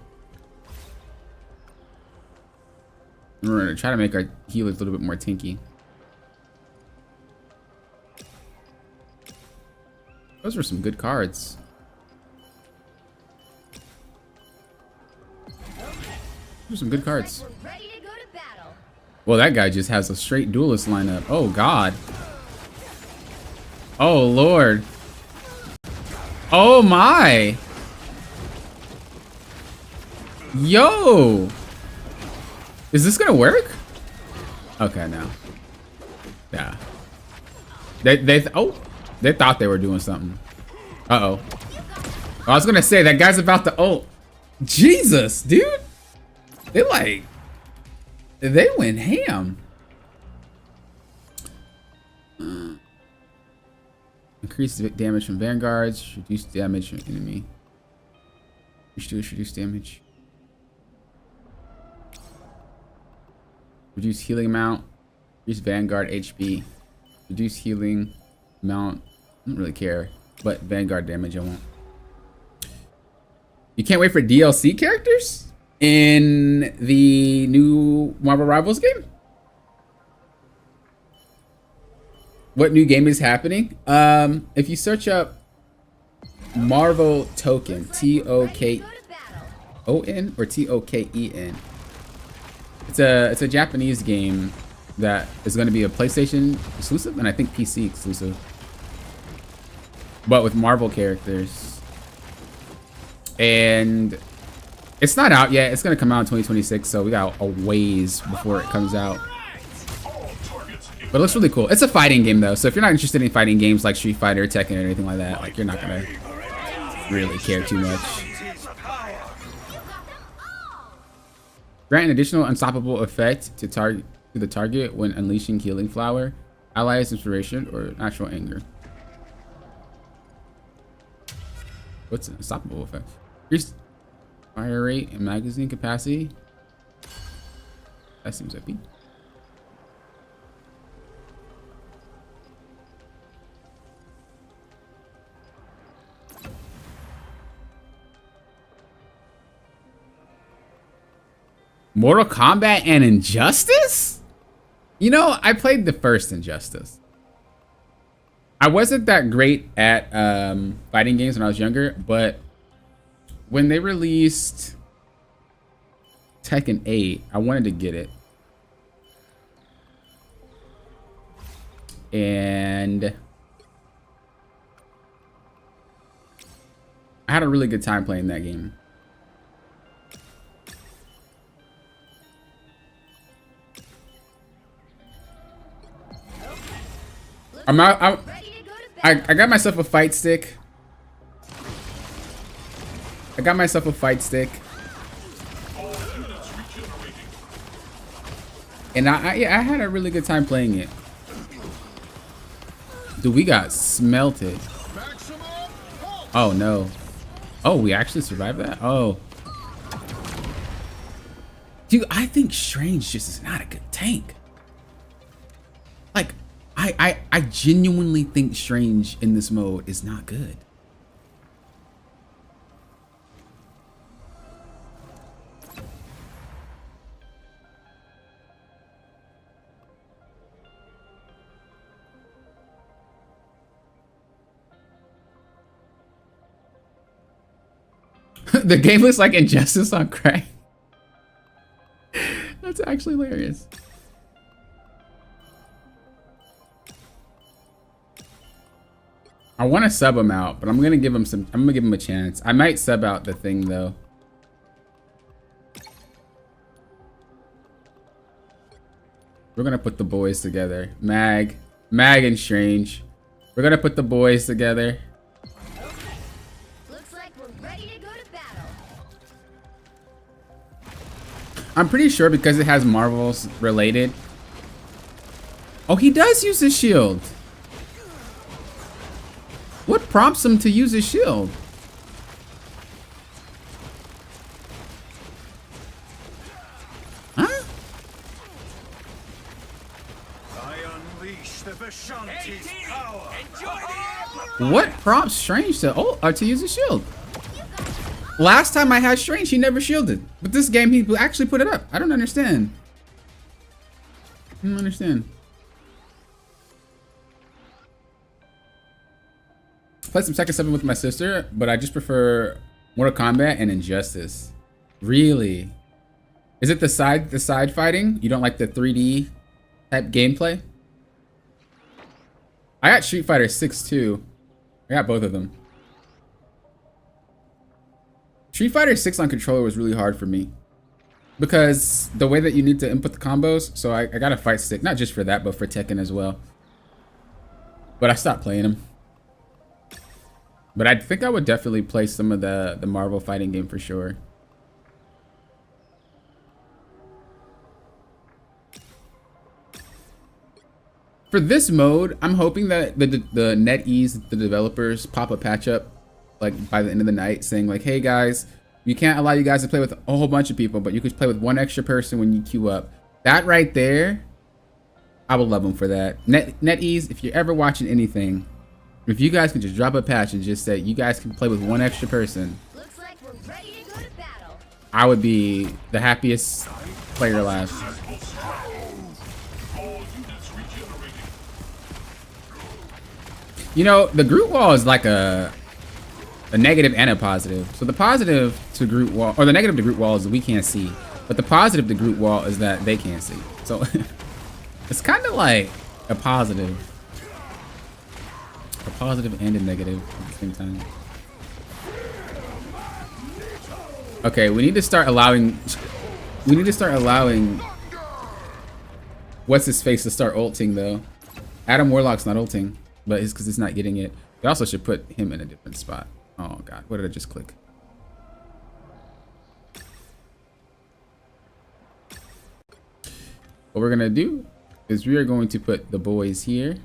we're going to try to make our healers a little bit more tanky. Those were some good cards. Well, that guy just has a straight duelist lineup. Oh, God. Oh, Lord. Oh, my. Yo. Is this going to work? Okay, now. Yeah. They thought they were doing something. Uh-oh. I was going to say, that guy's about to ult. Jesus, dude. They went ham. Increase damage from vanguards. Reduce damage from enemy. Reduce damage. Reduce healing amount. Reduce vanguard HP. Reduce healing amount. I don't really care, but vanguard damage I want. You can't wait for DLC characters in the new Marvel Rivals game? What new game is happening? If you search up Marvel Token, Token or Token, it's a Japanese game that is going to be a PlayStation exclusive and I think PC exclusive, but with Marvel characters. And it's not out yet. It's going to come out in 2026, so we got a ways before it comes out. But it looks really cool. It's a fighting game, though, so if you're not interested in fighting games like Street Fighter, Tekken, or anything like that, like, you're not going to really care too much. Grant an additional unstoppable effect to the target when unleashing Healing Flower, allies inspiration, or natural anger. What's an unstoppable effect? Increase fire rate and magazine capacity. That seems OP. Mortal Kombat and Injustice? You know, I played the first Injustice. I wasn't that great at fighting games when I was younger, but when they released Tekken 8. I wanted to get it. And I had a really good time playing that game. I got myself a fight stick. And I had a really good time playing it. Dude, we got smelted. Oh no. Oh, we actually survived that? Oh. Dude, I think Strange just is not a good tank. Like, I genuinely think Strange in this mode is not good. The game looks like Injustice on crack. That's actually hilarious. I want to sub him out, but I'm gonna give him a chance. I might sub out the thing though. We're gonna put the boys together. Mag and Strange. We're gonna put the boys together. Looks like we're ready to go to battle. I'm pretty sure because it has Marvels related. Oh, he does use his shield. What prompts him to use his shield? Huh? I unleash the Vishanti's power. What prompts Strange to use his shield? Last time I had Strange, he never shielded. But this game, he actually put it up. I don't understand. I don't understand. Played some Tekken 7 with my sister, but I just prefer Mortal Kombat and Injustice. Really? Is it the side fighting? You don't like the 3D type gameplay? I got Street Fighter 6 too. I got both of them. Street Fighter 6 on controller was really hard for me because the way that you need to input the combos. So I got a fight stick, not just for that, but for Tekken as well. But I stopped playing them. But I think I would definitely play some of the Marvel fighting game for sure. For this mode, I'm hoping that the NetEase, the developers, pop a patch up like by the end of the night saying like, hey guys, we can't allow you guys to play with a whole bunch of people, but you could play with one extra person when you queue up. That right there, I would love them for that. NetEase, if you're ever watching anything, if you guys can just drop a patch and just say you guys can play with one extra person, Looks like we're ready to go to battle. I would be the happiest player alive. You know, the Groot wall is like a negative and a positive. So the positive to Groot wall, or the negative to Groot wall, is we can't see, but the positive to Groot wall is that they can't see. So it's kind of like a positive and a negative at the same time. Okay, we need to start allowing what's his face to start ulting though. Adam Warlock's not ulting, but it's because he's not getting it. We also should put him in a different spot. Oh god, what did I just click? What we're gonna do is we are going to put the boys here.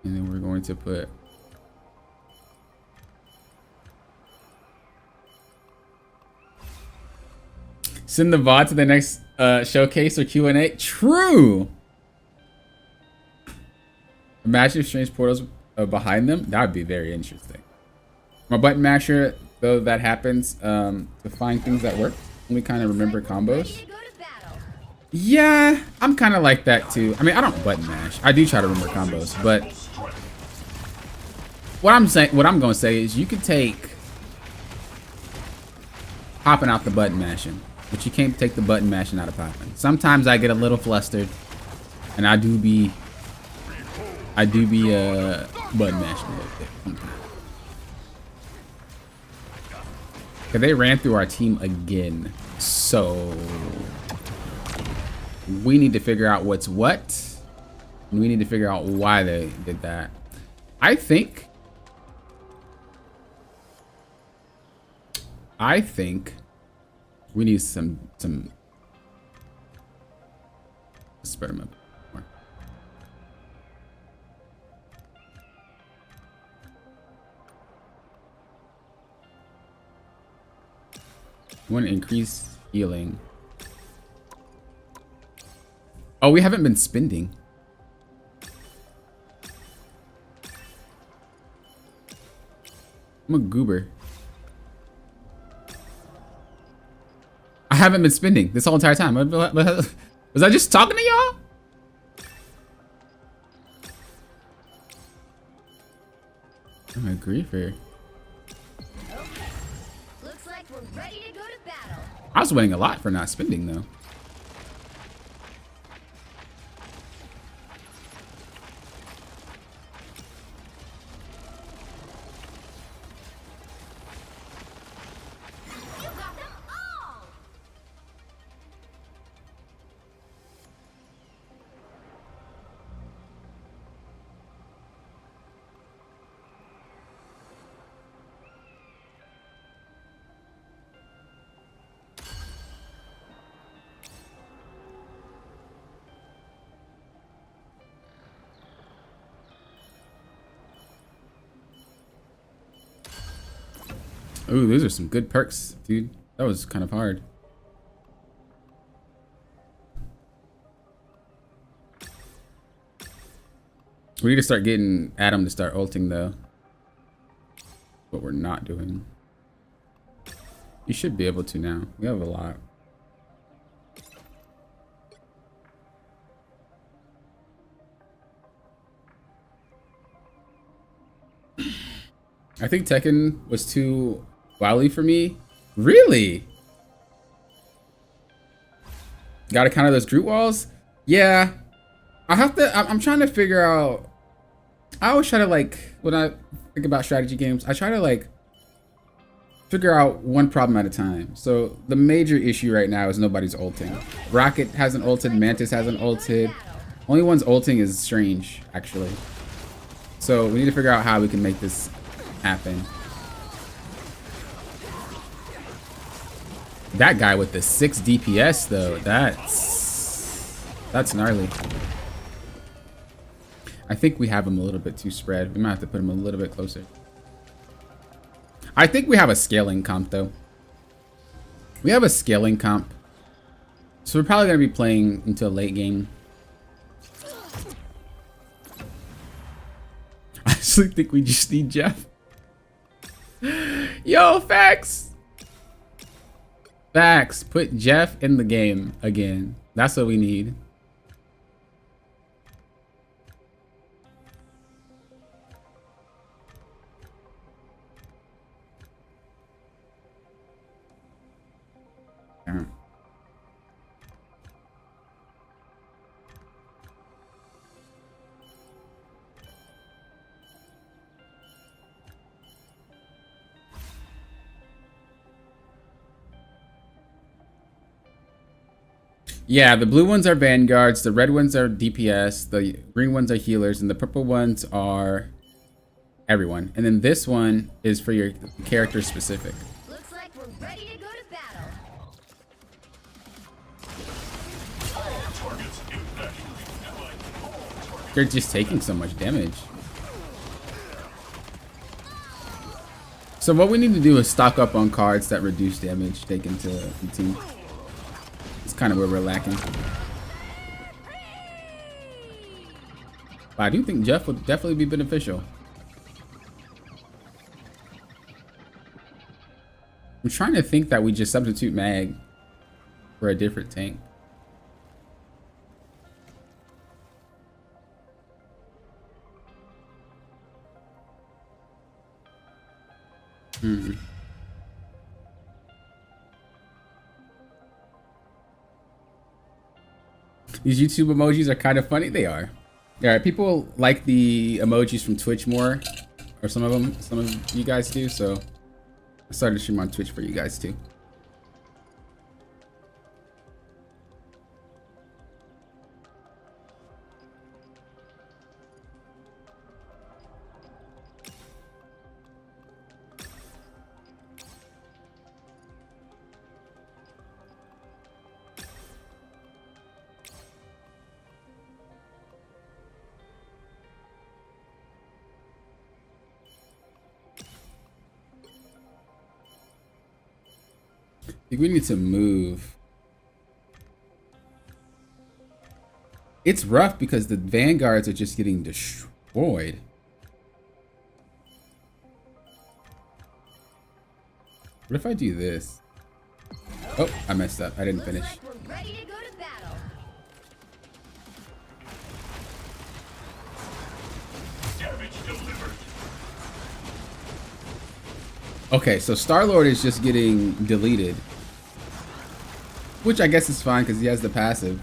And then we're going to put send the VOD to the next showcase or Q&A. True. Imagine if Strange Portals behind them. That would be very interesting. My button masher, though that happens, to find things that work. We kind of remember combos. Yeah, I'm kind of like that too. I mean, I don't button mash. I do try to remember combos, but what I'm going to say is you can take popping out the button mashing. But you can't take the button mashing out of popping. Sometimes I get a little flustered. And I do be button mashing a little bit sometimes. Okay, they ran through our team again. So we need to figure out what's what. And we need to figure out why they did that. I think we need some spread them up more. We want to increase healing. Oh, we haven't been spending. I'm a goober. I haven't been spending this whole entire time. Was I just talking to y'all? I'm a griefer. Okay. Looks like we're ready to go to battle. I was winning a lot for not spending though. You got them all. Ooh, those are some good perks, dude. That was kind of hard. We need to start getting Adam to start ulting though. What we're not doing. You should be able to now. We have a lot. I think Tekken was too wily for me. Really? Gotta counter those Groot walls? Yeah. I have to, I'm trying to figure out. I always try to like, when I think about strategy games, I try to like figure out one problem at a time. So the major issue right now is nobody's ulting. Rocket hasn't ulted, Mantis hasn't ulted. Only one's ulting is Strange, actually. So we need to figure out how we can make this happen. That guy with the 6 DPS though, that's gnarly. I think we have him a little bit too spread. We might have to put him a little bit closer. I think we have a scaling comp though. We have a scaling comp. So we're probably gonna be playing until late game. I actually think we just need Jeff. Yo, facts. Facts. Put Jeff in the game again. That's what we need. Yeah, the blue ones are vanguards, the red ones are DPS, the green ones are healers, and the purple ones are everyone. And then this one is for your character specific. Looks like we're ready to go to battle. You're just taking so much damage. So what we need to do is stock up on cards that reduce damage taken to the team. It's kind of where we're lacking. But I do think Jeff would definitely be beneficial. I'm trying to think that we just substitute Mag for a different tank. These YouTube emojis are kind of funny. They are. Alright, people like the emojis from Twitch more. Or some of you guys do, so I started to stream on Twitch for you guys too. I think we need to move. It's rough because the vanguards are just getting destroyed. What if I do this? Oh, I messed up. I didn't finish. We're ready to go to battle. Damage delivered. Okay, so Star-Lord is just getting deleted. Which I guess is fine because he has the passive.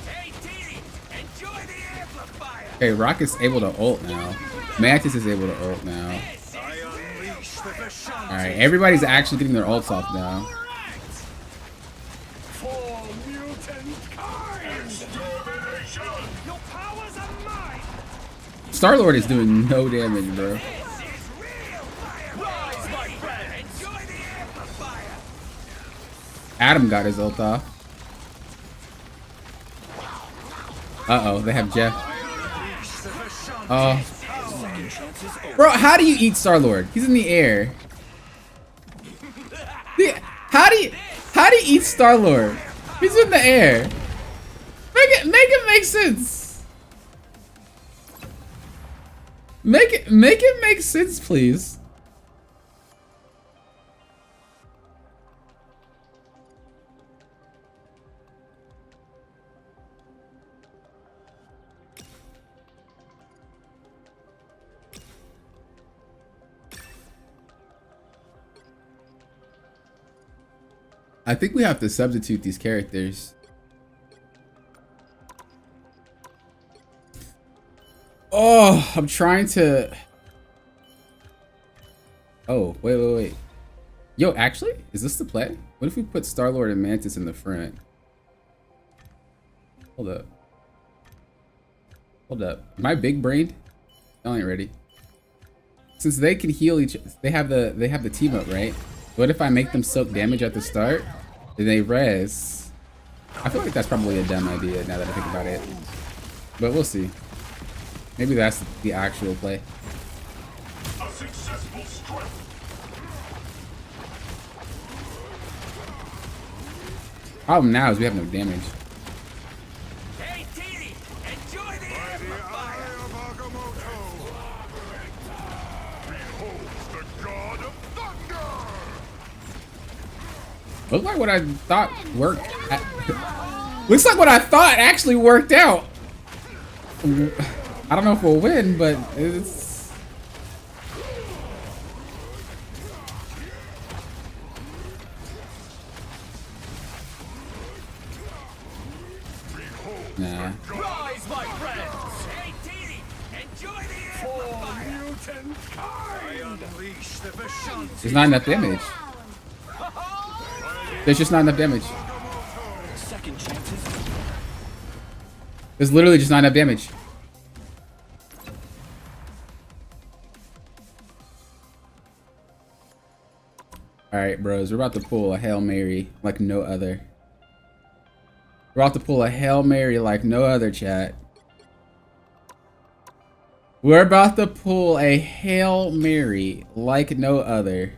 Hey, T, enjoy the amplifier. Okay, Rocket's able to ult now. Mantis is able to ult now. I unleash the Vishanti. Alright, everybody's actually getting their ults off now. For mutant kind. Extermination. Your powers are mine. Star-Lord is doing no damage, bro. This is real fire. Rise, my friend. Enjoy the amplifier. Adam got his ult off. Uh-oh, they have Jeff. Unleash the Vishanti. Oh. Second chances over. Bro, how do you eat Star-Lord? He's in the air. How do you eat Star-Lord? He's in the air. Make it make sense. Make it make sense, please. I think we have to substitute these characters. Oh, I'm trying to... Oh, wait. Yo, actually, is this the play? What if we put Star-Lord and Mantis in the front? Hold up. Am I big brained? I ain't ready. Since they can heal each, they have the team up, right? What if I make them soak damage at the start, then they res? I feel like that's probably a dumb idea now that I think about it, but we'll see. Maybe that's the actual play. A successful strike. Problem now is we have no damage. Hey, T, enjoy the amplifier. Behold the god of thunder. Looks like what I thought worked. Looks like what I thought actually worked out. I don't know if we'll win, but it's... Nah. Rise, my friends. Hey, T, enjoy the amplifier. For mutant kind. I unleash the Vishanti. There's not enough damage. There's just not enough damage. Second chances. There's literally just not enough damage. Alright, bros. We're about to pull a Hail Mary like no other. We're about to pull a Hail Mary like no other, chat. We're about to pull a Hail Mary like no other.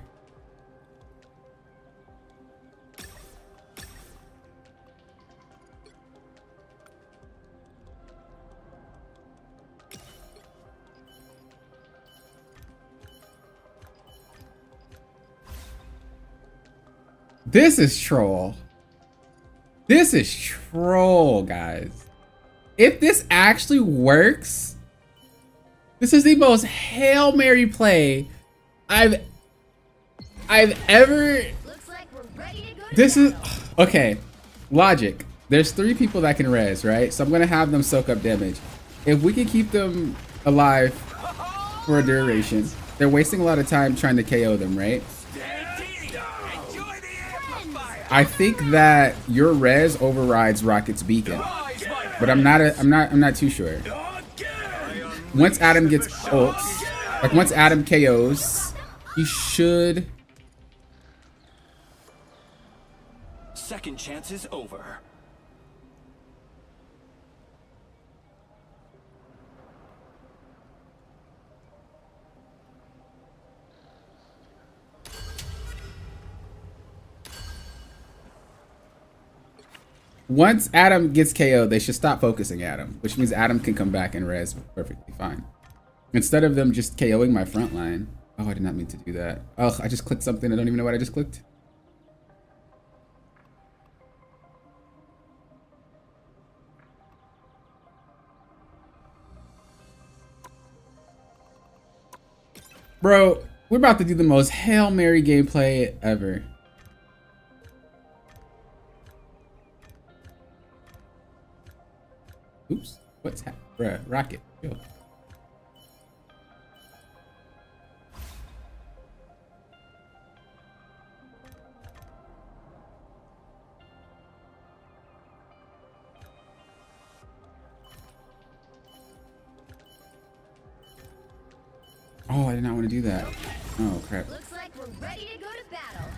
This is troll. This is troll, guys. If this actually works, this is the most Hail Mary play I've ever... Looks like we're ready to go to This is... Okay, logic. There's 3 people that can res, right? So I'm gonna have them soak up damage. If we can keep them alive for a duration, they're wasting a lot of time trying to KO them, right? I think that your res overrides Rocket's beacon, but I'm not too sure. Once Adam gets ults, like once Adam KOs, he should. Second chance is over. Once Adam gets KO'd, they should stop focusing Adam, which means Adam can come back and res perfectly fine. Instead of them just KOing my front line. Oh, I did not mean to do that. Oh, I just clicked something. I don't even know what I just clicked. Bro, we're about to do the most Hail Mary gameplay ever. Oops, what's happening? Bruh, Rocket, yo. Oh, I did not want to do that. Oh, crap. Looks like we're ready to go to battle.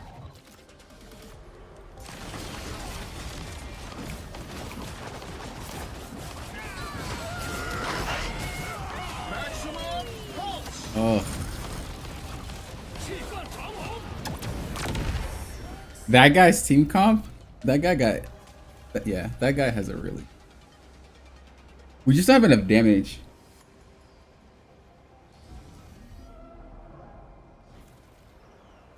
Oh. That guy's team comp? That guy got... Yeah, that guy has a really... We just don't have enough damage.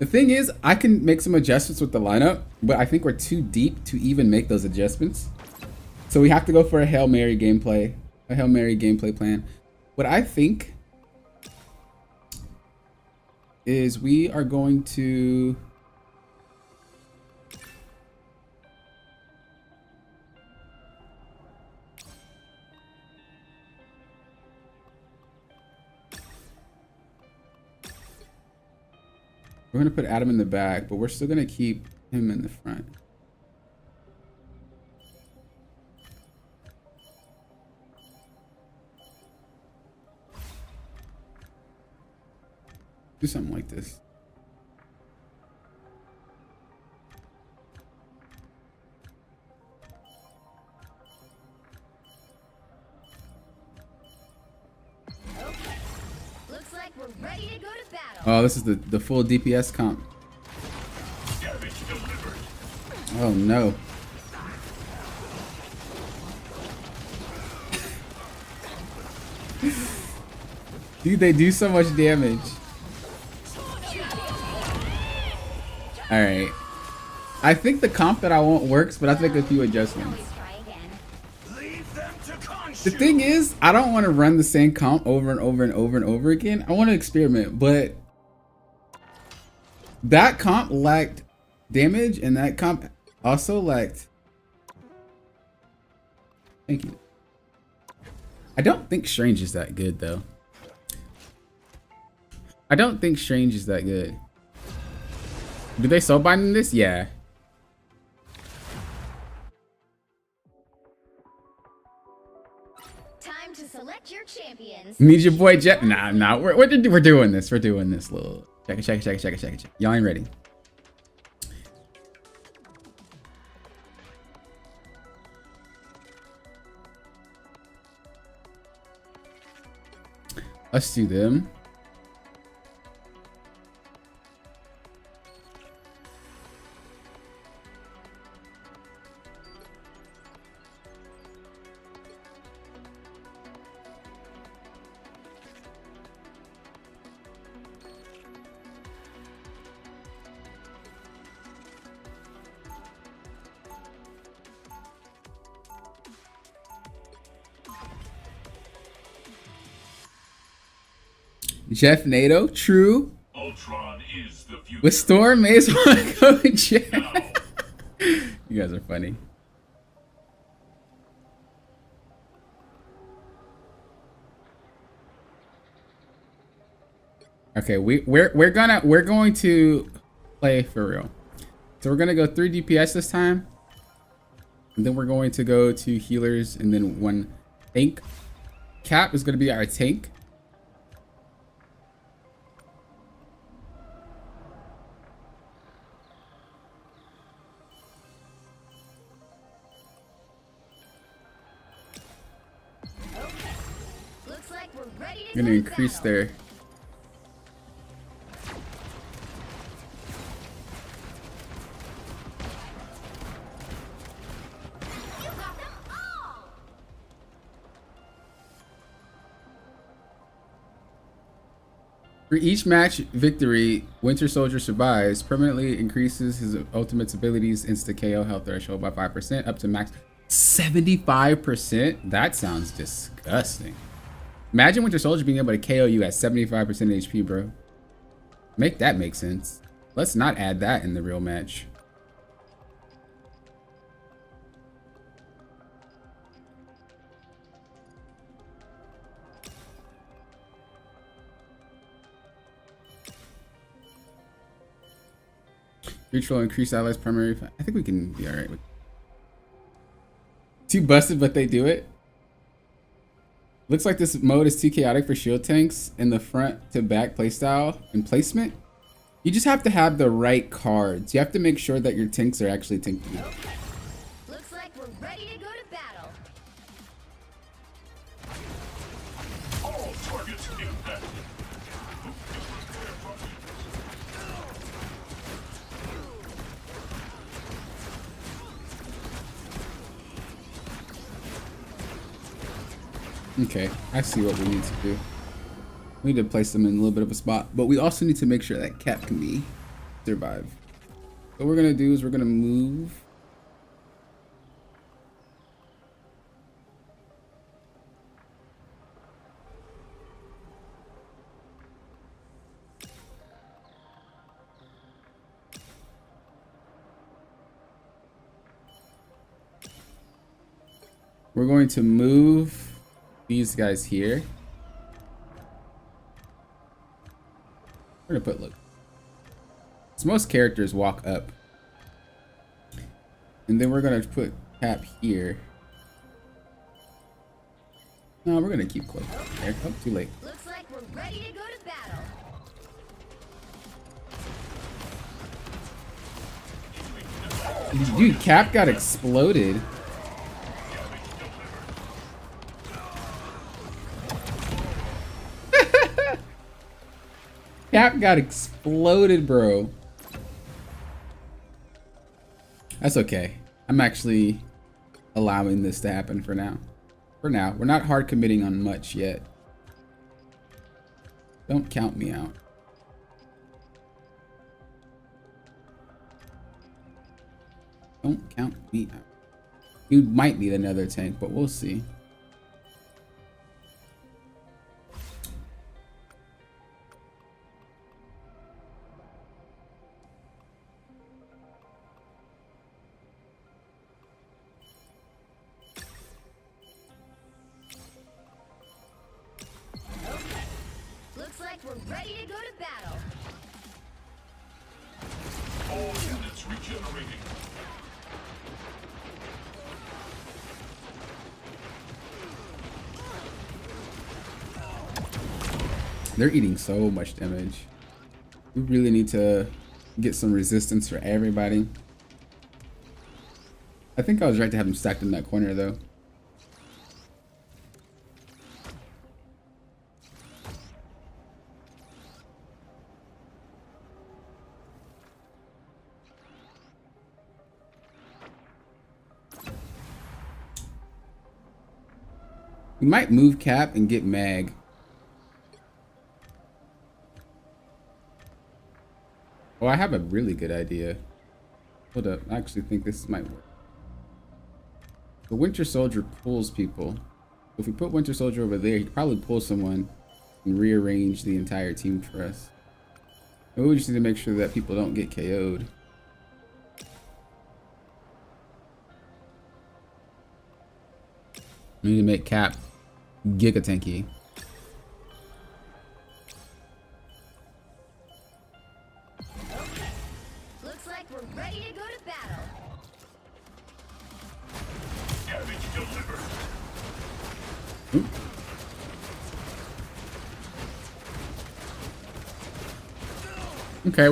The thing is, I can make some adjustments with the lineup, but I think we're too deep to even make those adjustments. So we have to go for a Hail Mary gameplay. A Hail Mary gameplay plan. What I think is we are going to... We're going to put Adam in the back, but we're still going to keep him in the front. Do something like this. Looks like we're ready to go to battle. Oh, this is the full DPS comp. Damage delivered. Oh no. Dude, they do so much damage. Alright. I think the comp that I want works, but I think a few adjustments. Try again. Leave them to The thing is, I don't want to run the same comp over and over and over and over again. I want to experiment, but that comp lacked damage and that comp also lacked... Thank you. I don't think Strange is that good though. I don't think Strange is that good. Do they soul bind in this? Yeah. Time to select your champions. Need your boy Jet? Nah. We're doing this. We're doing this little check it. Y'all ain't ready. Let's do them. Jeff NATO, true. Ultron is the future. With Storm, may as well go with Jeff. You guys are funny. Okay, we're going to play for real. So we're gonna go 3 DPS this time. And then we're going to go to healers and then 1 tank. Cap is gonna be our tank. Looks like we're ready to Gonna increase their You got them all. For each match victory, Winter Soldier survives, permanently increases his ultimate's abilities insta KO health threshold by 5% up to max 75%. That sounds disgusting. Imagine Winter Soldier being able to KO you at 75% HP, bro. Make that make sense. Let's not add that in the real match. Neutral increase allies primary. I think we can be alright with. Too busted, but they do it. Looks like this mode is too chaotic for shield tanks in the front to back playstyle and placement. You just have to have the right cards. You have to make sure that your tanks are actually tanky. Looks like we're ready to go to battle. All targets impacted. Okay, I see what we need to do. We need to place them in a little bit of a spot, but we also need to make sure that Cap can be survive. What we're gonna do is we're gonna move. We're going to move these guys here. We're gonna put, look. So most characters walk up. And then we're gonna put Cap here. No, we're gonna keep close. There. Oh, too late. Looks like we're ready to go to battle. Dude, Cap got exploded. Cap got exploded, bro. That's okay. I'm actually allowing this to happen for now. For now. We're not hard committing on much yet. Don't count me out. Don't count me out. You might need another tank, but we'll see. Looks like we're ready to go to battle. All units regenerating. They're eating so much damage. We really need to get some resistance for everybody. I think I was right to have them stacked in that corner though. We might move Cap and get Mag. Oh, I have a really good idea. Hold up, I actually think this might work. The Winter Soldier pulls people. If we put Winter Soldier over there, he'd probably pull someone and rearrange the entire team for us. And we just need to make sure that people don't get KO'd. We need to make Cap giga tanky. Looks like we're ready to go to battle. Damage delivered. Oop. Okay,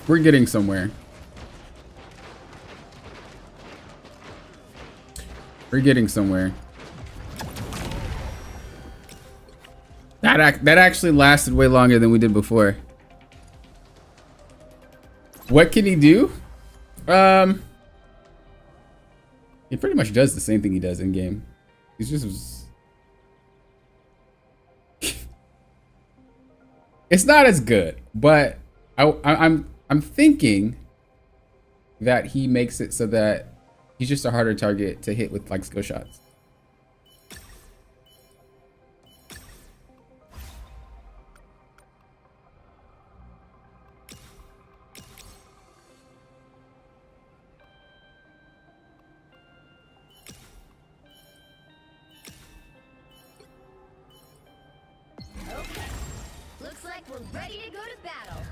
we're getting somewhere. We're getting somewhere. That actually lasted way longer than we did before. What can he do? He pretty much does the same thing he does in game. He's just it's not as good, but I'm thinking that he makes it so that he's just a harder target to hit with like skill shots. Looks like we're ready to go to battle.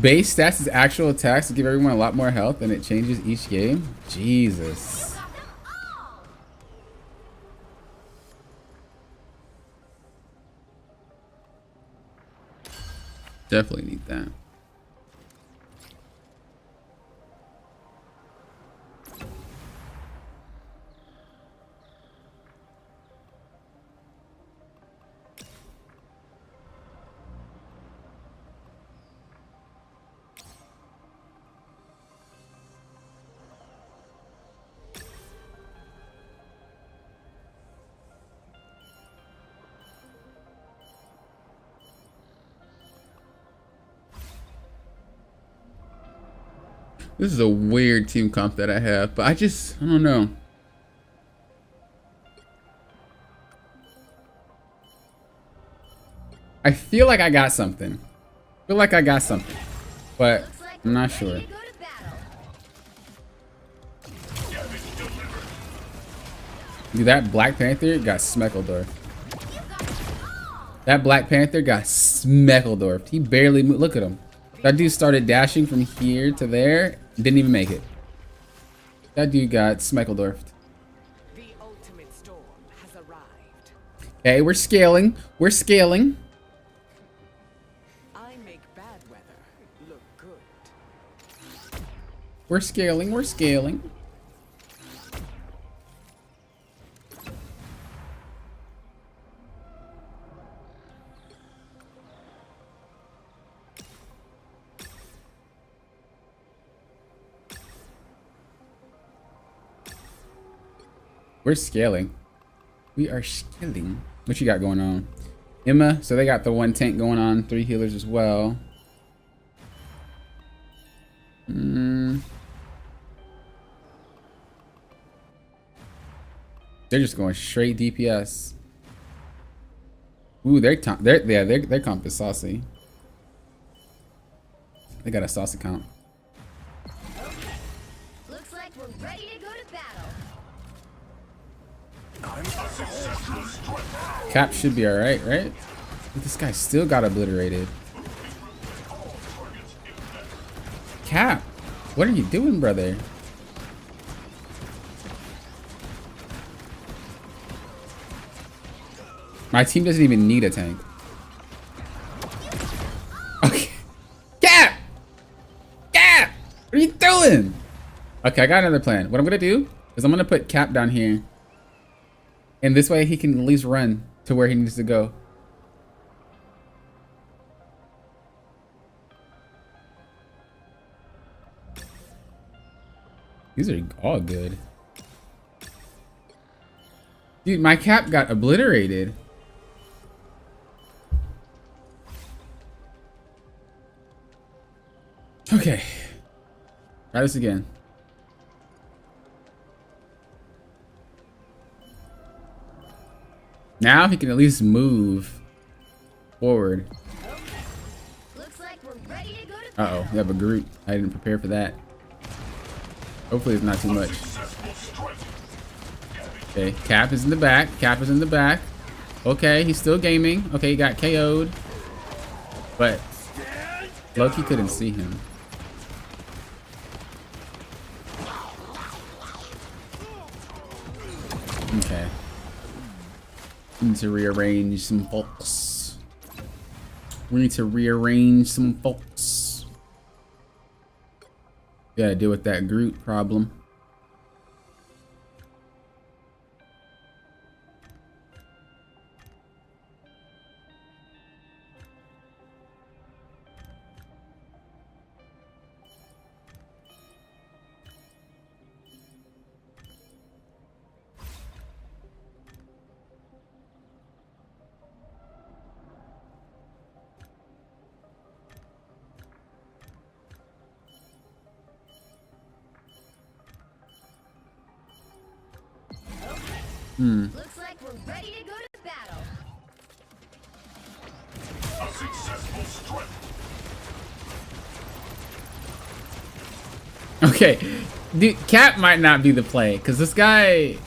Base stats is actual attacks to give everyone a lot more health, and it changes each game. Jesus. Got them all. Definitely need that. This is a weird team comp that I have, but I don't know. I feel like I got something. But Looks like I'm we're not ready sure. to go to battle. Damage delivered. Dude, that Black Panther got Smeckledorf. You got them all. That Black Panther got Smeckledorf. He barely moved. Look at him. That dude started dashing from here to there. Didn't even make it. That dude got Smeckledorfed. The ultimate storm has arrived. Okay, we're scaling. We're scaling. I make bad weather look good. We're scaling. We're scaling. We're scaling. We are scaling. What you got going on? Emma, so they got the 1 tank going on, 3 healers as well. They're just going straight DPS. Ooh, their comp is saucy. They got a saucy comp. Looks like we're ready to go to battle. Cap should be alright, right? But this guy still got obliterated. Cap, what are you doing, brother? My team doesn't even need a tank. Okay. Cap! Cap! What are you doing? Okay, I got another plan. What I'm gonna do is I'm gonna put Cap down here. And this way he can at least run to where he needs to go. These are all good. Dude, my Cap got obliterated. Okay. Try this again. Now he can at least move forward. Looks like we're ready to go to Uh-oh, we have a Groot. I didn't prepare for that. Hopefully it's not too much. Successful Okay, Cap is in the back. Cap is in the back. Okay, he's still gaming. Okay, he got KO'd. But Loki couldn't see him. Okay. We need to rearrange some folks. We need to rearrange some folks. Gotta deal with that Groot problem. Looks like we're ready to go to battle. A successful strike. Okay, dude, Cap might not be the play because this guy,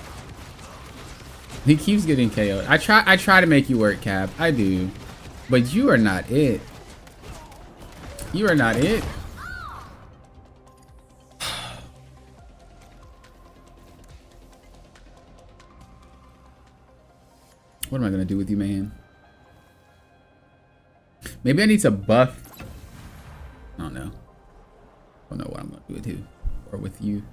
he keeps getting KO'd. I try to make you work, Cap. I do, but you are not it. You are not it. What am I gonna do with you, man? Maybe I need to buff. I don't know. I don't know what I'm gonna do with you or with you.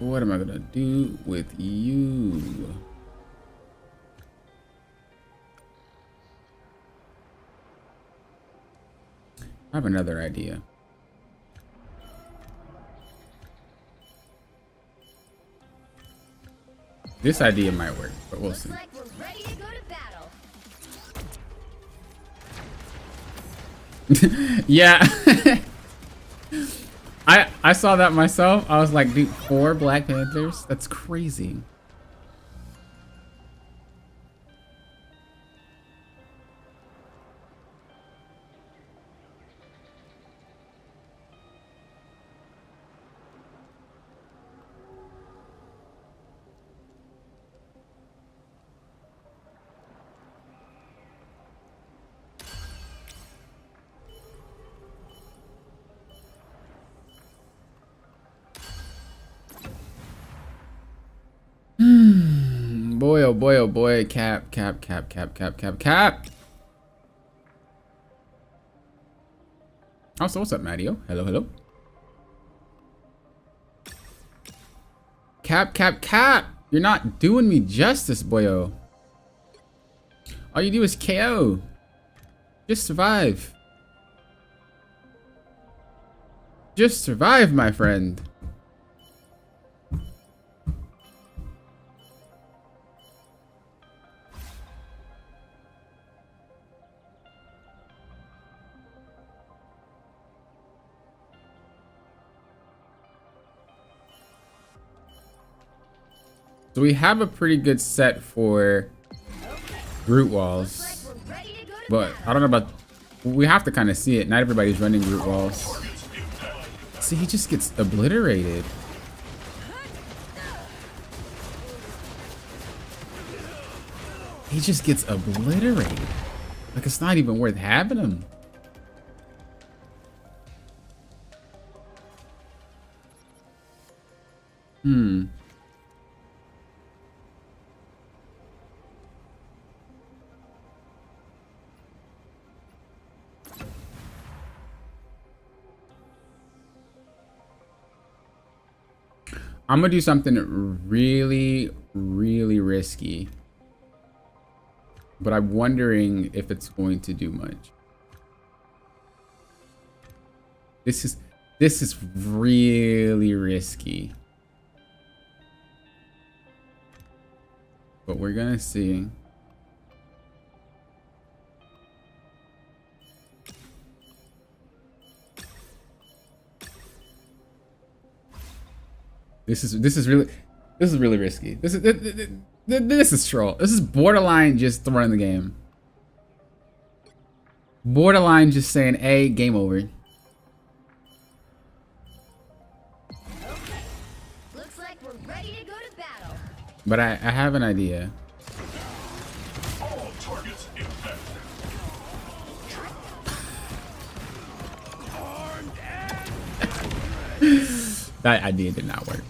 What am I gonna do with you? I have another idea. This idea might work, but we'll see. Looks like we're ready to go to battle. Yeah. I saw that myself. I was like, dude, 4 Black Panthers? That's crazy. Boy, oh boy, oh boy. Cap. Oh, so what's up, Mattio? Hello. Cap. You're not doing me justice, boyo. All you do is KO. Just survive. Just survive, my friend. So we have a pretty good set for Groot walls, but I don't know about, we have to kind of see it. Not everybody's running Groot walls. See, he just gets obliterated. He just gets obliterated. Like, it's not even worth having him. I'm gonna do something really risky, but I'm wondering if it's going to do much. This is really risky. But we're gonna see. This is really risky. This is troll. This is borderline just throwing the game. Borderline just saying, "Hey, game over." Okay. Looks like we're ready to go to battle. But I have an idea. All targets infected. That idea did not work.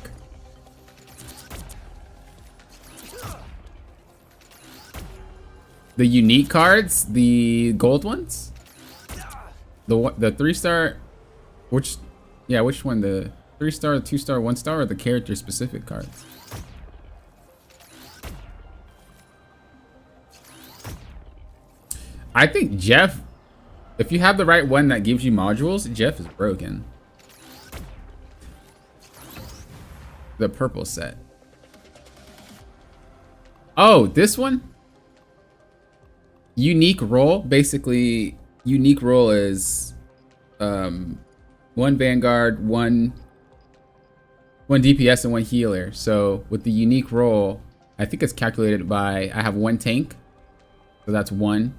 The unique cards, the gold ones, the 3-star, which one? The 3-star, 2-star, 1-star, or the character specific cards? I think Jeff, if you have the right one that gives you modules, Jeff is broken. The purple set. Oh, this one? Unique role. Basically, unique role is 1 Vanguard, 1 DPS, and 1 healer. So with the unique role, I think it's calculated by, I have 1 tank, so that's 1.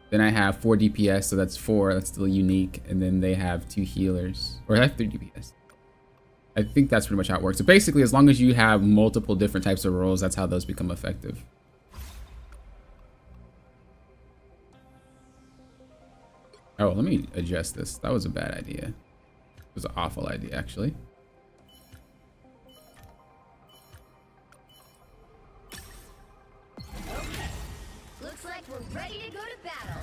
Then I have 4 DPS, so that's 4. That's still unique. And then they have 2 healers, or I have 3 DPS. I think that's pretty much how it works. So basically, as long as you have multiple different types of roles, that's how those become effective. Oh, let me adjust this. That was a bad idea. It was an awful idea, actually. Okay. Looks like we're ready to go to battle.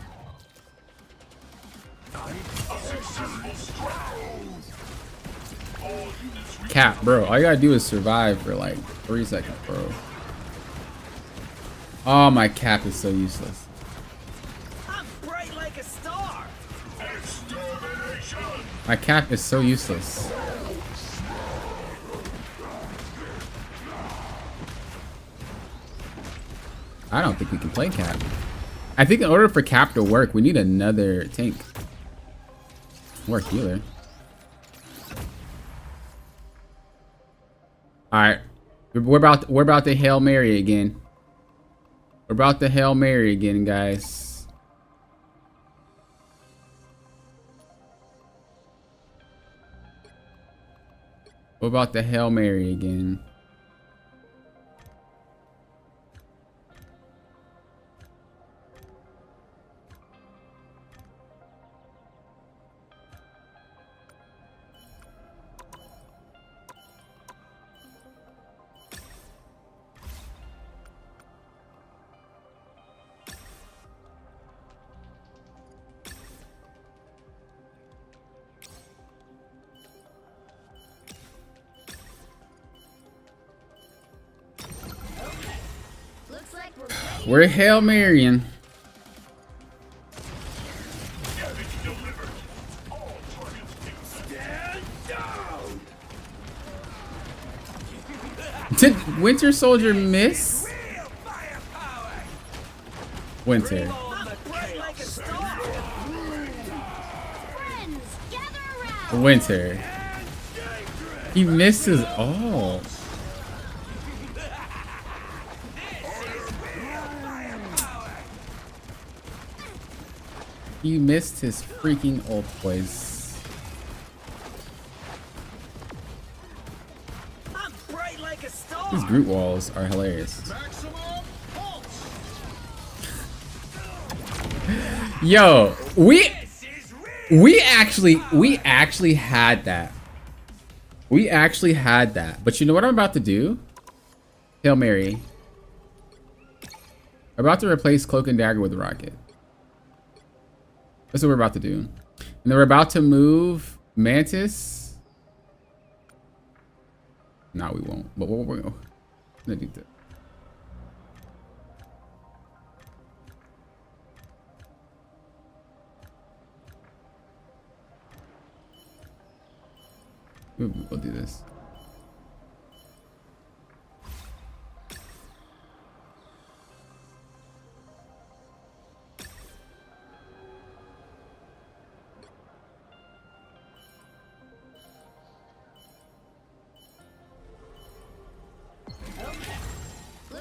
Cap, bro. All you gotta do is survive for like 3 seconds, bro. Oh, my cap is so useless. I'm bright like a star. Extermination. My cap is so useless. I don't think we can play cap. I think in order for cap to work, we need another tank. Or healer. Alright. We're about to Hail Mary again. We're about to Hail Mary again, guys. We're about to Hail Mary again. Looks like we're ready. We're Hail Maryin'. Damage delivered. All targets infected. Did Winter Soldier miss? Real firepower. Winter. I'm bright like a star. Friends, gather around. Winter. He missed his all. He missed his freaking ult, boys. I'm bright like a star. These Groot walls are hilarious. Yo, we actually had that. We actually had that. But you know what I'm about to do? Hail Mary. I'm about to replace Cloak and Dagger with Rocket. That's what we're about to do. And then we're about to move Mantis. No, we won't. But we're gonna do that. We'll do this.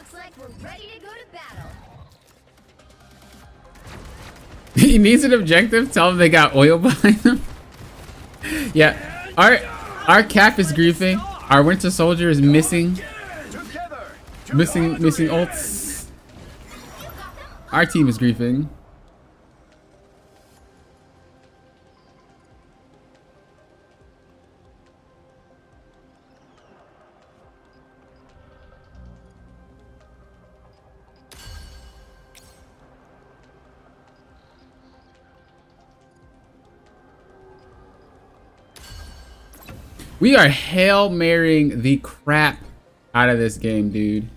Looks like we're ready to go to battle. He needs an objective. Tell him they got oil behind them. Yeah, our cap is griefing. Our Winter Soldier is missing ults. Our team is griefing. We are Hail Marrying the crap out of this game, dude.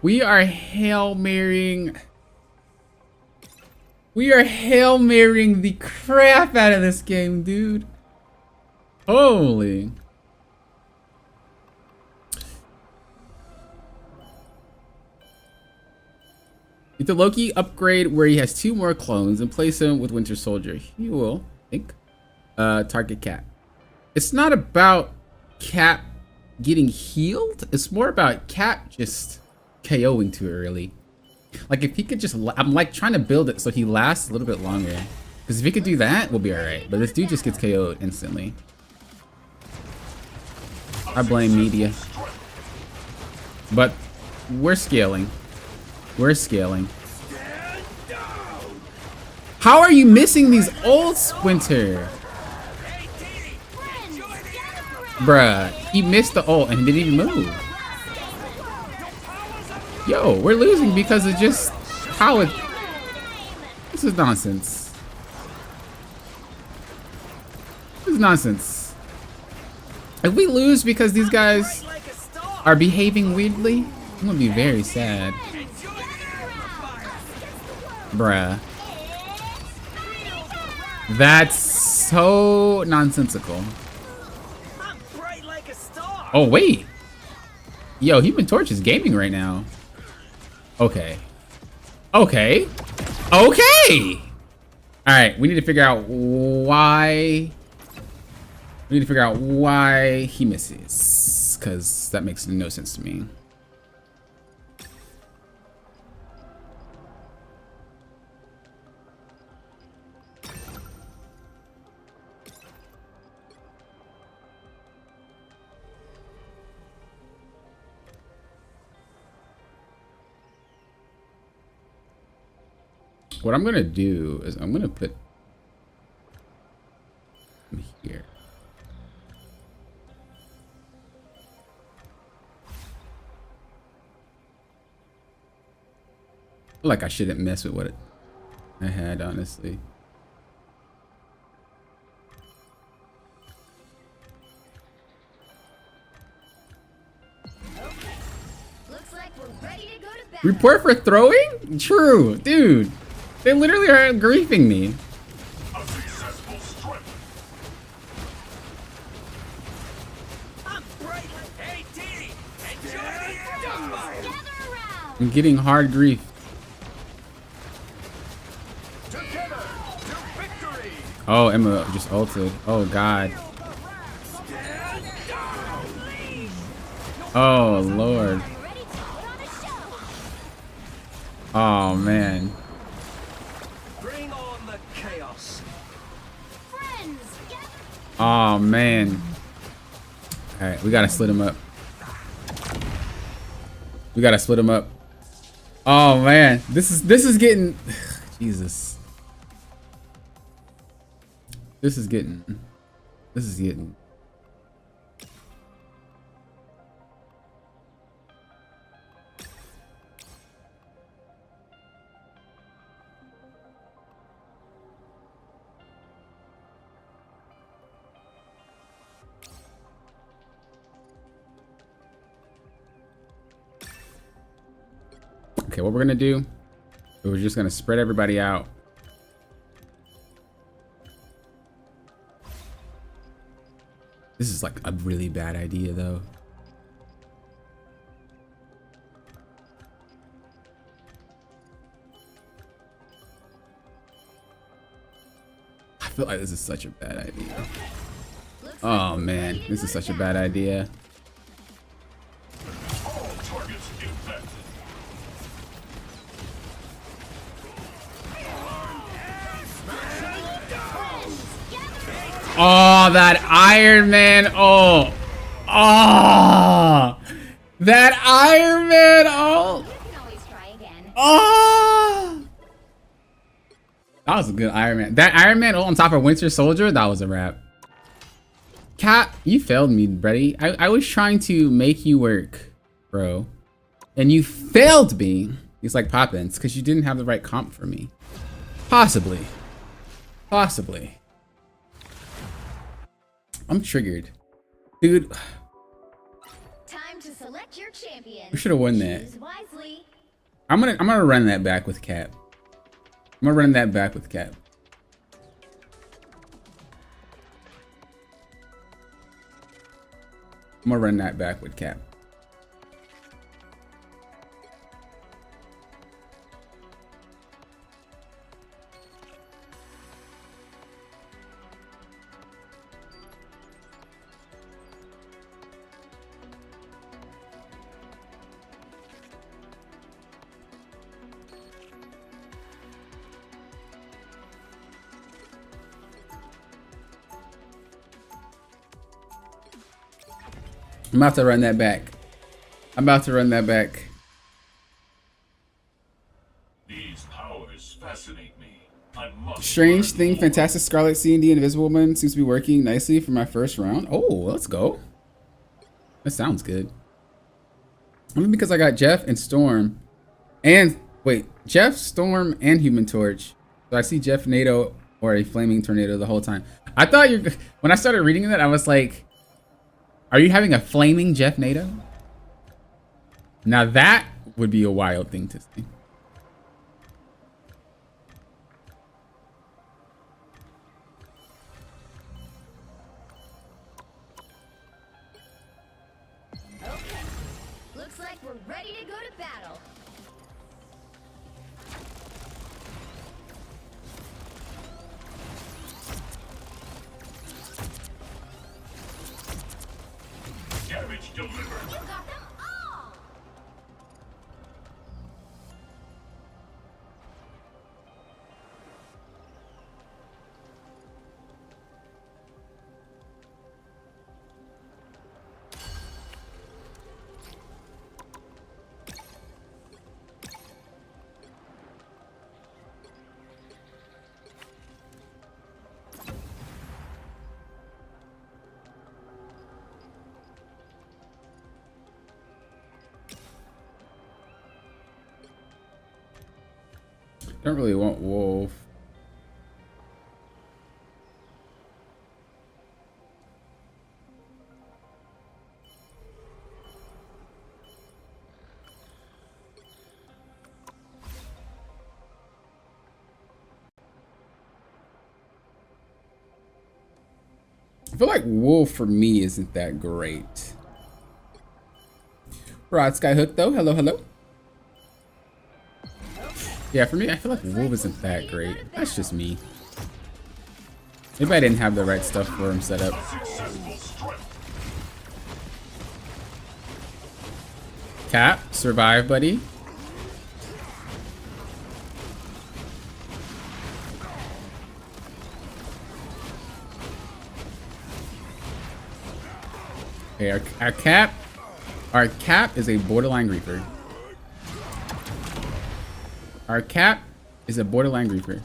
We are Hail Marrying the crap out of this game, dude. Holy. Get the Loki upgrade where he has 2 more clones and place him with Winter Soldier. He will, I think, target Cap. It's not about Cap getting healed. It's more about Cap just KOing too early. Like if he could just, I'm like trying to build it so he lasts a little bit longer. Because if he could do that, we'll be all right. But this dude just gets KO'd instantly. I blame media. But we're scaling. We're scaling. How are you missing these ults, Winter? Bruh, he missed the ult and didn't even move. Yo, we're losing because of just how it... This is nonsense. This is nonsense. If we lose because these guys are behaving weirdly, I'm gonna be very sad. Bruh. That's so nonsensical. Oh, wait. Yo, Human Torch is gaming right now. Okay. Okay. Okay! Alright, we need to figure out why... We need to figure out why he misses. Because that makes no sense to me. What I'm gonna do is I'm gonna put him here. I feel like I shouldn't mess with what I had, honestly. Looks like we're ready to go to battle. Report for throwing? True, dude. They literally are griefing me. A successful strike. I'm getting hard grief. Oh, Emma just ulted. Oh, God. Oh, Lord. Oh, man. Bring on the chaos. Oh, man. All right, we gotta split him up. We gotta split him up. Oh, man. This is getting... Jesus. This is getting... Okay, what we're gonna do, we're just gonna spread everybody out. This is like a really bad idea, though. feel like this is such a bad idea. Oh man, this is such a bad idea. All targets infected. Oh, that Iron Man. Oh. Oh. That Iron Man. Oh. You can always try again. Oh. That was a good Iron Man. That Iron Man on top of Winter Soldier, that was a wrap. Cap, you failed me, buddy. I was trying to make you work, bro. And you failed me. It's like Poppins, because you didn't have the right comp for me. Possibly. Possibly. I'm triggered. Dude. Time to select your champion. We should have won that. Choose wisely. I'm gonna run that back with Cap. I'm gonna run that back with Cap. I'm gonna run that back with Cap. I'm about to run that back. I'm about to run that back. These powers fascinate me. I must Strange learn thing, more. Fantastic Scarlet C&D Invisible Woman seems to be working nicely for my first round. Oh, let's go. That sounds good. Only because I got Jeff and Storm. And, wait, Jeff, Storm, and Human Torch. So I see Jeff NATO or a Flaming Tornado the whole time. I thought when I started reading that, I was like, are you having a Flaming Jeff NATO? Now that would be a wild thing to see. Okay. Looks like we're ready to go to battle. Damage delivered. You got them all. Don't really want Wolf. I feel like Wolf for me isn't that great. Right, Skyhook though. Hello, hello. Yeah, for me, I feel like Wolf isn't that great. That's just me. Maybe I didn't have the right stuff for him set up. Successful strike. Cap, survive, buddy. Okay, our cap is a borderline reaper. Our cap is a borderline reaper.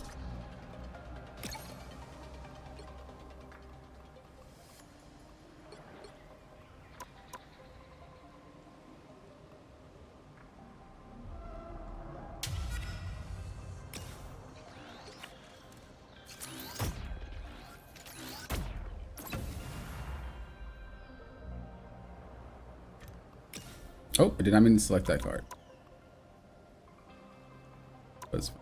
Oh, I did not mean to select that card. That's fine.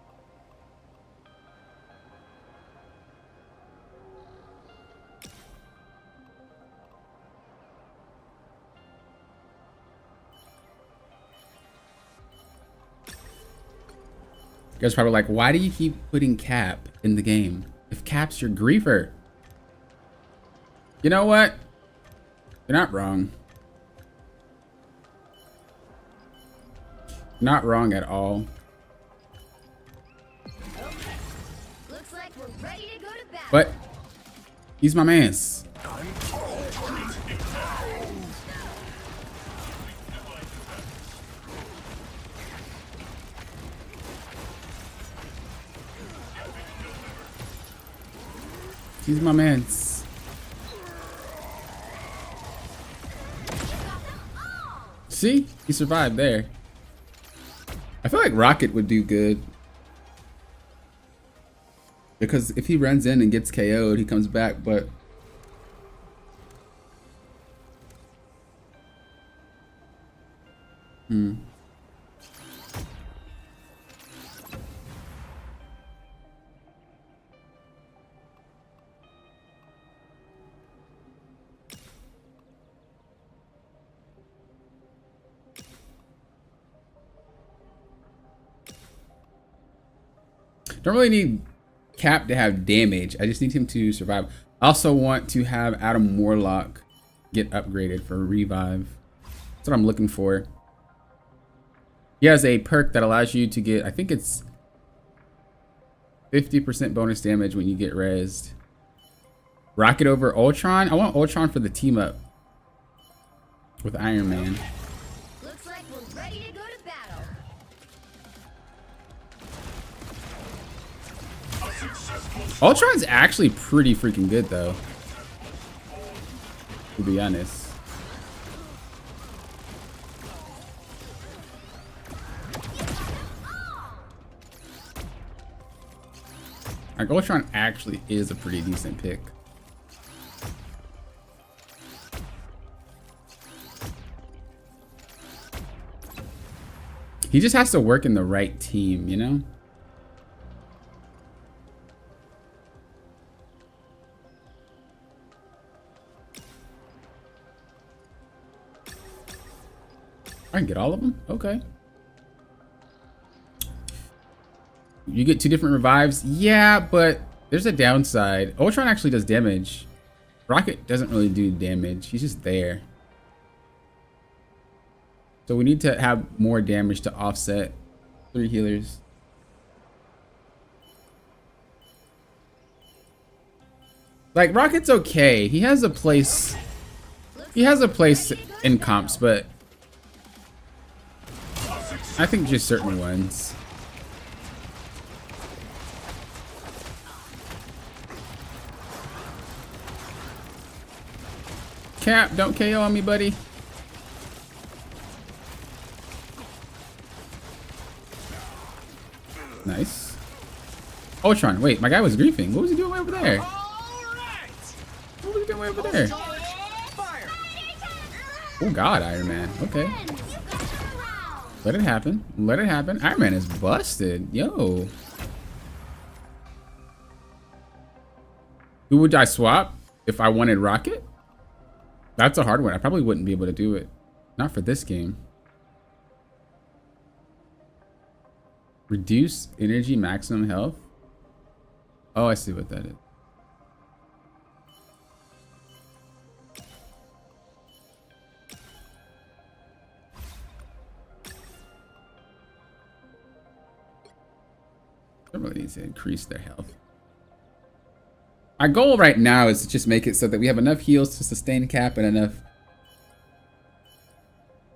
You guys are probably like, why do you keep putting Cap in the game? If Cap's your griefer. You know what? You're not wrong. Not wrong at all. Looks like we're ready to go to battle. But he's my man's. He's my man's. See? He survived there. I feel like Rocket would do good. Because if he runs in and gets KO'd, he comes back, but... Don't really need Cap to have damage. I just need him to survive. I also want to have Adam Warlock get upgraded for revive. That's what I'm looking for. He has a perk that allows you to get, I think it's 50% bonus damage when you get rezzed. Rocket over Ultron. I want Ultron for the team up with Iron Man. Looks like we're ready to go to battle. Ultron's actually pretty freaking good though, to be honest. Like Ultron actually is a pretty decent pick. He just has to work in the right team, you know? I can get all of them? Okay. You get 2 different revives? Yeah, but there's a downside. Ultron actually does damage. Rocket doesn't really do damage. He's just there. So we need to have more damage to offset 3 healers. Like, Rocket's okay. He has a place. He has a place in comps, but I think just certain ones. Cap, don't KO on me, buddy. Nice. Ultron, wait, my guy was griefing. What was he doing way over there? What was he doing way over there? Oh God, Iron Man. Okay. Let it happen. Let it happen. Iron Man is busted. Yo. Who would I swap if I wanted Rocket? That's a hard one. I probably wouldn't be able to do it. Not for this game. Reduce energy maximum health. Oh, I see what that is. Everybody needs to increase their health. Our goal right now is to just make it so that we have enough heals to sustain Cap and enough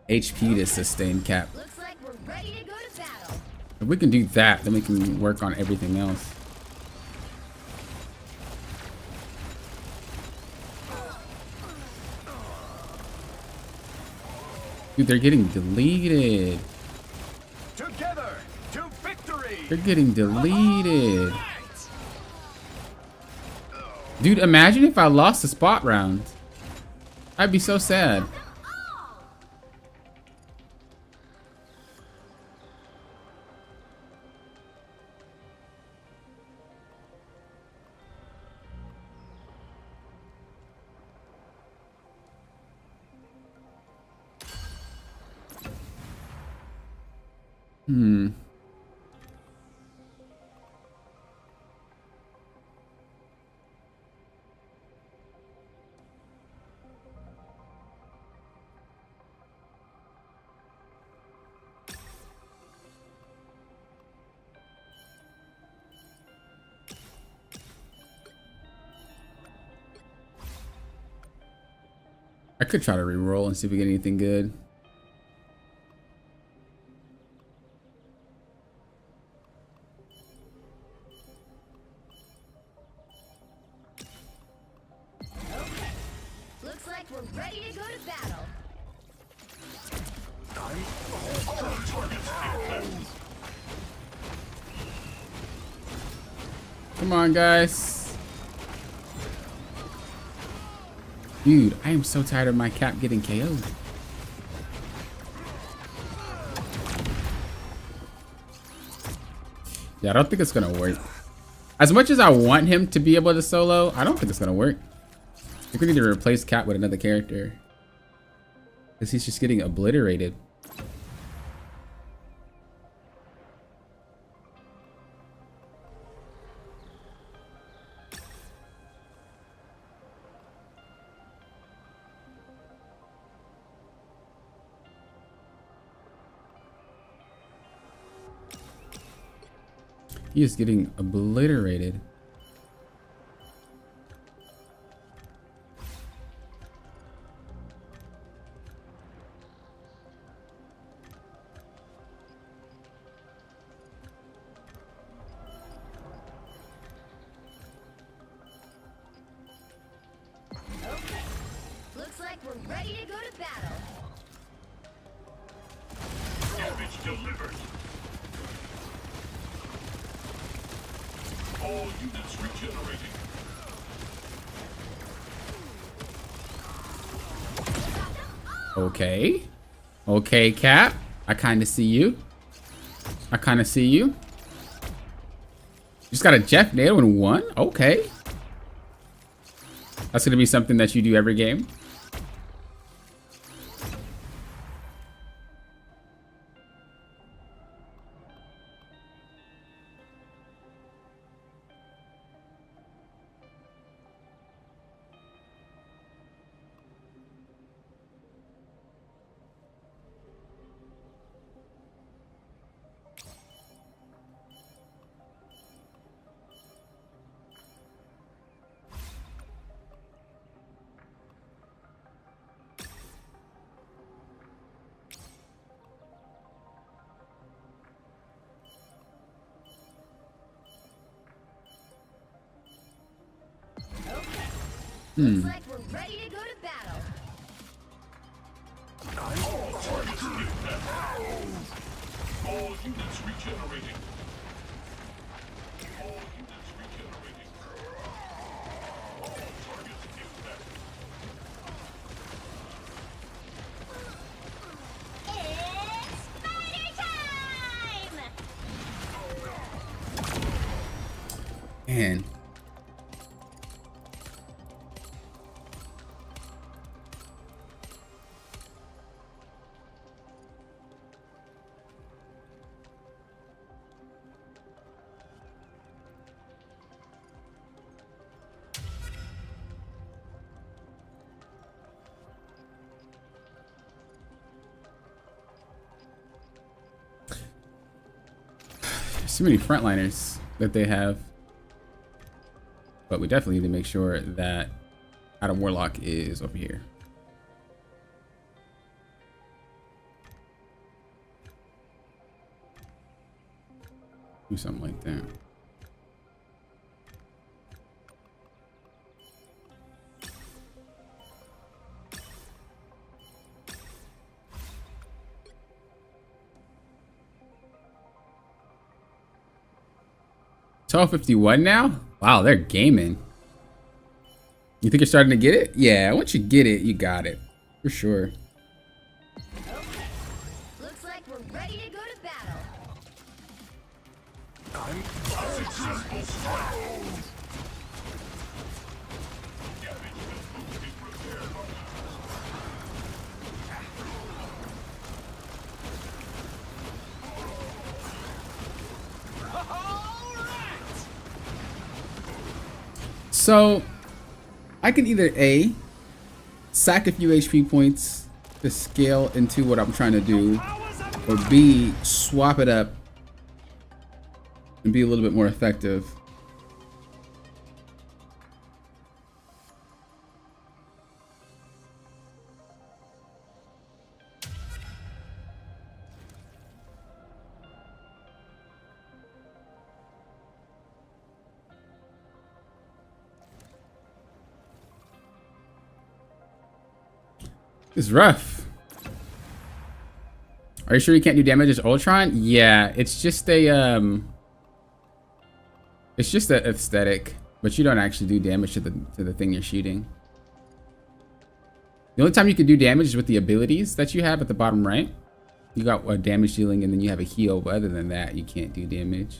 HP to sustain Cap. Looks like we're ready to go to battle. If we can do that, then we can work on everything else. Dude, they're getting deleted. Together to victory. They're getting deleted. Dude, imagine if I lost the spot round. I'd be so sad. I could try to re-roll and see if we get anything good. Looks like we're ready to go to battle. Come on, guys. Dude, I am so tired of my Cap getting KO'd. Yeah, I don't think it's gonna work. As much as I want him to be able to solo, I don't think it's gonna work. I think we need to replace Cap with another character. Because he's just getting obliterated. He is getting obliterated. Okay. Looks like we're ready to go to battle. Damage delivered. All units regenerating. Okay. Okay, Cap. I kind of see you. I kind of see you. Just got a Jeff NATO in one? Okay. That's going to be something that you do every game. Looks like we're ready to go to battle. All units regenerating. All units regenerating. All targets infected. It's spider time! Man. Too many frontliners that they have. But we definitely need to make sure that Adam Warlock is over here. Do something like that. $12.51 now? Wow, they're gaming. You think you're starting to get it? Yeah, once you get it, you got it. For sure. Okay. Looks like we're ready to go to battle. So, I can either A, sack a few HP points to scale into what I'm trying to do, or B, swap it up and be a little bit more effective. It's rough. Are you sure you can't do damage as Ultron? Yeah, it's just a it's just an aesthetic, but you don't actually do damage to the thing you're shooting. The only time you can do damage is with the abilities that you have at the bottom right. You got a damage dealing and then you have a heal, but other than that, you can't do damage.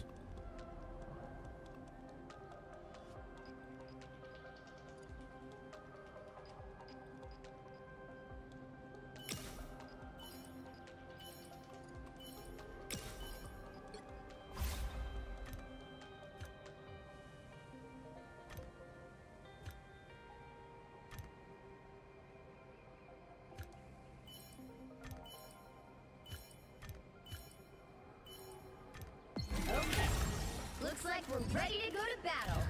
Looks like we're ready to go to battle.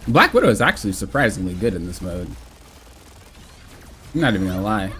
Black Widow is actually surprisingly good in this mode. I'm not even gonna lie.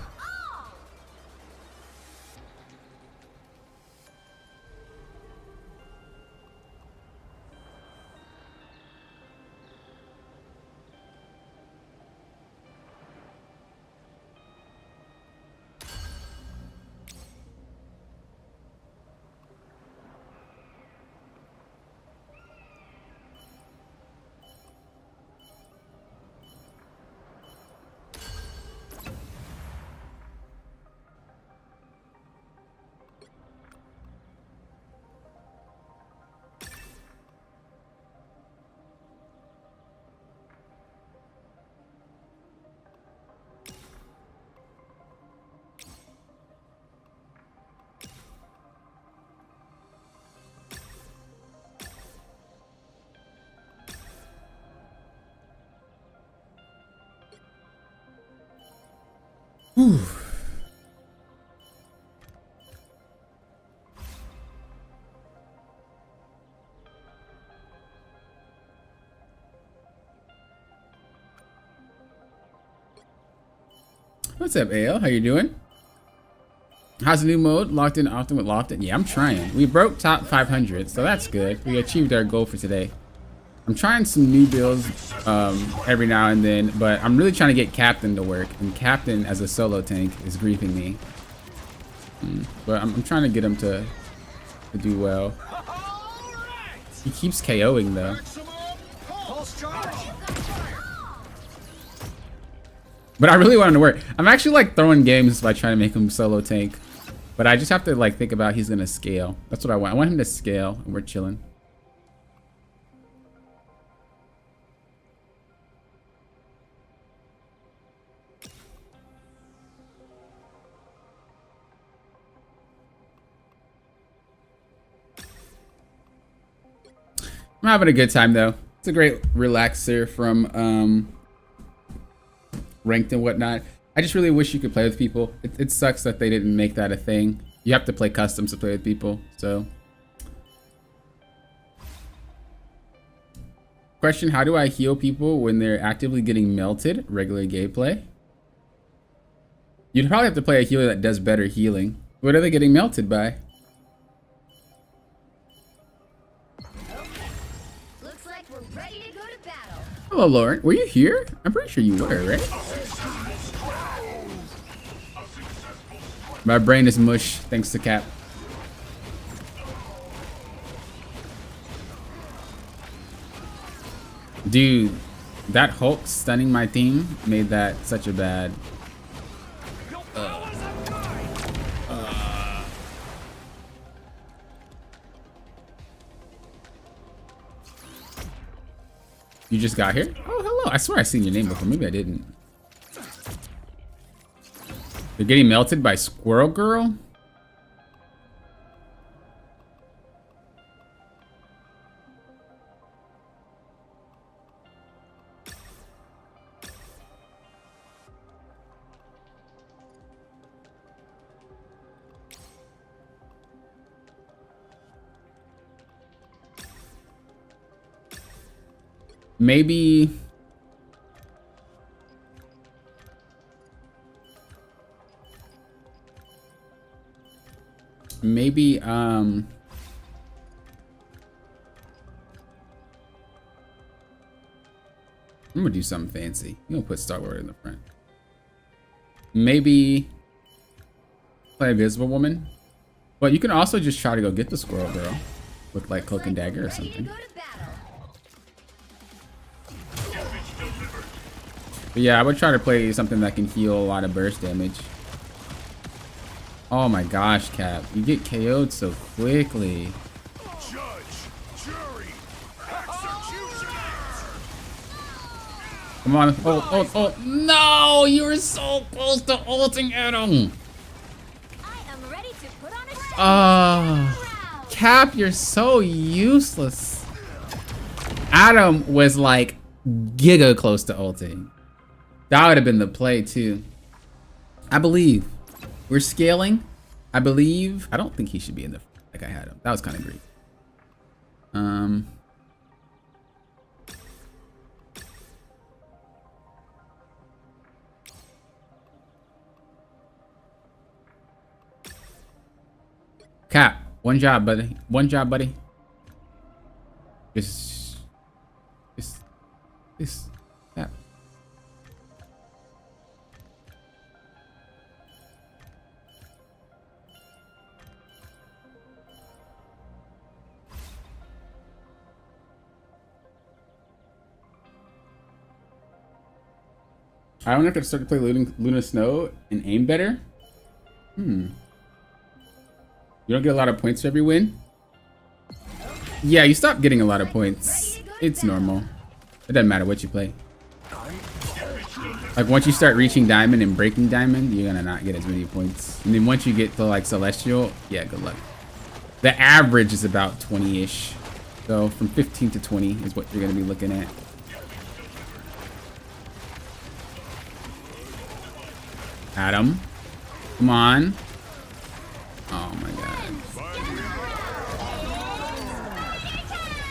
Whew. What's up, AL? How you doing? How's the new mode? Locked in often with Lofton? Yeah, I'm trying. We broke top 500, so that's good. We achieved our goal for today. I'm trying some new builds every now and then, but I'm really trying to get Captain to work. And Captain as a solo tank is griefing me. But I'm trying to get him to do well. He keeps KOing though. But I really want him to work. I'm actually like throwing games by trying to make him solo tank. But I just have to like think about he's gonna scale. That's what I want. I want him to scale and we're chilling. I'm having a good time though. It's a great relaxer from ranked and whatnot. I just really wish you could play with people. It sucks that they didn't make that a thing. You have to play customs to play with people, so. Question, how do I heal people when they're actively getting melted? Regular gameplay? You'd probably have to play a healer that does better healing. What are they getting melted by? Hello, Lauren. Were you here? I'm pretty sure you were, right? My brain is mush, thanks to Cap. Dude, that Hulk stunning my team made that such a bad... You just got here? Oh, hello. I swear I seen your name before. Maybe I didn't. You're getting melted by Squirrel Girl? Maybe... Maybe, I'm gonna do something fancy. I'm gonna put Star-Lord in the front. Maybe play Invisible Woman. But you can also just try to go get the Squirrel Girl with like Cloak and Dagger or something. But yeah, I would try to play something that can heal a lot of burst damage. Oh my gosh, Cap. You get KO'd so quickly. Judge, jury, executioner. Come on. Oh. No! You were so close to ulting Adam. I am ready to put on a show. Cap, you're so useless. Adam was like giga close to ulting. That would have been the play too. I believe. We're scaling. I believe. I don't think he should be in the like I had him. That was kind of great. Cap, one job, buddy. One job, buddy. Just Cap. I don't have to start to play Luna Snow and aim better. You don't get a lot of points for every win. Yeah, you stop getting a lot of points. It's normal. It doesn't matter what you play. Like once you start reaching diamond and breaking diamond, you're gonna not get as many points. And then once you get to like celestial, yeah, good luck. The average is about 20-ish. So from 15 to 20 is what you're gonna be looking at. Adam, come on. Oh my god.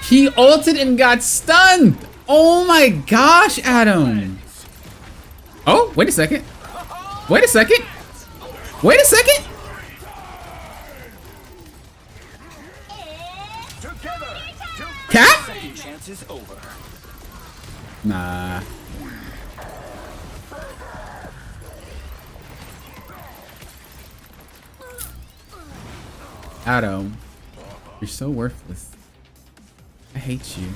He ulted and got stunned. Oh my gosh, Adam. Oh, wait a second. Wait a second. Wait a second. Cap? Second chance is over. Nah. Adam, you're so worthless. I hate you.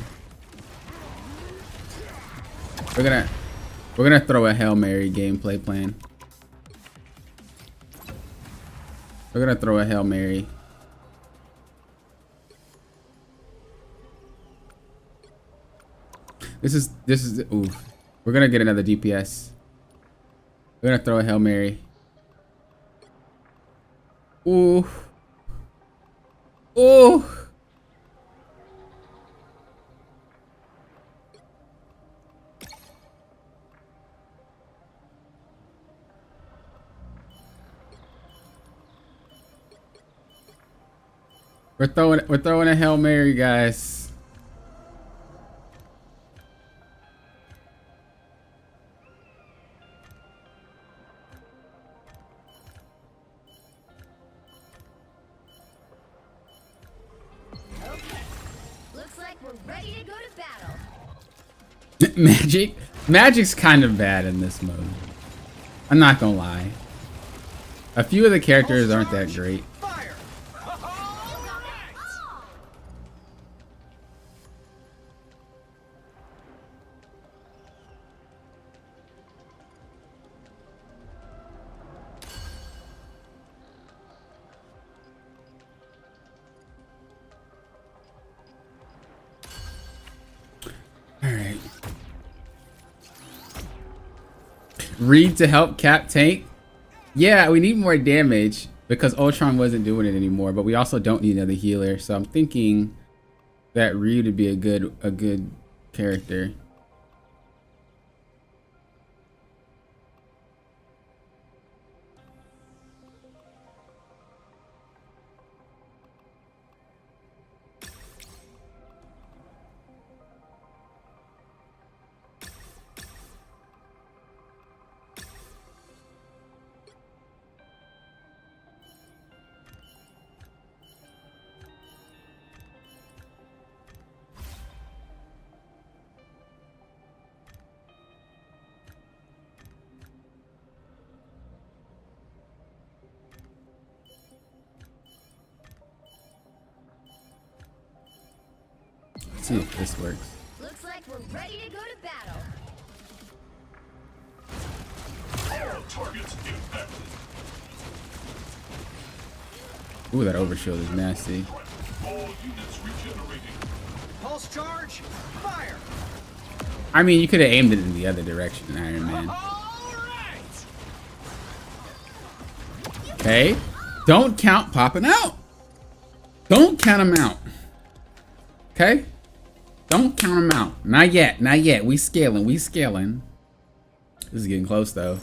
We're gonna throw a Hail Mary gameplay plan. We're gonna throw a Hail Mary. This is ooh. We're gonna get another DPS. We're gonna throw a Hail Mary. Ooh. Ooh. We're throwing a Hail Mary, guys. Looks like we're ready to go to battle. Magic's kind of bad in this mode. I'm not gonna lie. A few of the characters aren't that great. Fire. Alright. Read to help Cap tank. Yeah, we need more damage because Ultron wasn't doing it anymore, but we also don't need another healer. So I'm thinking that Reed would be a good character. see if this works. Looks like we're ready to go to battle. All targets infected. Ooh, that overshield is nasty. All units regenerating. Pulse charge, fire. I mean, you could have aimed it in the other direction, Iron Man. All right. Okay? Don't count popping out. Don't count them out. Okay? Don't count them out. Not yet. Not yet. We scaling. We scaling. This is getting close, though.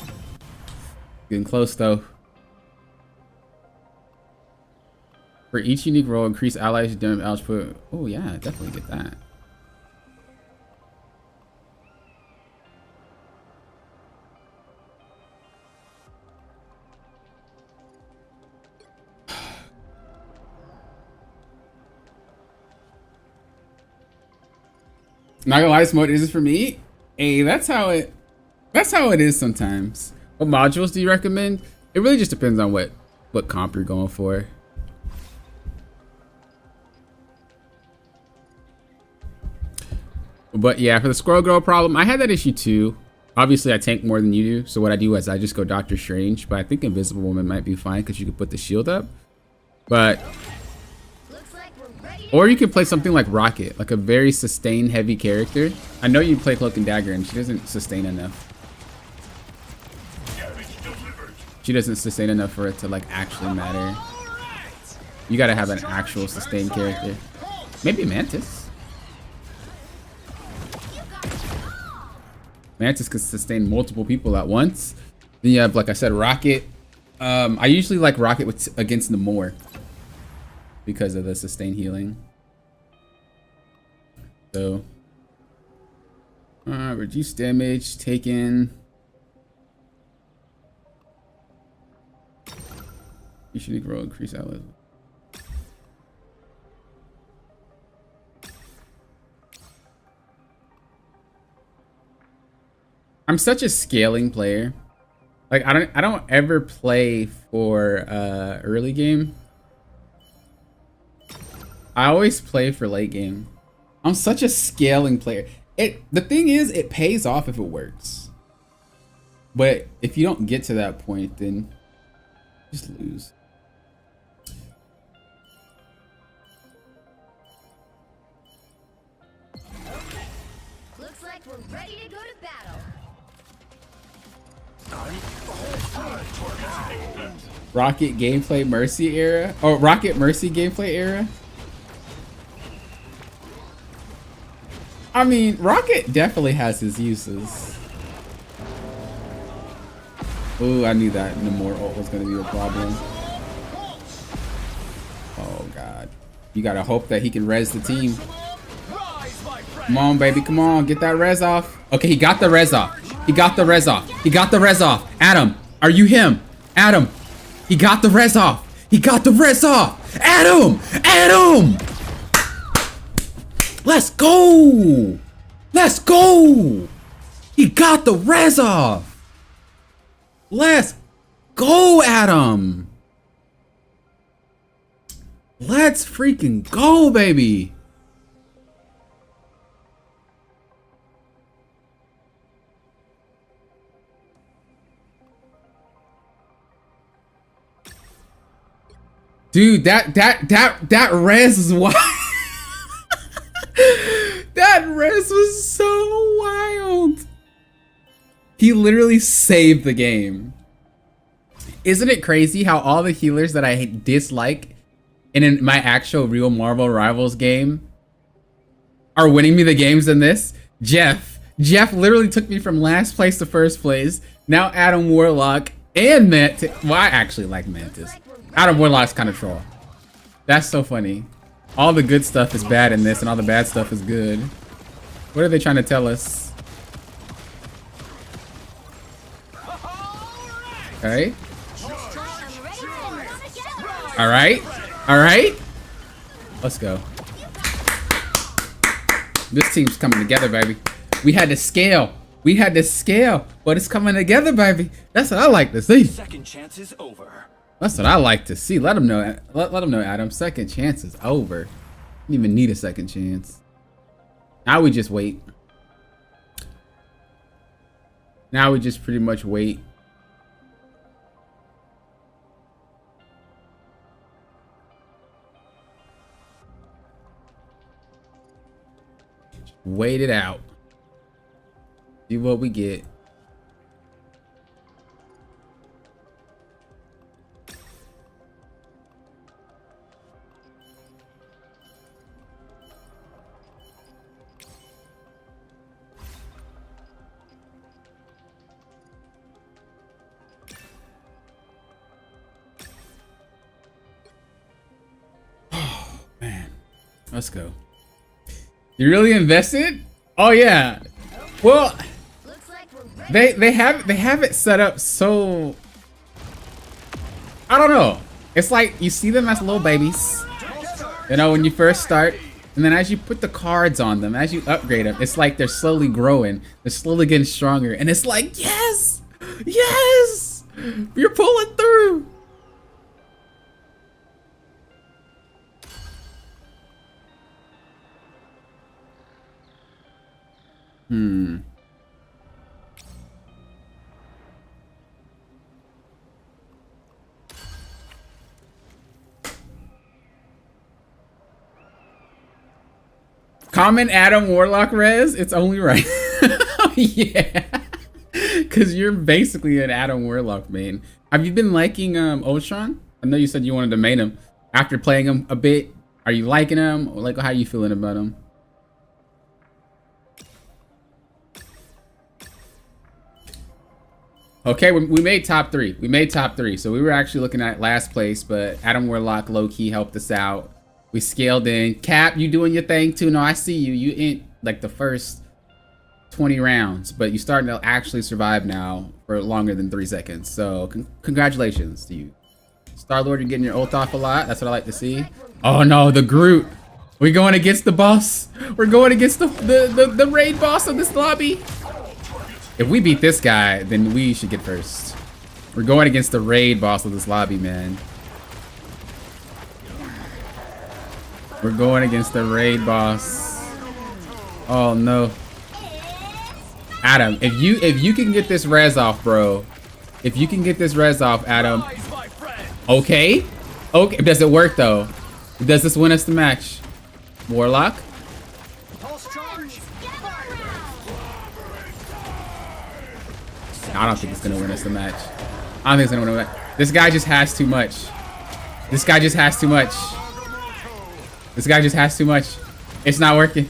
Getting close, though. For each unique role, increase allies' damage output. Oh, yeah. Definitely get that. Not gonna lie, this mode is for me. Hey, that's how it is sometimes. What modules do you recommend? It really just depends on what comp you're going for. But yeah, for the Squirrel Girl problem, I had that issue too. Obviously, I tank more than you do, so what I do is I just go Doctor Strange, but I think Invisible Woman might be fine because you can put the shield up. But or you can play something like Rocket, like a very sustain heavy character. I know you play Cloak and Dagger and she doesn't sustain enough. She doesn't sustain enough for it to like actually matter. You gotta have an actual sustained character. Maybe Mantis. Mantis can sustain multiple people at once. Then you have, like I said, Rocket. I usually like Rocket against Namor because of the sustained healing. So, reduce damage taken. You should roll increase outlet. I'm such a scaling player. Like I don't ever play for early game. I always play for late game. I'm such a scaling player. The thing is, it pays off if it works. But if you don't get to that point, then just lose. Looks like we're ready to go to battle. Rocket gameplay Mercy era? Oh, Rocket Mercy gameplay era? I mean, Rocket definitely has his uses. Ooh, I knew that Namor ult was gonna be a problem. Oh god. You gotta hope that he can res the team. Come on, baby, come on, get that res off. Okay, he got the res off. He got the res off. He got the res off. Adam, are you him? Adam, he got the res off. He got the res off. Adam, Adam. Let's go! Let's go! He got the res off! Let's go, Adam! Let's freaking go, baby! Dude, that res is wild. That res was so wild. He literally saved the game. Isn't it crazy how all the healers that I dislike in my actual real Marvel Rivals game are winning me the games in this? Jeff literally took me from last place to first place. Now Adam Warlock and Mantis. Well, I actually like Mantis. Adam Warlock's kind of troll. That's so funny. All the good stuff is bad in this and all the bad stuff is good. What are they trying to tell us? Okay. All right. All right. Let's go. This team's coming together, baby. We had to scale. We had to scale, but it's coming together, baby. That's what I like to see. Second chance is over. That's what I like to see. Let them know. Let them know, Adam. Second chance is over. You don't even need a second chance. Now we just wait. Now we just pretty much wait. Wait it out. See what we get. Oh man, let's go. You really invested? Oh yeah. Well, they have it set up so I don't know. It's like you see them as little babies, you know, when you first start, and then as you put the cards on them, as you upgrade them, it's like they're slowly growing, they're slowly getting stronger, and it's like yes, yes, you're pulling through. Comment Adam Warlock res, it's only right. Yeah. Cause you're basically an Adam Warlock main. Have you been liking Ultron? I know you said you wanted to main him. After playing him a bit, are you liking him? Or like how are you feeling about him? Okay, we made top 3. We made top 3. So we were actually looking at last place, but Adam Warlock low-key helped us out. We scaled in. Cap, you doing your thing too. No, I see you. You in like the first 20 rounds, but you're starting to actually survive now for longer than 3 seconds. So congratulations to you. Star-Lord, you're getting your ult off a lot. That's what I like to see. Oh no, the Groot. We're going against the boss. We're going against the raid boss of this lobby. If we beat this guy, then we should get first. We're going against the raid boss of this lobby, man. We're going against the raid boss. Oh no. Adam, if you can get this res off, bro. If you can get this res off, Adam. Okay. Okay. Does it work though? Does this win us the match? Warlock? I don't think it's gonna win us the match. I don't think it's gonna win the match. This guy just has too much. This guy just has too much. This guy just has too much. It's not working.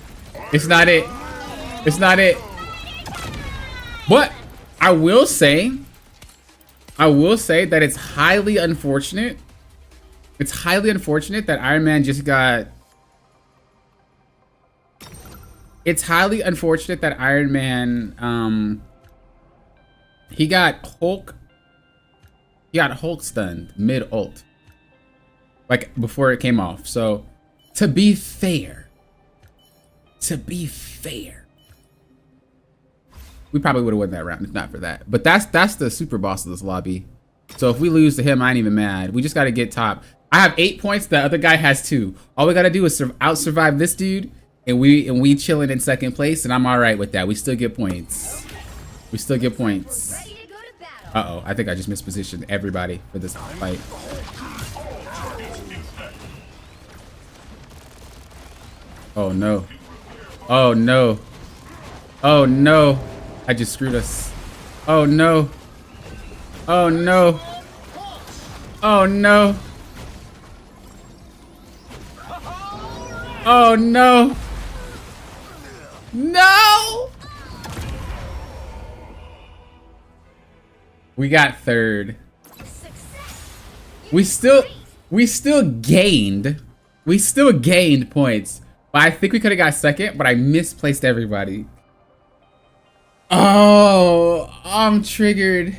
It's not it. It's not it. But I will say that it's highly unfortunate. It's highly unfortunate that Iron Man just got. It's highly unfortunate that Iron Man, he got Hulk stunned mid-ult. Like, before it came off. So, to be fair, we probably would have won that round if not for that. But that's the super boss of this lobby. So if we lose to him, I ain't even mad. We just got to get top. I have 8 points. The other guy has 2. All we got to do is out-survive this dude, and we chilling in second place, and I'm all right with that. We still get points. We still get points. Uh-oh, I think I just mispositioned everybody for this fight. Oh no. Oh no. Oh no. I just screwed us. Oh no. Oh no. Oh no. Oh no. No. We got third. We still gained points. But I think we could have got second, but I misplaced everybody. Oh, I'm triggered.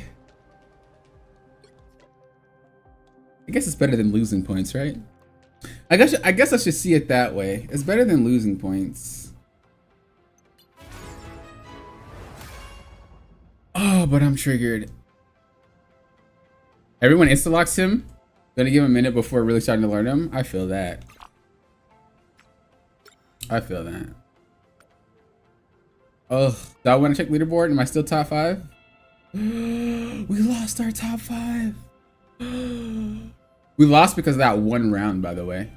I guess it's better than losing points, right? I guess I should see it that way. It's better than losing points. Oh, but I'm triggered. Everyone insta-locks him. Gonna give him a minute before really starting to learn him. I feel that. I feel that. Oh, do I want to check leaderboard? Am I still top 5? We lost our top 5. We lost because of that one round, by the way.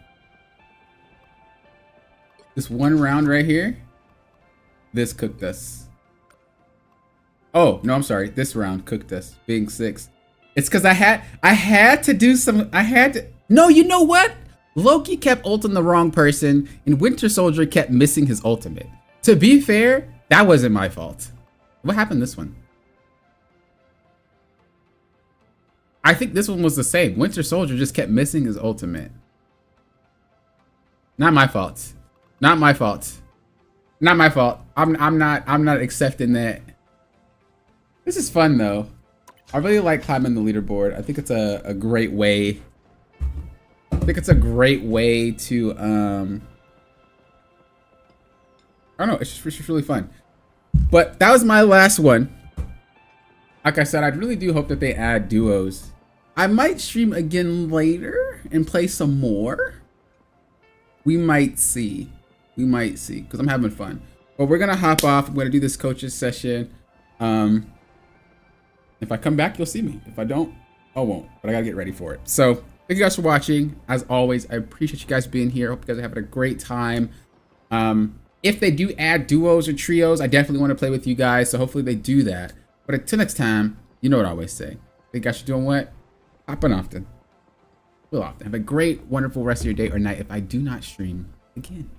This one round right here, this cooked us. Oh, no, I'm sorry. This round cooked us, being 6. It's because I had to do some, no, you know what? Loki kept ulting the wrong person, and Winter Soldier kept missing his ultimate. To be fair, that wasn't my fault. What happened this one? I think this one was the same. Winter Soldier just kept missing his ultimate. Not my fault. Not my fault. Not my fault. I'm not accepting that. This is fun though. I really like climbing the leaderboard. I think it's a great way. I think it's a great way to I don't know, it's just really fun. But that was my last one. Like I said, I really do hope that they add duos. I might stream again later and play some more. We might see. We might see, because I'm having fun. But we're gonna hop off. I'm gonna do this coaches session. If I come back, you'll see me. If I don't, I won't. But I gotta get ready for it. So thank you guys for watching. As always, I appreciate you guys being here. Hope you guys are having a great time. If they do add duos or trios, I definitely want to play with you guys. So hopefully they do that. But until next time, you know what I always say. Think you guys are doing what? Hopping often. Real often. Have a great, wonderful rest of your day or night if I do not stream again.